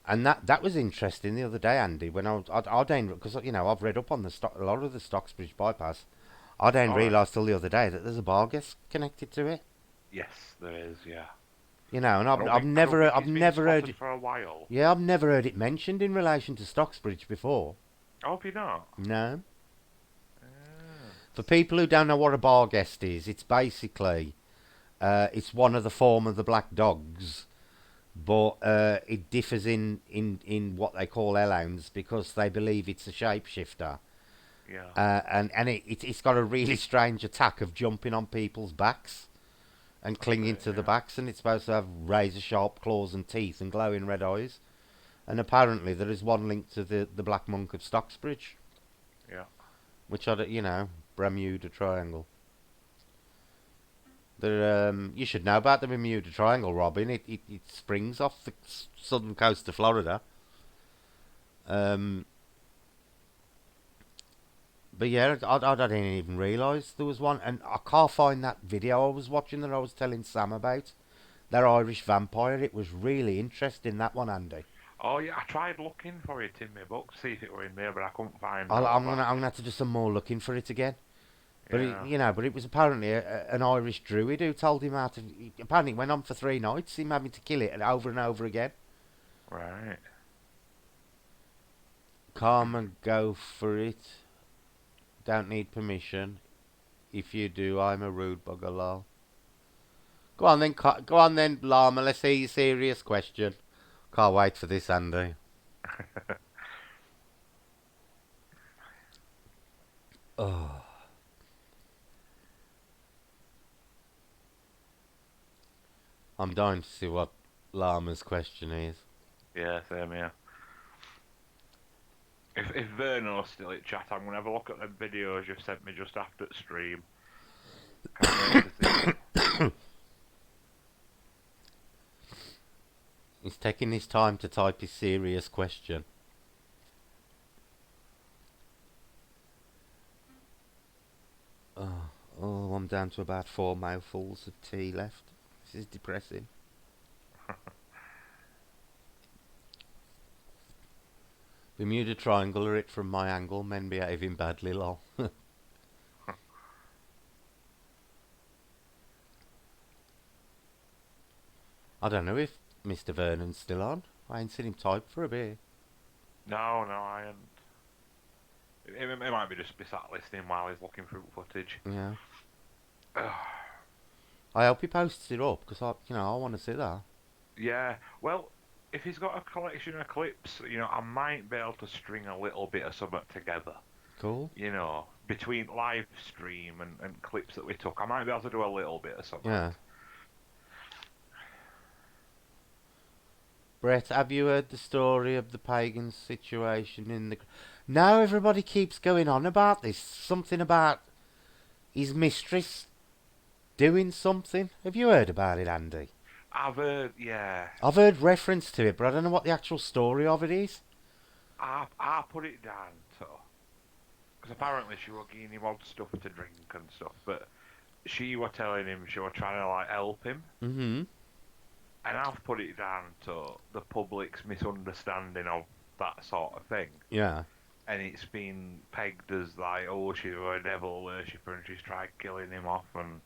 And that was interesting the other day, Andy. When I didn't, because I've read up on a lot of the Stocksbridge bypass. I didn't All right. realise till the other day that there's a bar gas connected to it. Yes, there is. Yeah. And I don't think I've he's been never heard spotted it. for a while. Yeah, I've never heard it mentioned in relation to Stocksbridge before. I hope you not. No. Ah. For people who don't know what a bar guest is, it's basically it's one of the form of the black dogs, but it differs in what they call hellhounds because they believe it's a shapeshifter, Yeah. and it's got a really strange attack of jumping on people's backs and That's clinging it. to the Yeah. backs, and it's supposed to have razor sharp claws and teeth and glowing red eyes. And apparently there is one linked to the Black Monk of Stocksbridge, Yeah. which I don't, Bermuda Triangle. You should know about the Bermuda Triangle, Robin. It springs off the southern coast of Florida. Um, but yeah, I didn't even realise there was one, and I can't find that video I was watching that I was telling Sam about. That Irish vampire. It was really interesting, that one, Andy. Oh yeah, I tried looking for it in my book, see if it were in there, but I couldn't find I'll, no. I'm But gonna I'm gonna have to do some more looking for it again. But yeah, but it was apparently an Irish druid who told him how to. Apparently, it went on for 3 nights. Him having to kill it over and over again. right. Come and go for it. Don't need permission. If you do, I'm a rude bugger, lol. Go on then, Llama. Let's hear your serious question. Can't wait for this, Andy. Oh, I'm dying to see what Llama's question is. Yeah, same here. If Vernon's still at chat, I'm gonna have a look at the videos you've sent me just after the stream. Can't wait to see. He's taking his time to type his serious question. Oh, I'm down to about 4 mouthfuls of tea left. This is depressing. Bermuda Triangle are it from my angle. Men behaving badly, lol. I don't know if Mr. Vernon's still on. I ain't seen him type for a bit. No, I haven't. It might be just be sat listening while he's looking through footage. Yeah. I hope he posts it up because I want to see that. Yeah, well, if he's got a collection of clips, I might be able to string a little bit of something together. Cool. Between live stream and clips that we took, I might be able to do a little bit of something. Yeah. Brett, have you heard the story of the pagan situation in the... Now everybody keeps going on about this. Something about his mistress doing something. Have you heard about it, Andy? I've heard, yeah. I've heard reference to it, but I don't know what the actual story of it is. I put it down to... Because apparently she were giving him odd stuff to drink and stuff, but she were telling him she were trying to, help him. Mm-hmm. And I've put it down to the public's misunderstanding of that sort of thing. Yeah. And it's been pegged as she's a devil worshipper and she's tried killing him off. And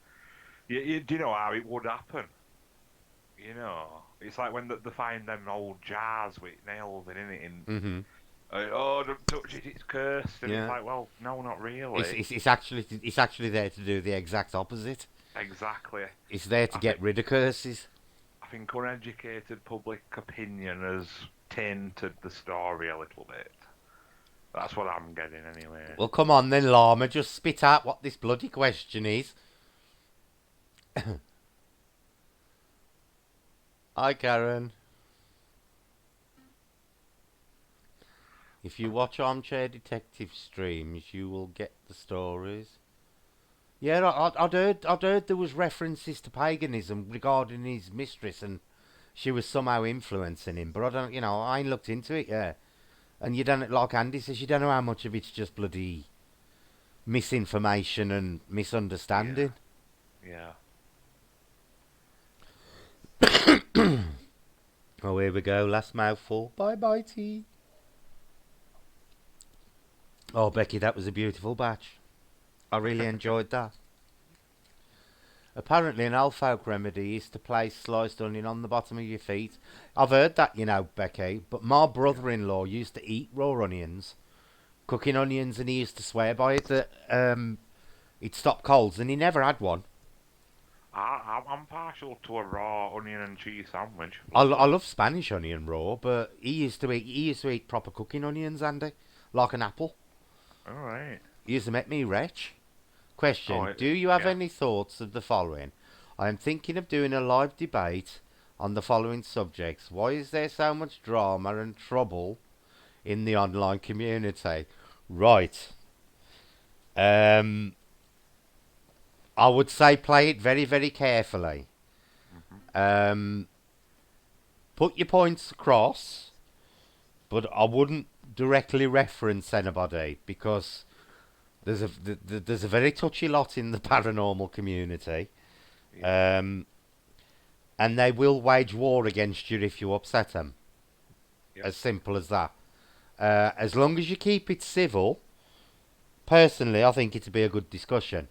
do you know how it would happen? It's like when they find them old jars with nails in it, and Mm-hmm. Don't touch it, it's cursed. And Yeah. it's like, well, no, not really. It's actually there to do the exact opposite. Exactly. It's there to get rid of curses. I think uneducated public opinion has tainted the story a little bit. That's what I'm getting anyway. Well, come on then, Llama. Just spit out what this bloody question is. Hi, Karen. If you watch Armchair Detective streams, you will get the stories. Yeah, I'd heard there was references to paganism regarding his mistress, and she was somehow influencing him. But I ain't looked into it yet. And you don't, like Andy says, you don't know how much of it's just bloody misinformation and misunderstanding. Yeah. Oh, here we go. Last mouthful. Bye, tea. Oh, Becky, that was a beautiful batch. I really enjoyed that. Apparently, an old folk remedy is to place sliced onion on the bottom of your feet. I've heard that, Becky, but my brother-in-law used to eat raw onions, cooking onions, and he used to swear by it that it'd stop colds, and he never had one. I'm partial to a raw onion and cheese sandwich. I love Spanish onion raw, but he used to eat proper cooking onions, Andy, like an apple. All right. He used to make me rich. Question: do you have any thoughts of the following? I am thinking of doing a live debate on the following subjects. Why is there so much drama and trouble in the online community? Right. I would say play it very, very carefully. Hmm. Um, put your points across, but I wouldn't directly reference anybody because there's a very touchy lot in the paranormal community, Yeah. um, and they will wage war against you if you upset them. Yep. As simple as that. As long as you keep it civil, personally, I think it'd be a good discussion.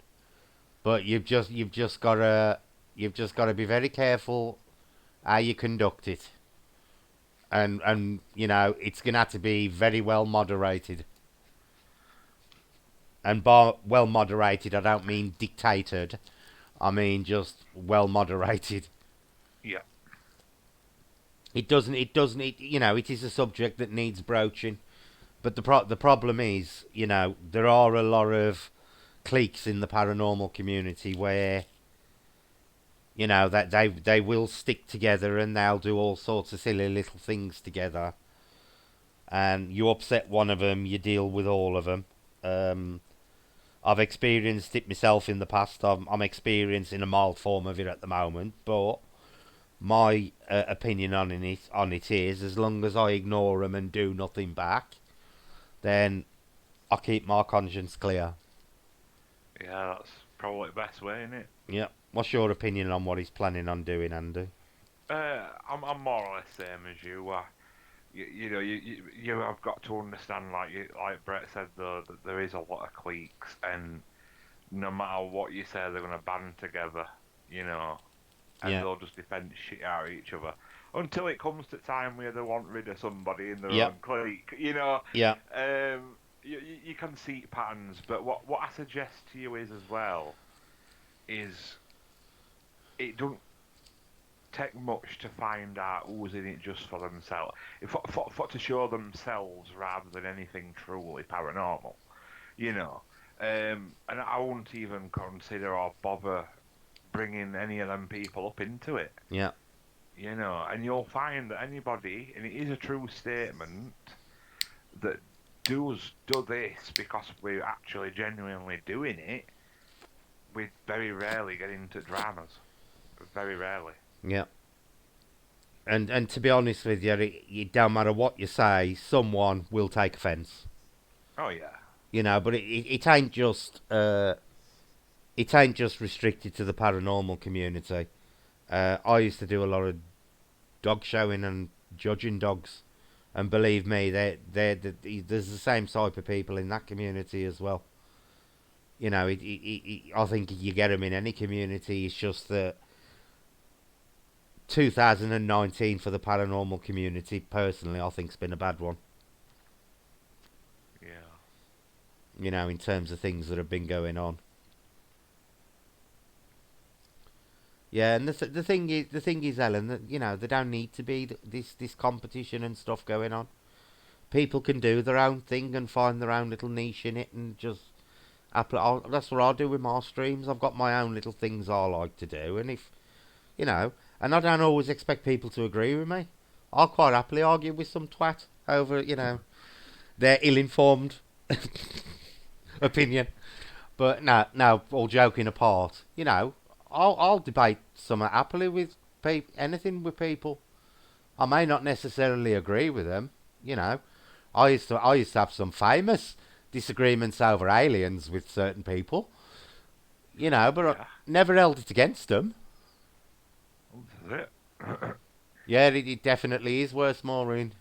But you've just gotta be very careful how you conduct it, and it's gonna have to be very well moderated. And by well moderated, I don't mean dictated. I mean just well moderated. Yeah. It is a subject that needs broaching. But the problem is, there are a lot of cliques in the paranormal community where, that they will stick together and they'll do all sorts of silly little things together. And you upset one of them, you deal with all of them. Um, I've experienced it myself in the past. I'm experiencing a mild form of it at the moment, but my opinion on it is, as long as I ignore them and do nothing back, then I keep my conscience clear. Yeah, that's probably the best way, isn't it? Yeah. What's your opinion on what he's planning on doing, Andy? I'm more or less same as you. You have got to understand, like Brett said, though, that there is a lot of cliques, and no matter what you say, they're going to band together, you know, and Yeah. they'll just defend shit out of each other until it comes to time where they want rid of somebody in their Yeah. own clique, you know. Yeah. You can see patterns, but what I suggest to you is as well is it don't take much to find out who's in it just for themselves, for to show themselves rather than anything truly paranormal, you know. And I won't even consider or bother bringing any of them people up into it, Yeah. you know. And you'll find that anybody, and it is a true statement, that do this because we're actually genuinely doing it, we very rarely get into dramas. Very rarely. Yeah. And to be honest with you, it don't matter what you say, someone will take offence. Oh yeah. But it ain't just restricted to the paranormal community. I used to do a lot of dog showing and judging dogs, and believe me, there's the same type of people in that community as well. I think you get them in any community. It's just that 2019 for the paranormal community, personally, I think's been a bad one. Yeah. In terms of things that have been going on. Yeah, and the thing is, Ellen, that there don't need to be this competition and stuff going on. People can do their own thing and find their own little niche in it, and just that's what I do with my streams. I've got my own little things I like to do, and if you know, and I don't always expect people to agree with me. I'll quite happily argue with some twat over their ill-informed opinion. But no, no, all joking apart, I'll debate some happily with anything with people. I may not necessarily agree with them. You know, I used to have some famous disagreements over aliens with certain people. But I Yeah. never held it against them. This is it. Yeah, it definitely is worth Maureen.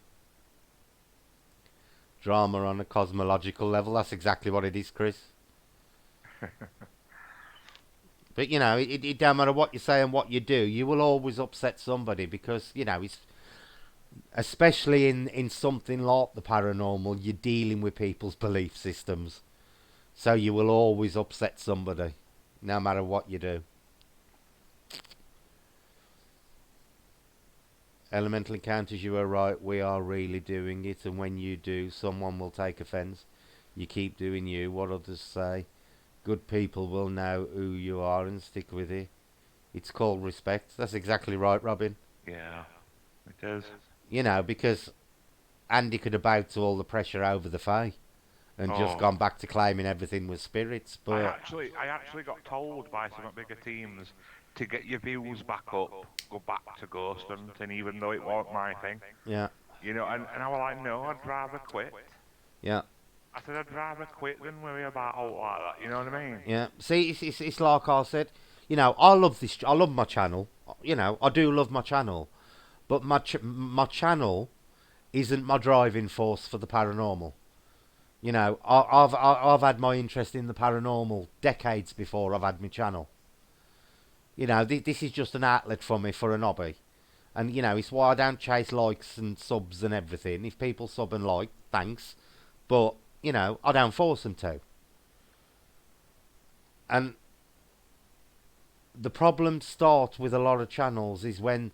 Drama on a cosmological level. That's exactly what it is, Chris. But it don't matter what you say and what you do. You will always upset somebody because it's especially in something like the paranormal. You're dealing with people's belief systems, so you will always upset somebody, no matter what you do. Elemental encounters, you are right. We are really doing it, and when you do, someone will take offence. You keep doing you. What others say. Good people will know who you are and stick with it. It's called respect. That's exactly right, Robin. Yeah. It is. Because Andy could have bowed to all the pressure over the Fae, and just Oh, gone back to claiming everything was spirits. But I actually got told by some bigger teams to get your views back up, go back to ghost hunting, even though it wasn't my thing. yeah, And I was like, no, I'd rather quit. yeah, I said I'd rather quit than worry about all like that. You know what I mean? yeah. See, it's like I said. I love this. I love my channel. I do love my channel, but my channel isn't my driving force for the paranormal. I've had my interest in the paranormal decades before I've had my channel. This is just an outlet for me for an hobby. And, it's why I don't chase likes and subs and everything. If people sub and like, thanks. But, I don't force them to. And the problem starts with a lot of channels is when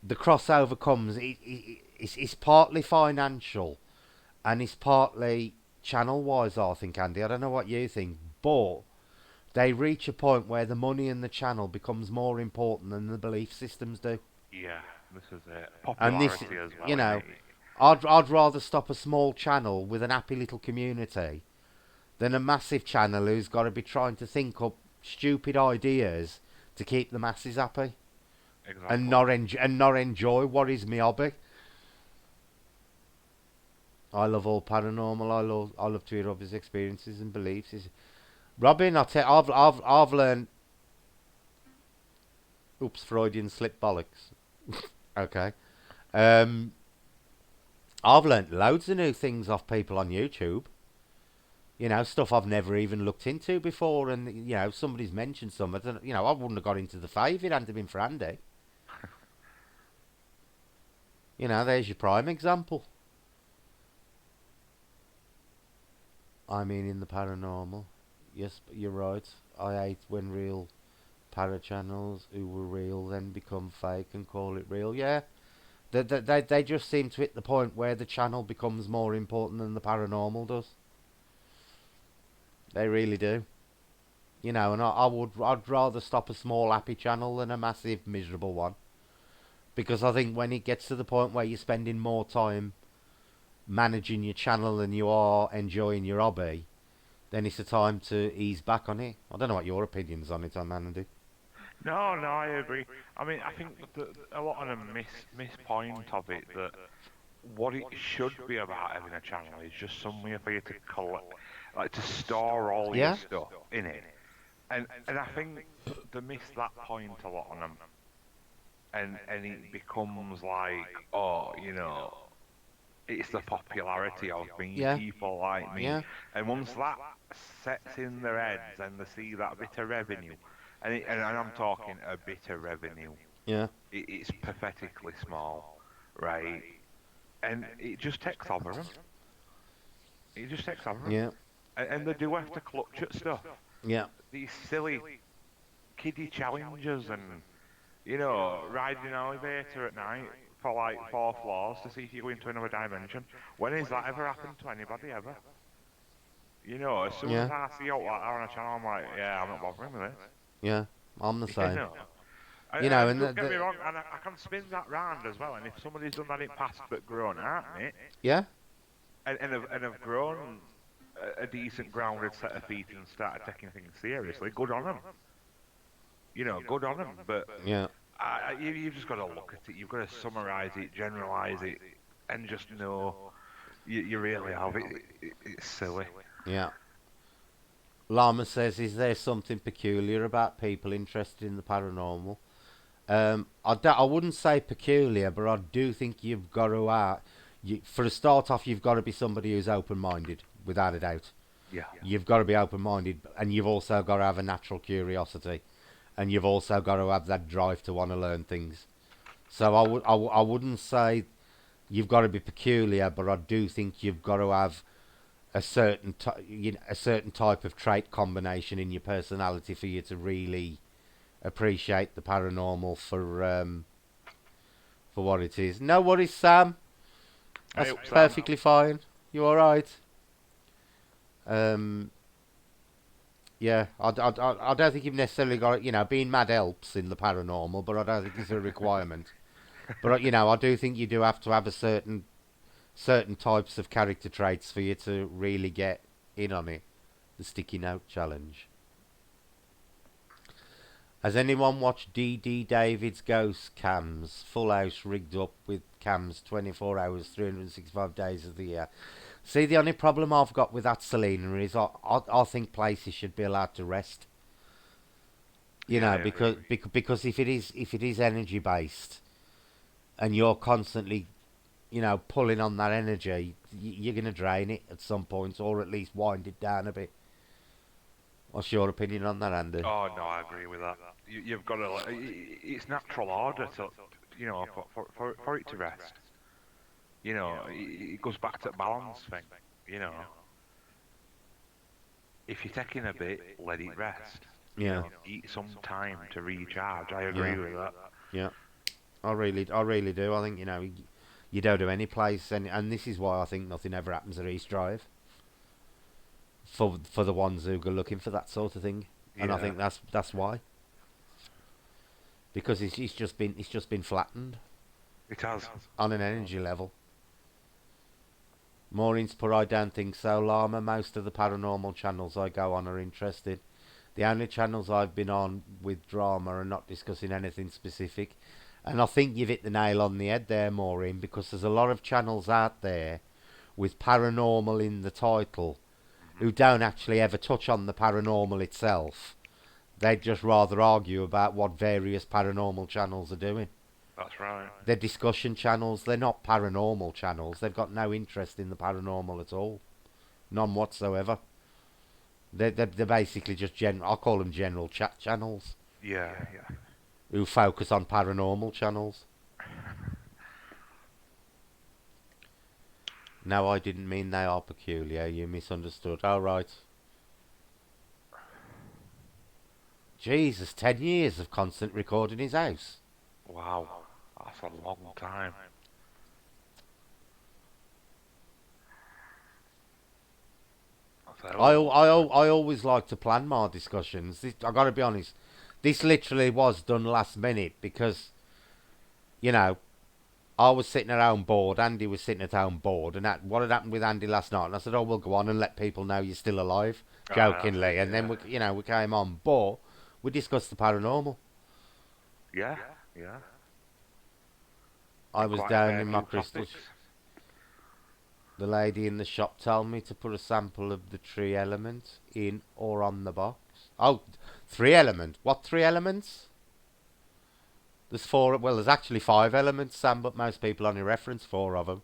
the crossover comes. It's partly financial and it's partly channel-wise, I think, Andy. I don't know what you think. But they reach a point where the money in the channel becomes more important than the belief systems do. Yeah, this is it. And this, Popularity as well, you know, innit? I'd rather stop a small channel with an happy little community than a massive channel who's got to be trying to think up stupid ideas to keep the masses happy and Exactly. not enjoy what is my hobby. I love all paranormal. I love to hear others' experiences and beliefs. Robin, I've learned. Oops, Freudian slip bollocks. Okay. Um, I've learnt loads of new things off people on YouTube. Stuff I've never even looked into before, and somebody's mentioned some. I wouldn't have got into the fave if it hadn't been for Andy. There's your prime example. I mean, in the paranormal, yes, but you're right. I hate when real para channels who were real then become fake and call it real. Yeah, they just seem to hit the point where the channel becomes more important than the paranormal does. They really do. And I'd rather stop a small happy channel than a massive miserable one. Because I think when it gets to the point where you're spending more time managing your channel than you are enjoying your hobby, then it's a time to ease back on it. I don't know what your opinions on it are, Andy. No, no, I agree. I mean, I think a lot of the miss point of it that what it should be about having a channel is just somewhere for you to collect, like to store all your Yeah, stuff in it. And I think they miss that point a lot on them, and it becomes like, oh, it's the popularity of me, yeah, people like me, yeah, and once that sets in their heads and they see that bit of revenue, and I'm talking a bit of revenue, yeah, it's pathetically small, right? And it just takes over them. It just takes over them, yeah, and they do have to clutch at stuff. yeah, These silly kiddie challenges and riding an elevator at night for like 4 floors to see if you go into another dimension. When has that ever happened to anybody ever? As soon as yeah, I see out like that on a channel, I'm like, yeah, I'm not bothering with yeah. I'm the this. same. And And don't get me wrong, and I can spin that round as well. And if somebody's done that in past but grown out in it, yeah, and have grown a decent grounded set of feet and started taking things seriously, good on them. Good on them. But yeah, you've just got to look at it. You've got to summarize it, generalize it, and just know you really have it. It's silly. yeah. Lama says, "Is there something peculiar about people interested in the paranormal?" I wouldn't say peculiar, but I do think you've got to, for a start off, you've got to be somebody who's open-minded, without a doubt. Yeah. You've got to be open-minded, and you've also got to have a natural curiosity, and you've also got to have that drive to want to learn things. So I wouldn't say you've got to be peculiar, but I do think you've got to have a certain type of trait combination in your personality for you to really appreciate the paranormal for what it is. No worries, Sam. I That's hope Sam. perfectly fine. You all right? Um, yeah, I don't think you've necessarily got it. Being mad helps in the paranormal, but I don't think it's a requirement. But I do think you do have to have a certain certain types of character traits for you to really get in on it. The sticky note challenge. Has anyone watched D.D. David's Ghost Cams? Full house rigged up with cams 24 hours, 365 days of the year. See, the only problem I've got with that, Selena, is I think places should be allowed to rest. You Yeah, I know, agree. because if it is energy based, and you're constantly, pulling on that energy, you're going to drain it at some point, or at least wind it down a bit. What's your opinion on that, Andy? Oh no, I agree with that. You've got to. It's natural order to, for it to rest. It goes back to the balance thing. You know, if you're taking a bit, let it rest. Yeah, Eat some time to recharge. I yeah, agree with that. yeah. I really do. I think you don't do any place, and this is why I think nothing ever happens at East Drive for the ones who go looking for that sort of thing, and I Yeah, think that's why, because it's just been flattened it has. on an energy level. Maureen's put, I don't think so, Llama. Most of the paranormal channels I go on are interested. The only channels I've been on with drama are not discussing anything specific. And I think you've hit the nail on the head there, Maureen, because there's a lot of channels out there with paranormal in the title Hmm. who don't actually ever touch on the paranormal itself. They'd just rather argue about what various paranormal channels are doing. That's right. They're discussion channels, they're not paranormal channels. They've got no interest in the paranormal at all. None whatsoever. They're basically just I'll call them general chat channels Yeah, yeah. who focus on paranormal channels. No, I didn't mean they are peculiar. You misunderstood. Oh, right. Jesus, 10 years of constant recording his house. Wow, that's a long time. That's a hell of a long time. I always like to plan my discussions. I got to be honest. This literally was done last minute because, you know, I was sitting at home bored. Andy was sitting at home bored. And what had happened with Andy last night? And I said, oh, we'll go on and let people know you're still alive, That's it. jokingly. And then, Yeah, we came on. But we discussed the paranormal. yeah, yeah. I And was quite a down fair in my few crystal. topics. The lady in the shop told me to put a sample of the tree element in or on the box. Oh, three element. What three elements? There's four. Well, there's actually five elements, Sam, but most people only reference four of them.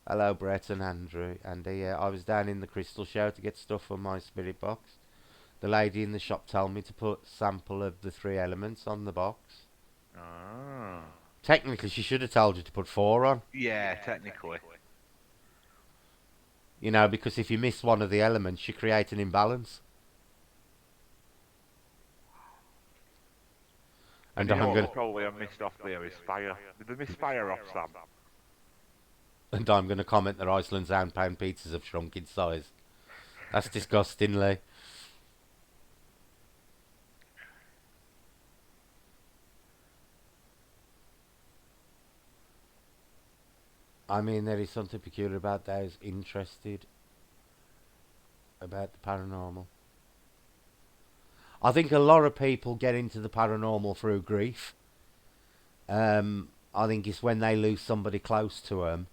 Hello, Brett and Andrew. Andy, yeah, I was down in the crystal show to get stuff for my spirit box. The lady in the shop told me to put a sample of the three elements on the box. Ah. Technically, she should have told you to put four on. Yeah, technically. Because if you miss one of the elements, you create an imbalance. And And you know I'm what gonna was probably I missed off there is fire. Did they miss fire off, Sam? and I'm gonna comment that Iceland's £1 pizzas have shrunk in size. That's disgustingly. I mean, there is something peculiar about those interested about the paranormal. I think a lot of people get into the paranormal through grief. I think it's when they lose somebody close to them,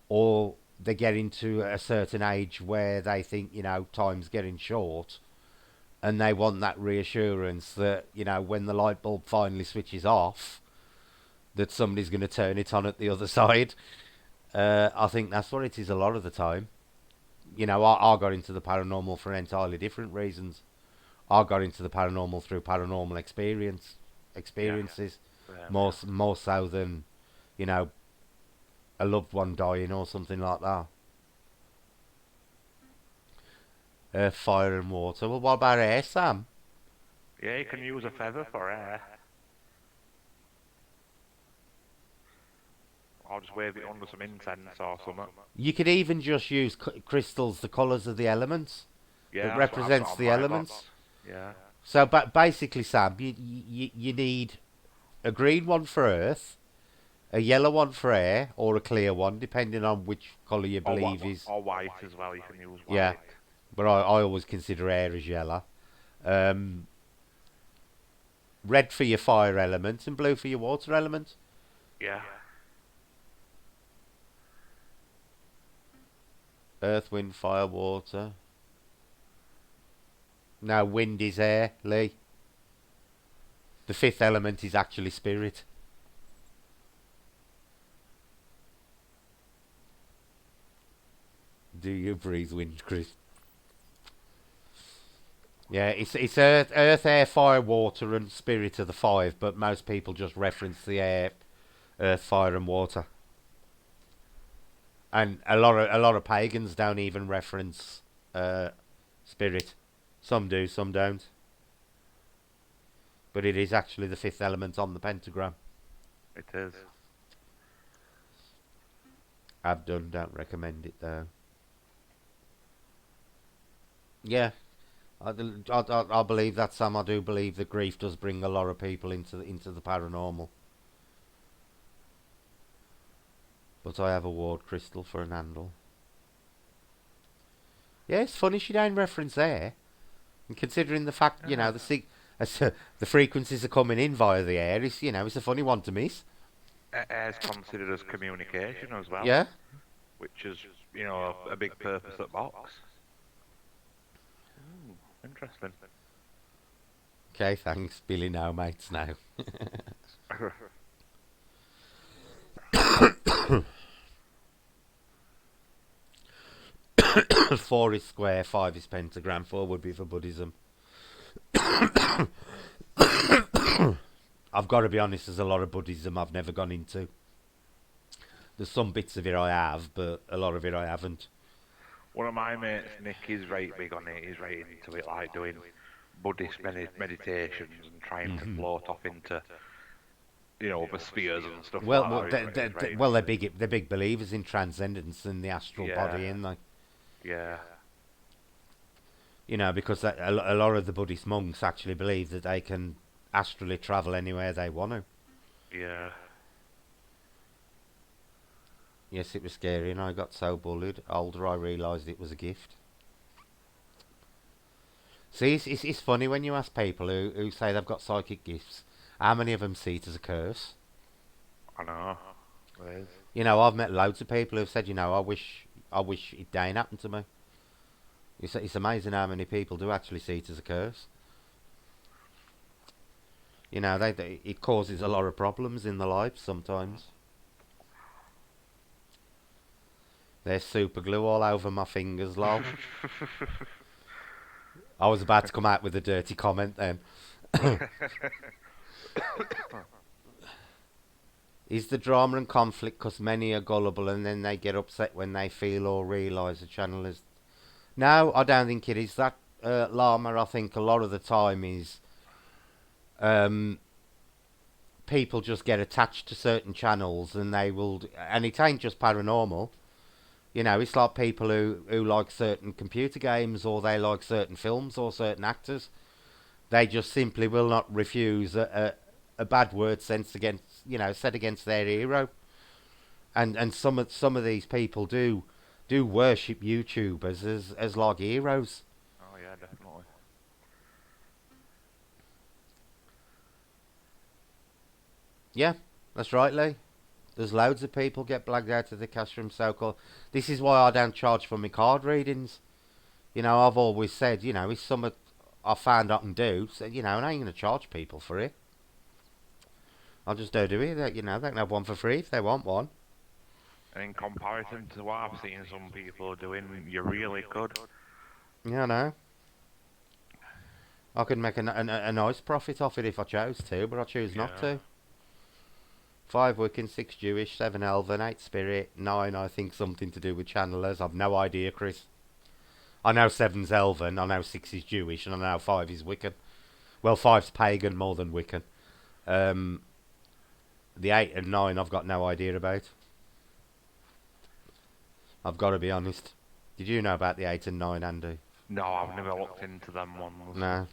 or they get into a certain age where they think, time's getting short, and they want that reassurance that, when the light bulb finally switches off, that somebody's going to turn it on at the other side. I think that's what it is a lot of the time. I got into the paranormal for entirely different reasons. I got into the paranormal through paranormal Yeah. experiences, Yeah. more so than, you know, a loved one dying or something like that. Fire and water. Well, what about air, Sam? Yeah, you can use a feather for air. I'll just wave it under some incense or something. You could even just use crystals, the colours of the elements that Yeah, that's what I've got represents on the my box. elements. Yeah. So, but basically, Sam, you need a green one for earth, A yellow one for air or a clear one, depending on which colour you believe is. Or white as well. You can use Yeah, white. but I always consider air as yellow. Um, red for your fire element and blue for your water element. Yeah. Earth, wind, fire, water. Now wind is air, Lee. The fifth element is actually spirit. Do you breathe wind, Chris? Yeah, it's earth, air, fire, water, and spirit are the five, but most people just reference the air, earth, fire, and water. And a lot of pagans don't even reference spirit. Some do, some don't. But it is actually the fifth element on the pentagram. It is. I've done, don't recommend it though. Yeah, I believe that, Sam. I do believe that grief does bring a lot of people into the paranormal. But I have a ward crystal for an handle. Yeah, it's funny she don't reference air. And considering the fact, the frequencies are coming in via the air, it's a funny one to miss. Air's considered as communication as well, Yeah. which is, a big purpose at box. Ooh, interesting. Okay, thanks, Billy. Now, mates. Now. 4 is square, 5 is pentagram, 4 would be for Buddhism. I've got to be honest, there's a lot of Buddhism I've never gone into. There's some bits of it I have, but a lot of it I haven't. One of my mates, Nick, is right big on it. He's right into it, like doing Buddhist meditations and trying to float off into, other spheres and stuff Well, like that. they're big believers in transcendence and the astral body, and yeah, because a lot of the Buddhist monks actually believe that they can astrally travel anywhere they want to. yeah. Yes, it was scary, and I got so bullied. Older, I realised it was a gift. See, it's funny when you ask people who say they've got psychic gifts, how many of them see it as a curse? I know. It is. I've met loads of people who've said, I wish it didn't happen to me. It's amazing how many people do actually see it as a curse. It causes a lot of problems in their lives sometimes. There's super glue all over my fingers, lol. I was about to come out with a dirty comment then. Is the drama and conflict because many are gullible and then they get upset when they feel or realise a channel is... No, I don't think it is that, Llama. I think a lot of the time is people just get attached to certain channels and they will... And it ain't just paranormal. It's like people who like certain computer games or they like certain films or certain actors. They just simply will not refuse a bad word said against their hero. And some of these people do worship YouTubers as like heroes. Oh yeah, definitely. Yeah, that's right, Lee. There's loads of people get blagged out of the cash from so-called... This is why I don't charge for my card readings. I've always said, it's something I found I can do. So, and I ain't going to charge people for it. I'll just do it. They can have one for free if they want one. And in comparison to what I've seen some people doing, you really could. Yeah, I know. I could make a nice profit off it if I chose to, but I choose not to. 5 Wiccan, 6 Jewish, 7 Elven, 8 Spirit, 9 I think something to do with channelers. I've no idea, Chris. I know 7's Elven, I know 6 is Jewish, and I know 5 is Wiccan. Well, 5's pagan more than Wiccan. The 8 and 9 I've got no idea about. I've got to be honest. Did you know about the 8 and 9, Andy? No, I've never looked into them ones. No.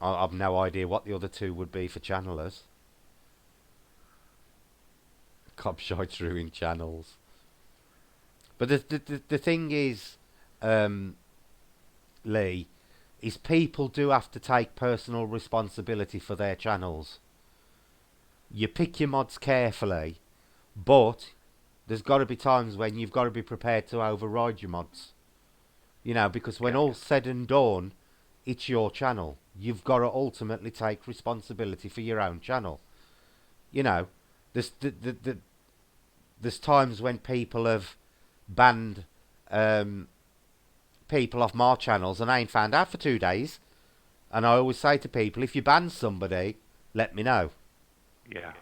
I've no idea what the other 2 would be for channelers. Gobshites ruin channels. But the thing is, um, Lee, is people do have to take personal responsibility for their channels. You pick your mods carefully, but there's got to be times when you've got to be prepared to override your mods. You know, because when Yeah. all's said and done, it's your channel. You've got to ultimately take responsibility for your own channel. You know, there's there's times when people have banned people off my channels and I ain't found out for 2 days. And I always say to people, if you ban somebody, let me know. Yeah.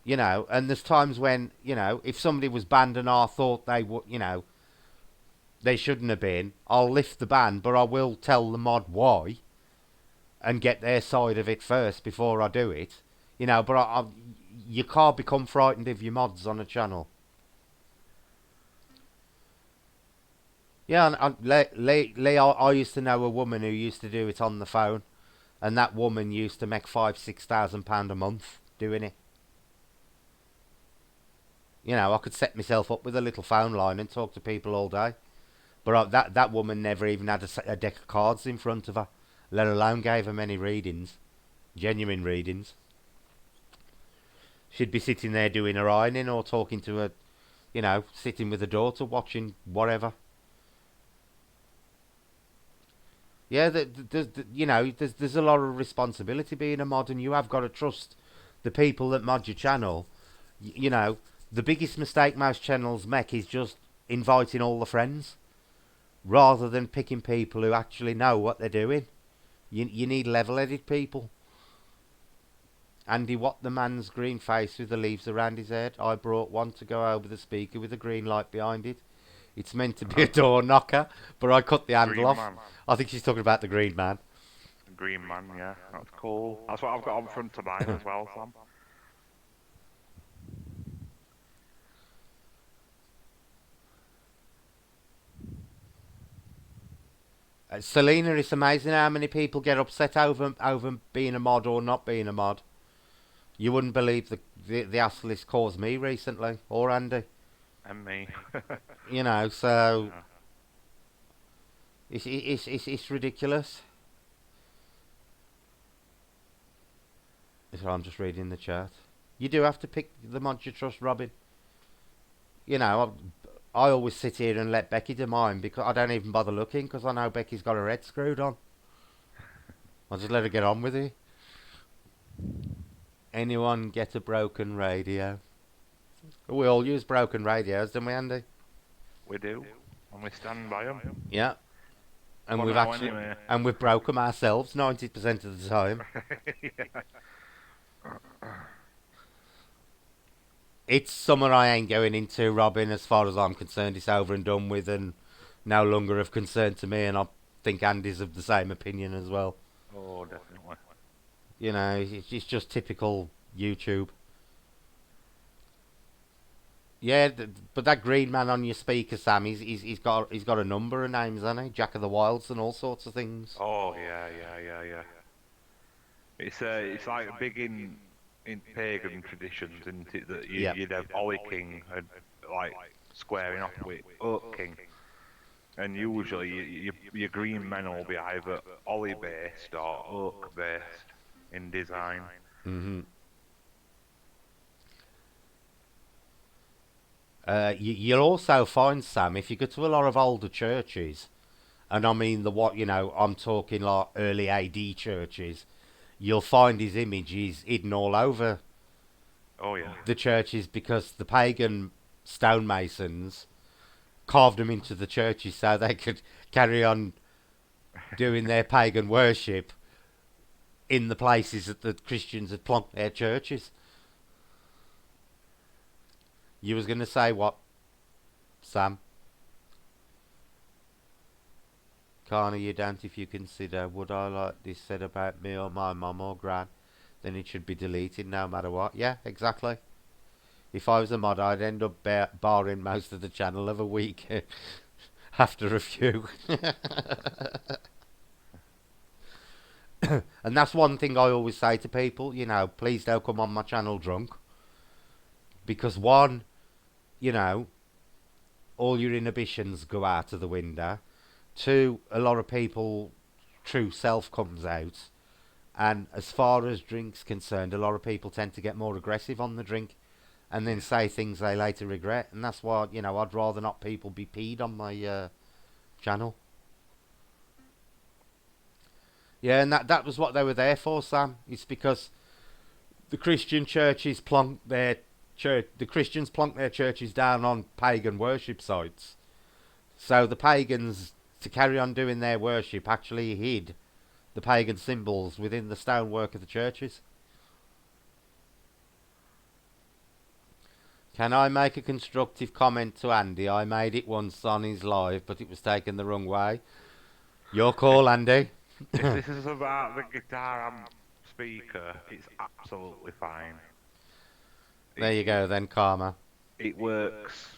You know, and there's times when, you know, if somebody was banned and I thought they would, you know, they shouldn't have been, I'll lift the ban, but I will tell the mod why and get their side of it first before I do it. You know, but you can't become frightened of your mods on a channel. Yeah, and Lee, I used to know a woman who used to do it on the phone, and that woman used to make £5,000-6,000 a month doing it. You know, I could set myself up with a little phone line and talk to people all day. But that woman never even had a deck of cards in front of her, let alone gave her many readings, genuine readings. She'd be sitting there doing her ironing or talking to her, you know, sitting with her daughter watching whatever. Yeah, you know, there's a lot of responsibility being a mod, and you have got to trust the people that mod your channel. You know, the biggest mistake most channels make is just inviting all the friends, rather than picking people who actually know what they're doing. You need level-headed people. Andy, what the man's green face with the leaves around his head? I brought one to go over the speaker with a green light behind it. It's meant to be a door knocker, but I cut the handle Green off. man. I think she's talking about the green man. Green man, yeah. That's cool. That's what I've got on front of mine as well, Sam. Selena, it's amazing how many people get upset over being a mod or not being a mod. You wouldn't believe the hassle it's caused me recently, or Andy. And me. You know, so Yeah. it's ridiculous. So I'm just reading the chat. You do have to pick the mod you trust, Robin. You know, I always sit here and let Becky do mine because I don't even bother looking because I know Becky's got her head screwed on. I'll just let her get on with it. Anyone get a broken radio? We all use broken radios, don't we, Andy? We do. And we stand by them. Yeah. And For we've now, actually anyway. and we've broke them ourselves 90% of the time. Yeah. It's summer I ain't going into, Robin. As far as I'm concerned, it's over and done with, and no longer of concern to me. And I think Andy's of the same opinion as well. Oh, definitely. You know, it's just typical YouTube. Yeah, but that green man on your speaker, Sam, he's got a number of names, hasn't he? Jack of the Wilds and all sorts of things. Oh, yeah. It's like big in pagan traditions, isn't it? That Yeah. you'd have Ollie King and like squaring off with Oak King, and usually your green men will be either Ollie based or Oak based in design. hmm you'll also find, Sam, if you go to a lot of older churches, and I mean I'm talking like early AD churches, you'll find his image is hidden all over Oh yeah. the churches because the pagan stonemasons carved them into the churches so they could carry on doing their pagan worship in the places that the Christians had plonked their churches. You was going to say what, Sam? Carney, you don't if you consider, would I like this said about me or my mum or gran, then it should be deleted no matter what. Yeah, exactly. If I was a mod, I'd end up barring most of the channel of a week after a few. And that's one thing I always say to people, please don't come on my channel drunk. Because one, you know, all your inhibitions go out of the window. Two, a lot of people true self comes out. And as far as drink's concerned, a lot of people tend to get more aggressive on the drink and then say things they later regret. And that's why, I'd rather not people be peed on my channel. Yeah, and that was what they were there for, Sam. It's because the Christian churches the Christians plonk their churches down on pagan worship sites. So the pagans, to carry on doing their worship, actually hid the pagan symbols within the stonework of the churches. Can I make a constructive comment to Andy? I made it once on his live, but it was taken the wrong way. Your call, Andy. If this is about the guitar amp speaker, it's absolutely fine. There you go then, Karma. It works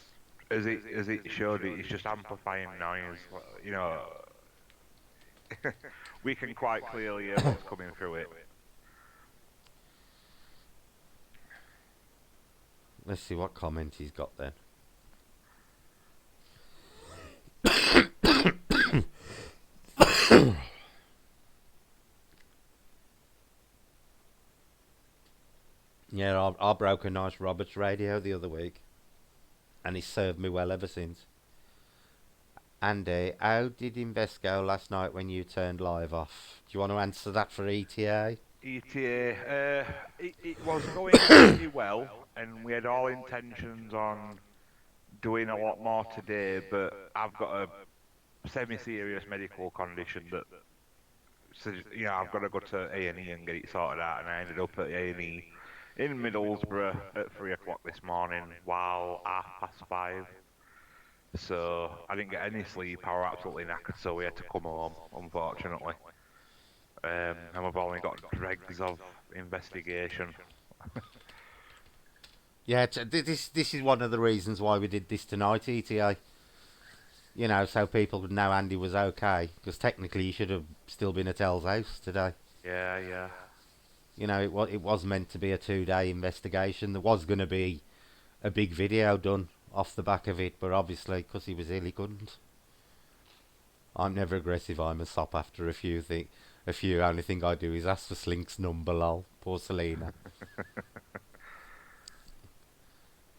as it should. It's just amplifying noise. You know, we can quite clearly hear what's coming through it. Let's see what comment he's got then. Yeah, I broke a nice Roberts radio the other week, and it's served me well ever since. Andy, how did Invest go last night when you turned live off? Do you want to answer that for ETA? ETA, it was going pretty well, and we had all intentions on doing a lot more today, but I've got a semi-serious medical condition that, so, I've got to go to A&E and get it sorted out, and I ended up at A&E in Middlesbrough at 3 o'clock this morning, while 5:30. So I didn't get any sleep. I was absolutely knackered, so we had to come home, unfortunately. And we've only got dregs of investigation. Yeah, this is one of the reasons why we did this tonight, ETA. So people would know Andy was okay, because technically he should have still been at Elle's house today. Yeah. It was meant to be a 2-day investigation. There was going to be a big video done off the back of it, but obviously, because he was ill, he couldn't. I'm never aggressive. I'm a sop after a few. Only thing I do is ask for Slink's number, lol. Poor Selena.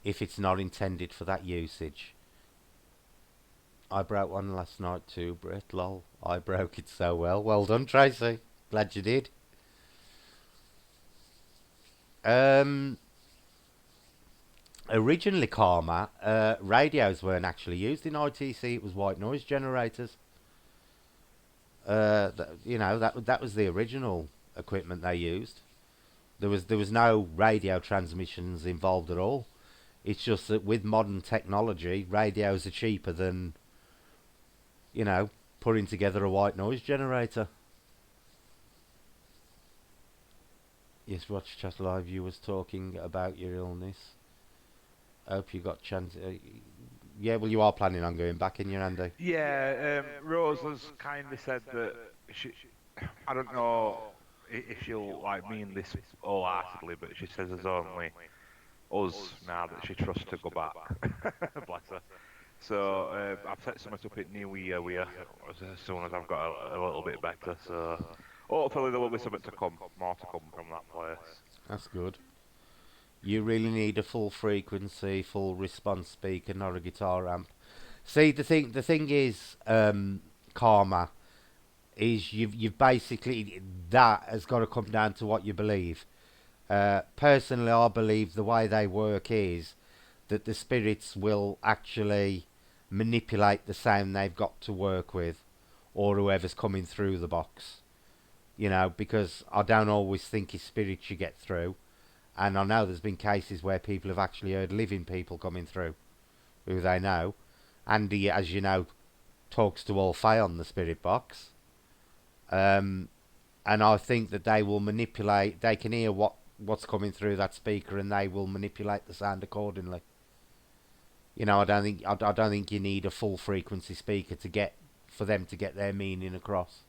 If it's not intended for that usage. I broke one last night too, Brett, lol. I broke it so well. Well done, Tracy. Glad you did. Originally, Karma, radios weren't actually used in ITC. It was white noise generators. That was the original equipment they used. There was no radio transmissions involved at all. It's just that with modern technology, radios are cheaper than, putting together a white noise generator. Yes, Watch Chat Live, you was talking about your illness. Hope you got chance. Yeah, well, you are planning on going back in your Andy. Yeah, Rose has kindly said that I don't know if she'll mean this wholeheartedly, but she says there's only us now that she trusts to go back. Bless her. So I've set something up at New Year with her as soon as I've got a little bit better. So hopefully there will be something more to come from that place. That's good. You really need a full frequency, full response speaker, not a guitar amp. See, the thing is, Karma, is you've basically, that has got to come down to what you believe. Personally, I believe the way they work is that the spirits will actually manipulate the sound they've got to work with, or whoever's coming through the box. Because I don't always think his spirit should get through. And I know there's been cases where people have actually heard living people coming through, who they know. Andy, as you know, talks to all Fae on the spirit box. And I think that they will manipulate, they can hear what's coming through that speaker, and they will manipulate the sound accordingly. I don't think you need a full frequency speaker for them to get their meaning across.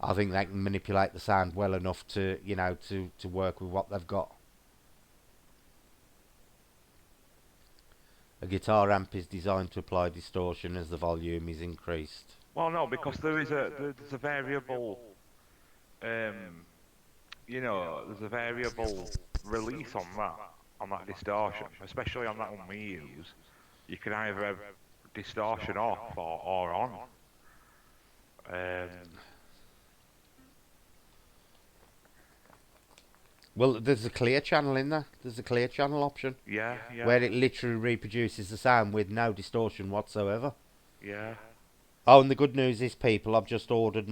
I think they can manipulate the sound well enough to work with what they've got. A guitar amp is designed to apply distortion as the volume is increased. Well, no, because there's a variable, um, there's a variable release on that distortion, especially on that one we use. You can either have distortion off or on. Um, Well, there's a clear channel in there. There's a clear channel option yeah, yeah, where it literally reproduces the sound with no distortion whatsoever. yeah. Oh, and the good news is, people, I've just ordered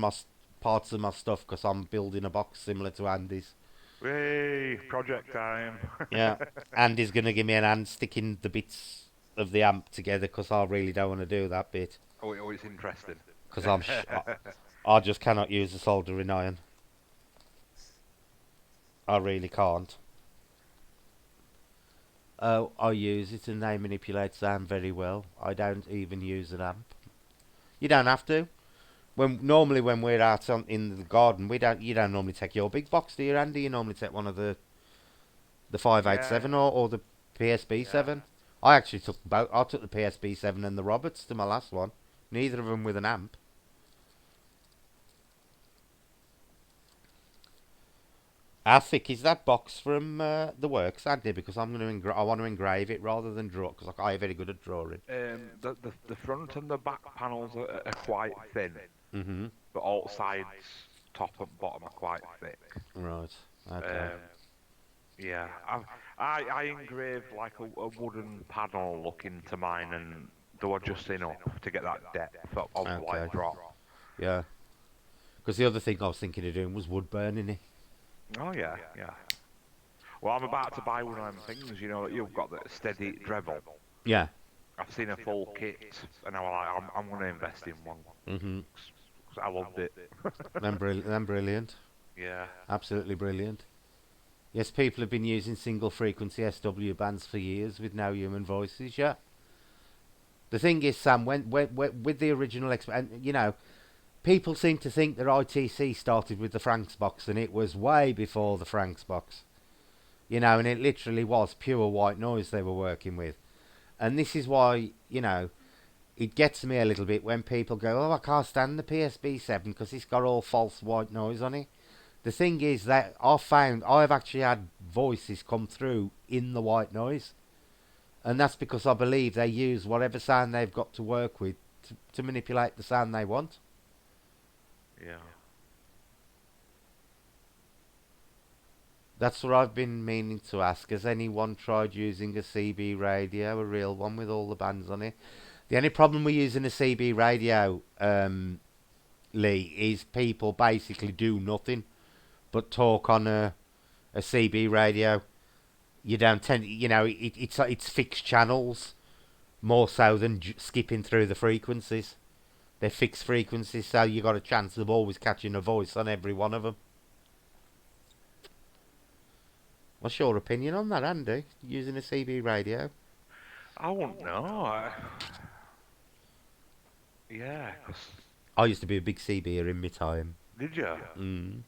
parts of my stuff because I'm building a box similar to Andy's. Hey, project time. Yeah, Andy's going to give me an hand sticking the bits of the amp together because I really don't want to do that bit Oh, it's interesting. because I just cannot use a soldering iron. I really can't. Oh, I use it and they manipulate sound very well. I don't even use an amp. You don't have to. When we're out in the garden, you don't normally take your big box, do you, Andy? You normally take one of the Yeah, 587 or the PSB yeah. 7. I actually took both. I took the PSB 7 and the Roberts to my last one. Neither of them with an amp. How thick is that box from the works, Andy? Because I want to engrave it rather than draw, because I'm very good at drawing. The front and the back panels are quite thin, Mm-hmm. but all sides, top and bottom, are quite thick. Right. Okay. Um, yeah, I engraved like a wooden panel look into mine, and they were just enough to get that depth of Okay. like drop. Yeah. Because the other thing I was thinking of doing was wood burning it. Oh yeah, yeah. Well, I'm about to buy one of them things, that you've got that steady Dremel. Yeah. I've seen a full kit, and I'm going to invest in one. Mm-hmm. 'Cause I loved it. Them brilliant. Yeah. Absolutely brilliant. Yes, people have been using single frequency SW bands for years with no human voices. Yeah. The thing is, Sam, when with the original, and people seem to think that ITC started with the Franks box, and it was way before the Franks box. And it literally was pure white noise they were working with. And this is why, it gets me a little bit when people go, oh, I can't stand the PSB 7 because it's got all false white noise on it. The thing is that I've actually had voices come through in the white noise. And that's because I believe they use whatever sound they've got to work with to manipulate the sound they want. Yeah. That's what I've been meaning to ask. Has anyone tried using a CB radio, a real one with all the bands on it? The only problem with using a CB radio, Lee, is people basically do nothing but talk on a CB radio. You don't tend, it's fixed channels more so than skipping through the frequencies. They're fixed frequencies, so you got a chance of always catching a voice on every one of them. What's your opinion on that, Andy? Using a CB radio? I won't know. Yeah, 'cause I used to be a big CBer in my time. did you? Mm.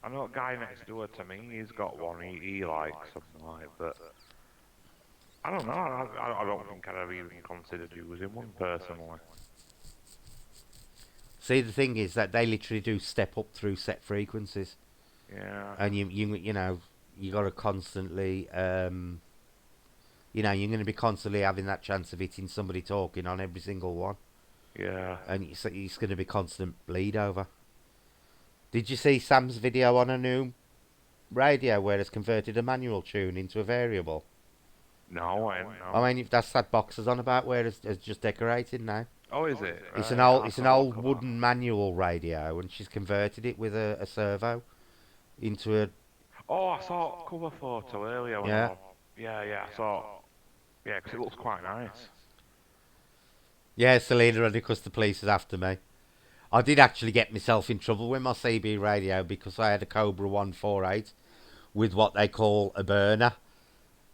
I know a guy next door to me. He's got one. He likes them, like, but I don't know. I don't think I'd have even considered using one personally. See, the thing is that they literally do step up through set frequencies, Yeah. and you got to constantly, you're going to be constantly having that chance of hitting somebody talking on every single one, Yeah. and it's going to be constant bleed over. Did you see Sam's video on a new radio where it's converted a manual tune into a variable? No, I don't know. I mean, if that's that box is on about where it's just decorated now. Oh, is it? It's Right, an I'll old, have it's to an have a old look at that. wooden manual radio, and she's converted it with a servo into a Oh, I saw a cover photo earlier. yeah. Yeah, I saw. Yeah, 'cause it looks quite nice. Yeah, Selena, and because the police is after me. I did actually get myself in trouble with my CB radio because I had a Cobra 148 with what they call a burner.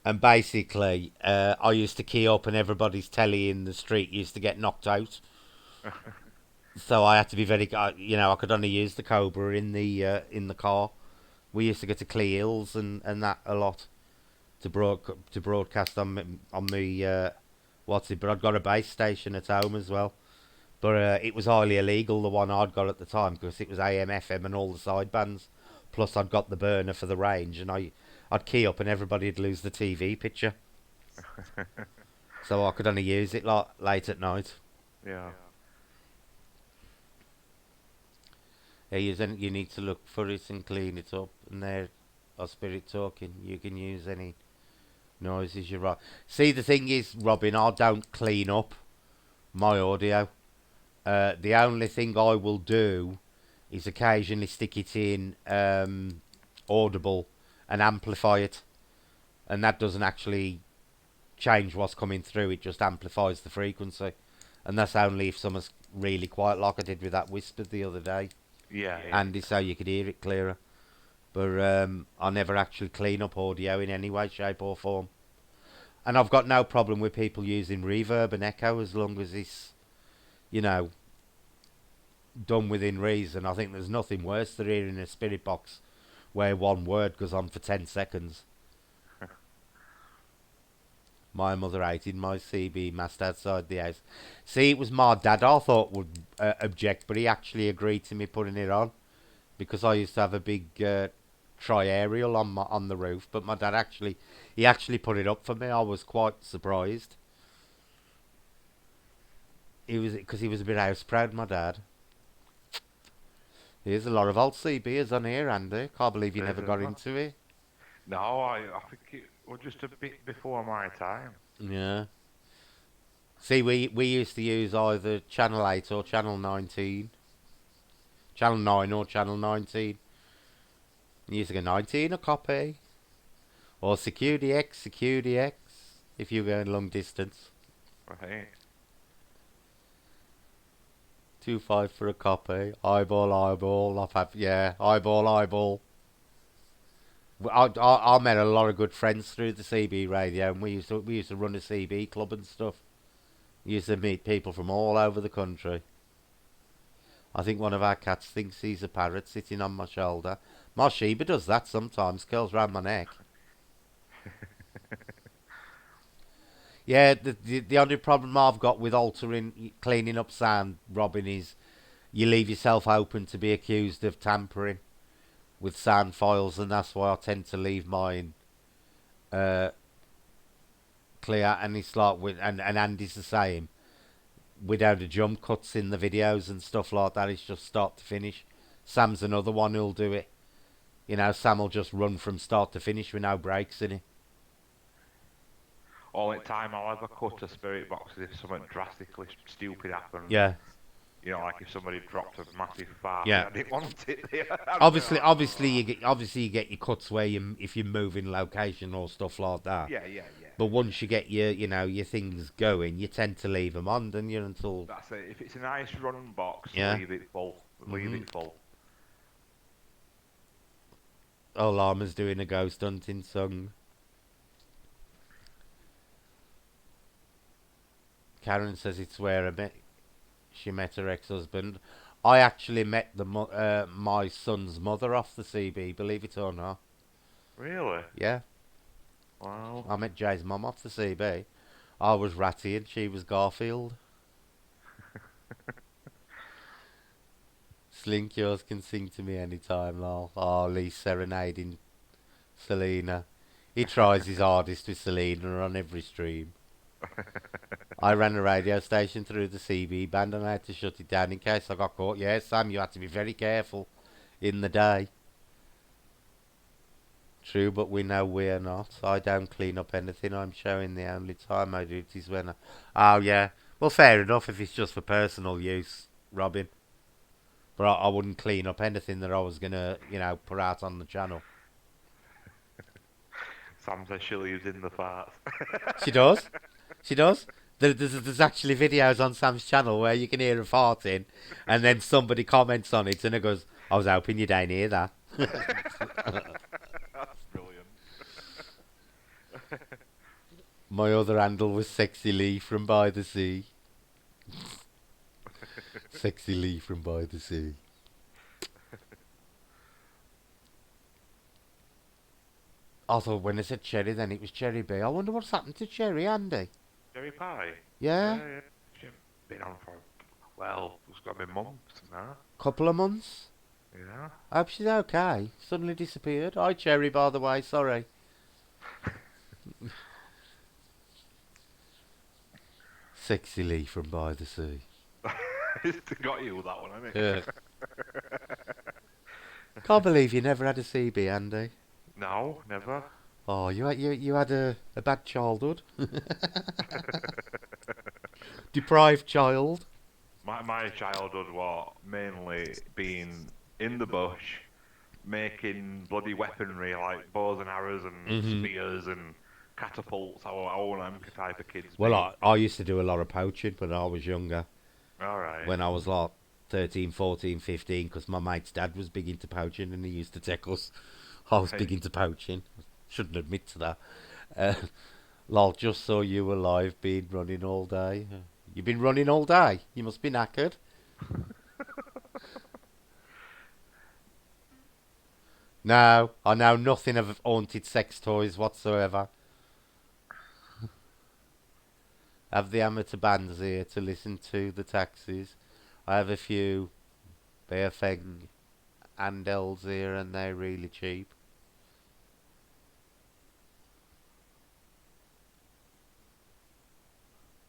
And basically, I used to key up and everybody's telly in the street used to get knocked out. So I had to be very, I could only use the Cobra in the car. We used to go to Clee Hills and that a lot. to broadcast on me what's it? But I'd got a base station at home as well. But it was highly illegal, the one I'd got at the time, because it was AM, FM, and all the sidebands. Plus, I'd got the burner for the range, and I'd key up, and everybody'd lose the TV picture. So I could only use it like late at night. Yeah. Yeah, you need to look for it and clean it up. And there, our spirit talking. You can use any noises you write. See, the thing is, Robin, I don't clean up my audio. The only thing I will do is occasionally stick it in Audible and amplify it, and that doesn't actually change what's coming through. It just amplifies the frequency, and that's only if someone's really quiet, like I did with that whisper the other day. Yeah. Andy, so you could hear it clearer. But I never actually clean up audio in any way, shape, or form. And I've got no problem with people using reverb and echo as long as it's, you know, done within reason. I think there's nothing worse than hearing a spirit box where one word goes on for 10 seconds. My mother hated my CB mast outside the house. See, it was my dad I thought would object, but he actually agreed to me putting it on because I used to have a big tri-aerial on the roof. But my dad actually put it up for me. I was quite surprised. He was a bit house proud, my dad. There's a lot of old CBs on here, Andy. Can't believe you never got into it. No, I think it was just a bit before my time. Yeah. See, we used to use either Channel 8 or Channel 19. Channel 9 or Channel 19. You used to go 19 a copy. Or Security X, if you were going long distance. Right. 2.5 for a copy. Eyeball. Eyeball. I met a lot of good friends through the CB radio, and we used to run a CB club and stuff. We used to meet people from all over the country. I think one of our cats thinks he's a parrot sitting on my shoulder. My Sheba does that sometimes, curls round my neck. Yeah, the only problem I've got with cleaning up sound, Robin, is you leave yourself open to be accused of tampering with sound files, and that's why I tend to leave mine clear. And it's like and Andy's the same. Without the jump cuts in the videos and stuff like that, it's just start to finish. Sam's another one who'll do it. You know, Sam will just run from start to finish with no breaks in it. All the time I'll ever cut a spirit box if something drastically stupid happens. Yeah. You know, like if somebody dropped a massive fart. Yeah. I didn't want it there. Obviously, you get your cuts where if you're moving location or stuff like that. Yeah. But once you get your things going, you tend to leave them on, don't you? Until that's it. If it's a nice run box, Yeah. leave it full. Leave it full. Oh, Llama's doing a ghost hunting song. Karen says it's where she met her ex-husband. I actually met my son's mother off the CB, believe it or not. Really? Yeah. Wow. I met Jay's mum off the CB. I was Ratty and she was Garfield. Slink yours can sing to me anytime, lol. Oh, Lee's serenading Selena. He tries his hardest with Selena on every stream. I ran a radio station through the CB band and I had to shut it down in case I got caught. Yeah, Sam, you had to be very careful in the day. True, but we know we're not. I don't clean up anything. I'm showing the only time I do it is when Oh, yeah. Well, fair enough if it's just for personal use, Robin. But I wouldn't clean up anything that I was going to, put out on the channel. Sam says she leaves in the farts. She does. She does. There's actually videos on Sam's channel where you can hear her farting, and then somebody comments on it, and it goes, I was hoping you didn't hear that. That's brilliant. My other handle was Sexy Lee from By the Sea. Sexy Lee from By the Sea. I thought when I said Cherry, then it was Cherry B. I wonder what's happened to Cherry, Andy. Cherry pie. Yeah, Yeah, yeah. She's been on for, well, it's got to be months now. couple of months. Yeah. I hope she's okay. Suddenly disappeared. Hi, Cherry, by the way. Sorry. Sexy Lee from By the Sea. It's got you with that one, hasn't Yeah. it? Can't believe you never had a CB, Andy. No, never. Oh, you had a bad childhood. Deprived child. My childhood was mainly being in the bush, making bloody weaponry like bows and arrows and Mhm. spears and catapults. I was one of them type of kids, Well, me. I used to do a lot of poaching when I was younger. Alright. When I was like 13, 14, 15, because my mate's dad was big into poaching and he used to take us. I was big Hey. into poaching. Shouldn't admit to that. Uh, lol, just saw you alive, been running all day. You've been running all day. You must be knackered. No, I know nothing of haunted sex toys whatsoever. Have the amateur bands here to listen to the taxis. I have a few Bearfeng Andels here and they're really cheap.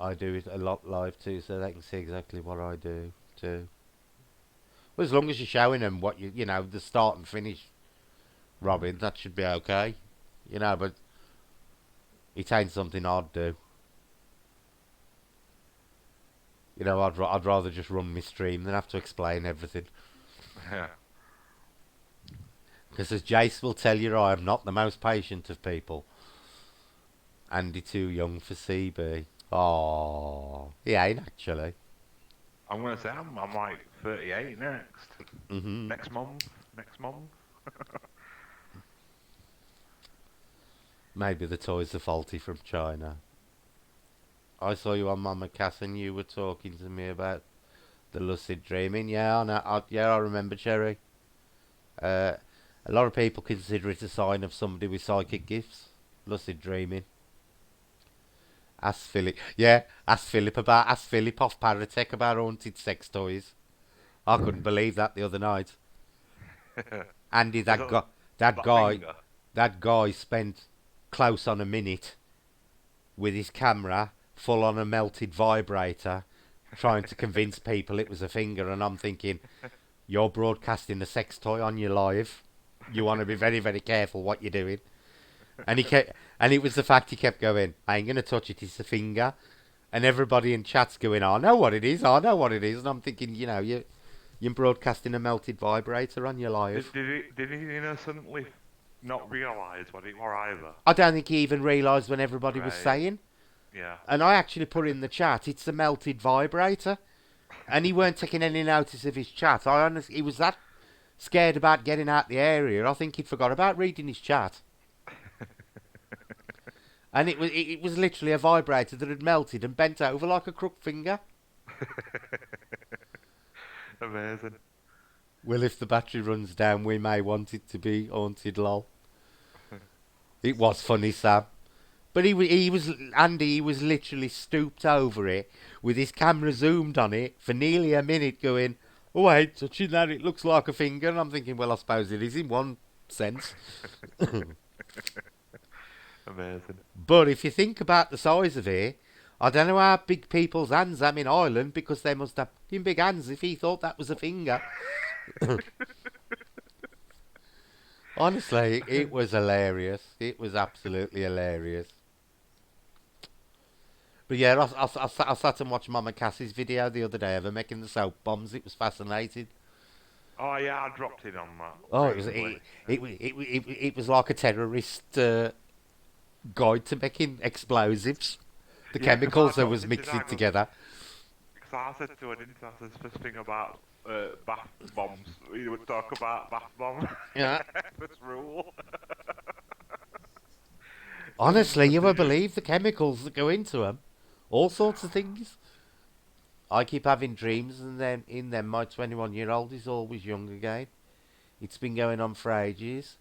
I do it a lot live too, so they can see exactly what I do too. Well, as long as you're showing them what you know, the start and finish, Robin, that should be okay. You know, but it ain't something I'd do. You know, I'd rather just run my stream than have to explain everything. Yeah. Because as Jace will tell you, I am not the most patient of people. Andy too young for CB. Oh, he ain't actually. I'm gonna say I'm like 38 next. Mhm. Next month. Next month. Maybe the toys are faulty from China. I saw you on Mama Cass and you were talking to me about the lucid dreaming. Yeah, I know. I remember, Cherry. Uh, a lot of people consider it a sign of somebody with psychic gifts. Lucid dreaming. Ask Philip. Yeah, ask Philip off Paratech about haunted sex toys. I couldn't believe that the other night. Andy, Is that that that guy, finger? that guy spent close on a minute with his camera full on a melted vibrator, trying to convince people it was a finger. And I'm thinking, you're broadcasting a sex toy on your live. You want to be very, very careful what you're doing. And and it was the fact he kept going, I ain't gonna touch it. It's a finger. And everybody in chat's going, I know what it is. I know what it is. And I'm thinking, you're broadcasting a melted vibrator on your live. Did he innocently not realise what it were either? I don't think he even realised when everybody was Right. saying. Yeah. And I actually put in the chat, it's a melted vibrator. And he weren't taking any notice of his chat. He was that scared about getting out the area. I think he'd forgot about reading his chat. And it was literally a vibrator that had melted and bent over like a crook finger. Amazing. Well, if the battery runs down, we may want it to be haunted, lol. It was funny, Sam. But he was Andy. He was literally stooped over it with his camera zoomed on it for nearly a minute, going, "Oh, I ain't touching that. It looks like a finger." And I'm thinking, well, I suppose it is in one sense. Amazing. But if you think about the size of it, I don't know how big people's hands are in Ireland because they must have fucking big hands if he thought that was a finger. Honestly, it was hilarious. It was absolutely hilarious. But yeah, I sat and watched Mama Cassie's video the other day of her making the soap bombs. It was fascinating. Oh yeah, I dropped in on that Oh, briefly. it was like a terrorist guide to making explosives. The Yeah, because I chemicals that was dropped into mixing that together. because I said to her, didn't I? I said first thing about bath bombs. We would talk about bath bomb. Yeah. First rule. Honestly, you would believe the chemicals that go into them. All sorts of things. I keep having dreams, and then in them, my 21-year-old is always young again. It's been going on for ages.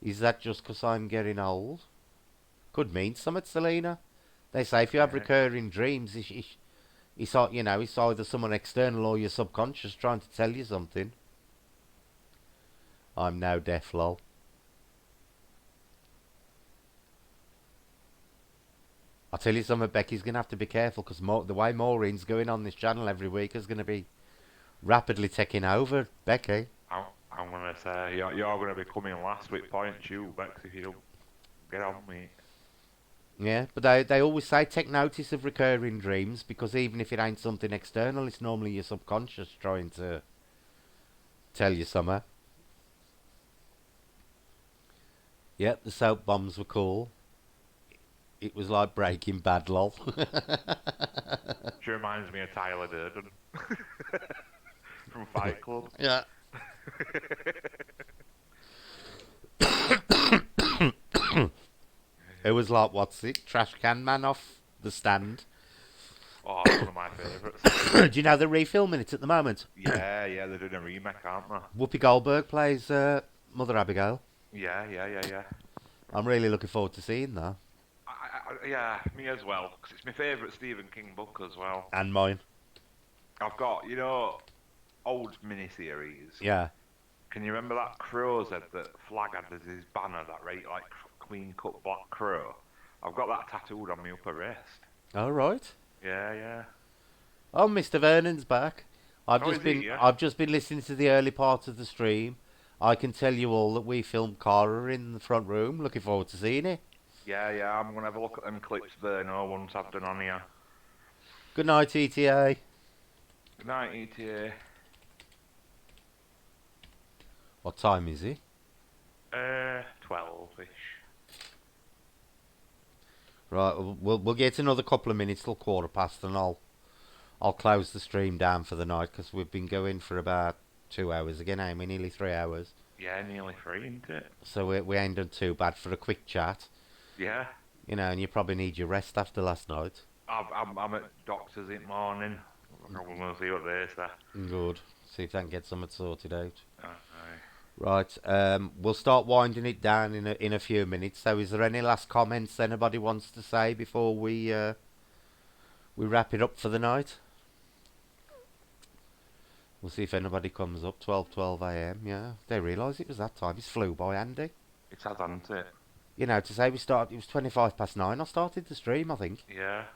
Is that just 'cause I'm getting old? Could mean something, Selena. They say if you have Yeah. recurring dreams, it's either someone external or your subconscious trying to tell you something. I'm now deaf, lol. I'll tell you something, Becky's going to have to be careful because the way Maureen's going on this channel every week is going to be rapidly taking over, Becky. I'm gonna say you're gonna be coming last with point you, Bex, if you don't get on me. Yeah, but they always say take notice of recurring dreams because even if it ain't something external, it's normally your subconscious trying to tell you something. Yep, the soap bombs were cool. It was like Breaking Bad, lol. She reminds me of Tyler Durden from Fight Club. Yeah. It was like, what's it? Trash Can Man off the stand. Oh, it's one of my favourites. Do you know they're refilming it at the moment? Yeah, they're doing a remake, aren't they? Whoopi Goldberg plays Mother Abigail. Yeah. I'm really looking forward to seeing that. Yeah, me as well, because it's my favourite Stephen King book as well. And mine. I've got, old miniseries. Yeah. Can you remember that crow's head that Flag had as his banner, that right, like clean cut black crow? I've got that tattooed on my upper wrist. All right. Yeah. Oh, Mr. Vernon's back. Oh, is he? Yeah. I've just been listening to the early part of the stream. I can tell you all that we filmed Cara in the front room. Looking forward to seeing it. Yeah, I'm gonna have a look at them clips there now once I've done on here. Good night, ETA. Good night, ETA. What time is it? 12-ish. Right, we'll get another couple of minutes till 1:15, and I'll close the stream down for the night because we've been going for about 2 hours again, Amy, nearly 3 hours. Yeah, nearly 3, isn't it? So we ain't done too bad for a quick chat. Yeah. And you probably need your rest after last night. I'm at doctor's in the morning. I'm gonna see what they say. Good. See if they can get something sorted out. Aye. Right, we'll start winding it down in a few minutes. So, is there any last comments anybody wants to say before we wrap it up for the night? We'll see if anybody comes up. 12 a.m. Yeah, they realise it was that time. It's flew by, Andy. It has, hasn't it? To say we started, it was 9:25. I started the stream, I think. Yeah.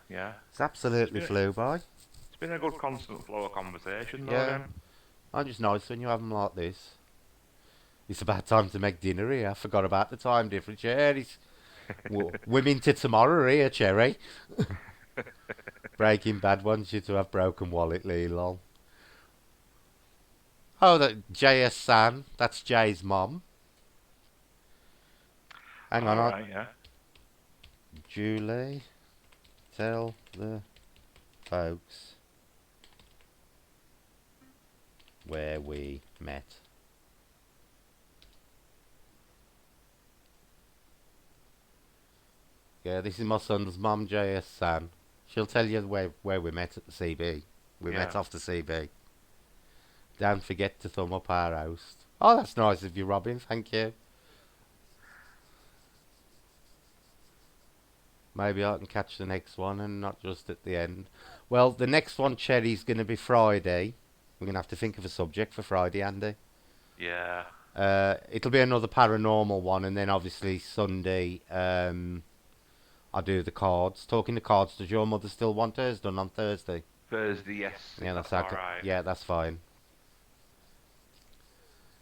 It's absolutely flew by. It's been a good constant flow of conversation, though. Yeah. Then. I'm just nice when you have them like this. It's about time to make dinner here. I forgot about the time difference. Yeah, it's women to tomorrow here, Cherry. Breaking Bad wants you to have broken wallet, Lelon. Oh, that JS San. That's Jay's mom. Hang on. Right, yeah. Julie, tell the folks where we met. Yeah, this is my son's mum, JS San. She'll tell you where we met at the CB. We met off the CB. Don't forget to thumb up our host. Oh, that's nice of you, Robin. Thank you. Maybe I can catch the next one and not just at the end. Well, the next one, Cherry's going to be Friday. We're going to have to think of a subject for Friday, Andy. Yeah. It'll be another paranormal one, and then obviously Sunday, I do the cards. Talking to cards, does your mother still want hers done on Thursday? Thursday, yes. Yeah, that's all okay. right. Yeah, that's fine.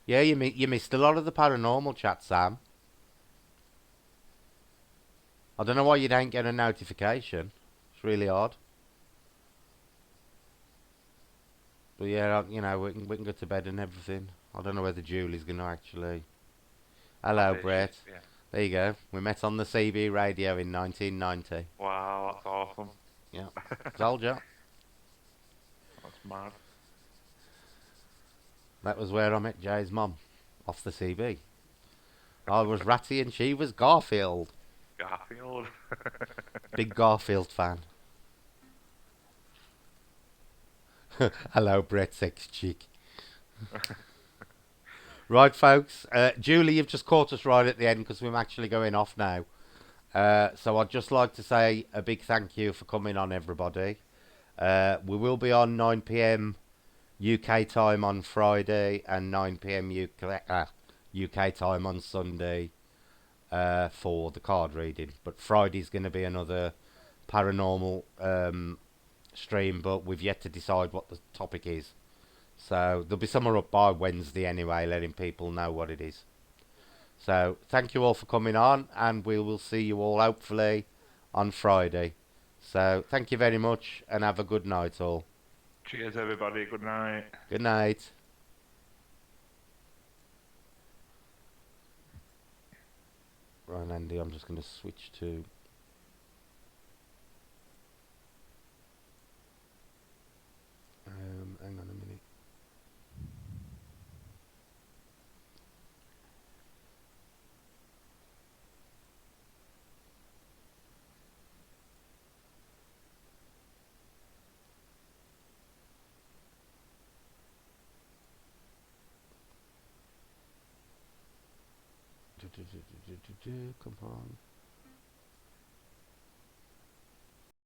Yeah, you missed a lot of the paranormal chat, Sam. I don't know why you don't get a notification. It's really odd. But yeah, we can go to bed and everything. I don't know whether Julie's going to actually... Hello, Brett. Yeah. There you go. We met on the CB radio in 1990. Wow, that's awesome. Yeah. Told ya. That's mad. That was where I met Jay's mum. Off the CB. I was Ratty and she was Garfield. Garfield. Big Garfield fan. Hello, Brett's ex-chick. Right, folks. Julie, you've just caught us right at the end because we're actually going off now. So I'd just like to say a big thank you for coming on, everybody. We will be on 9 p.m. UK time on Friday and 9 p.m. UK time on Sunday for the card reading. But Friday's going to be another paranormal stream, but we've yet to decide what the topic is. So there'll be somewhere up by Wednesday anyway, letting people know what it is. So thank you all for coming on, and we will see you all hopefully on Friday. So thank you very much, and have a good night all. Cheers, everybody. Good night. Good night. Right, Andy, I'm just going to switch to... hang on a minute. Come on.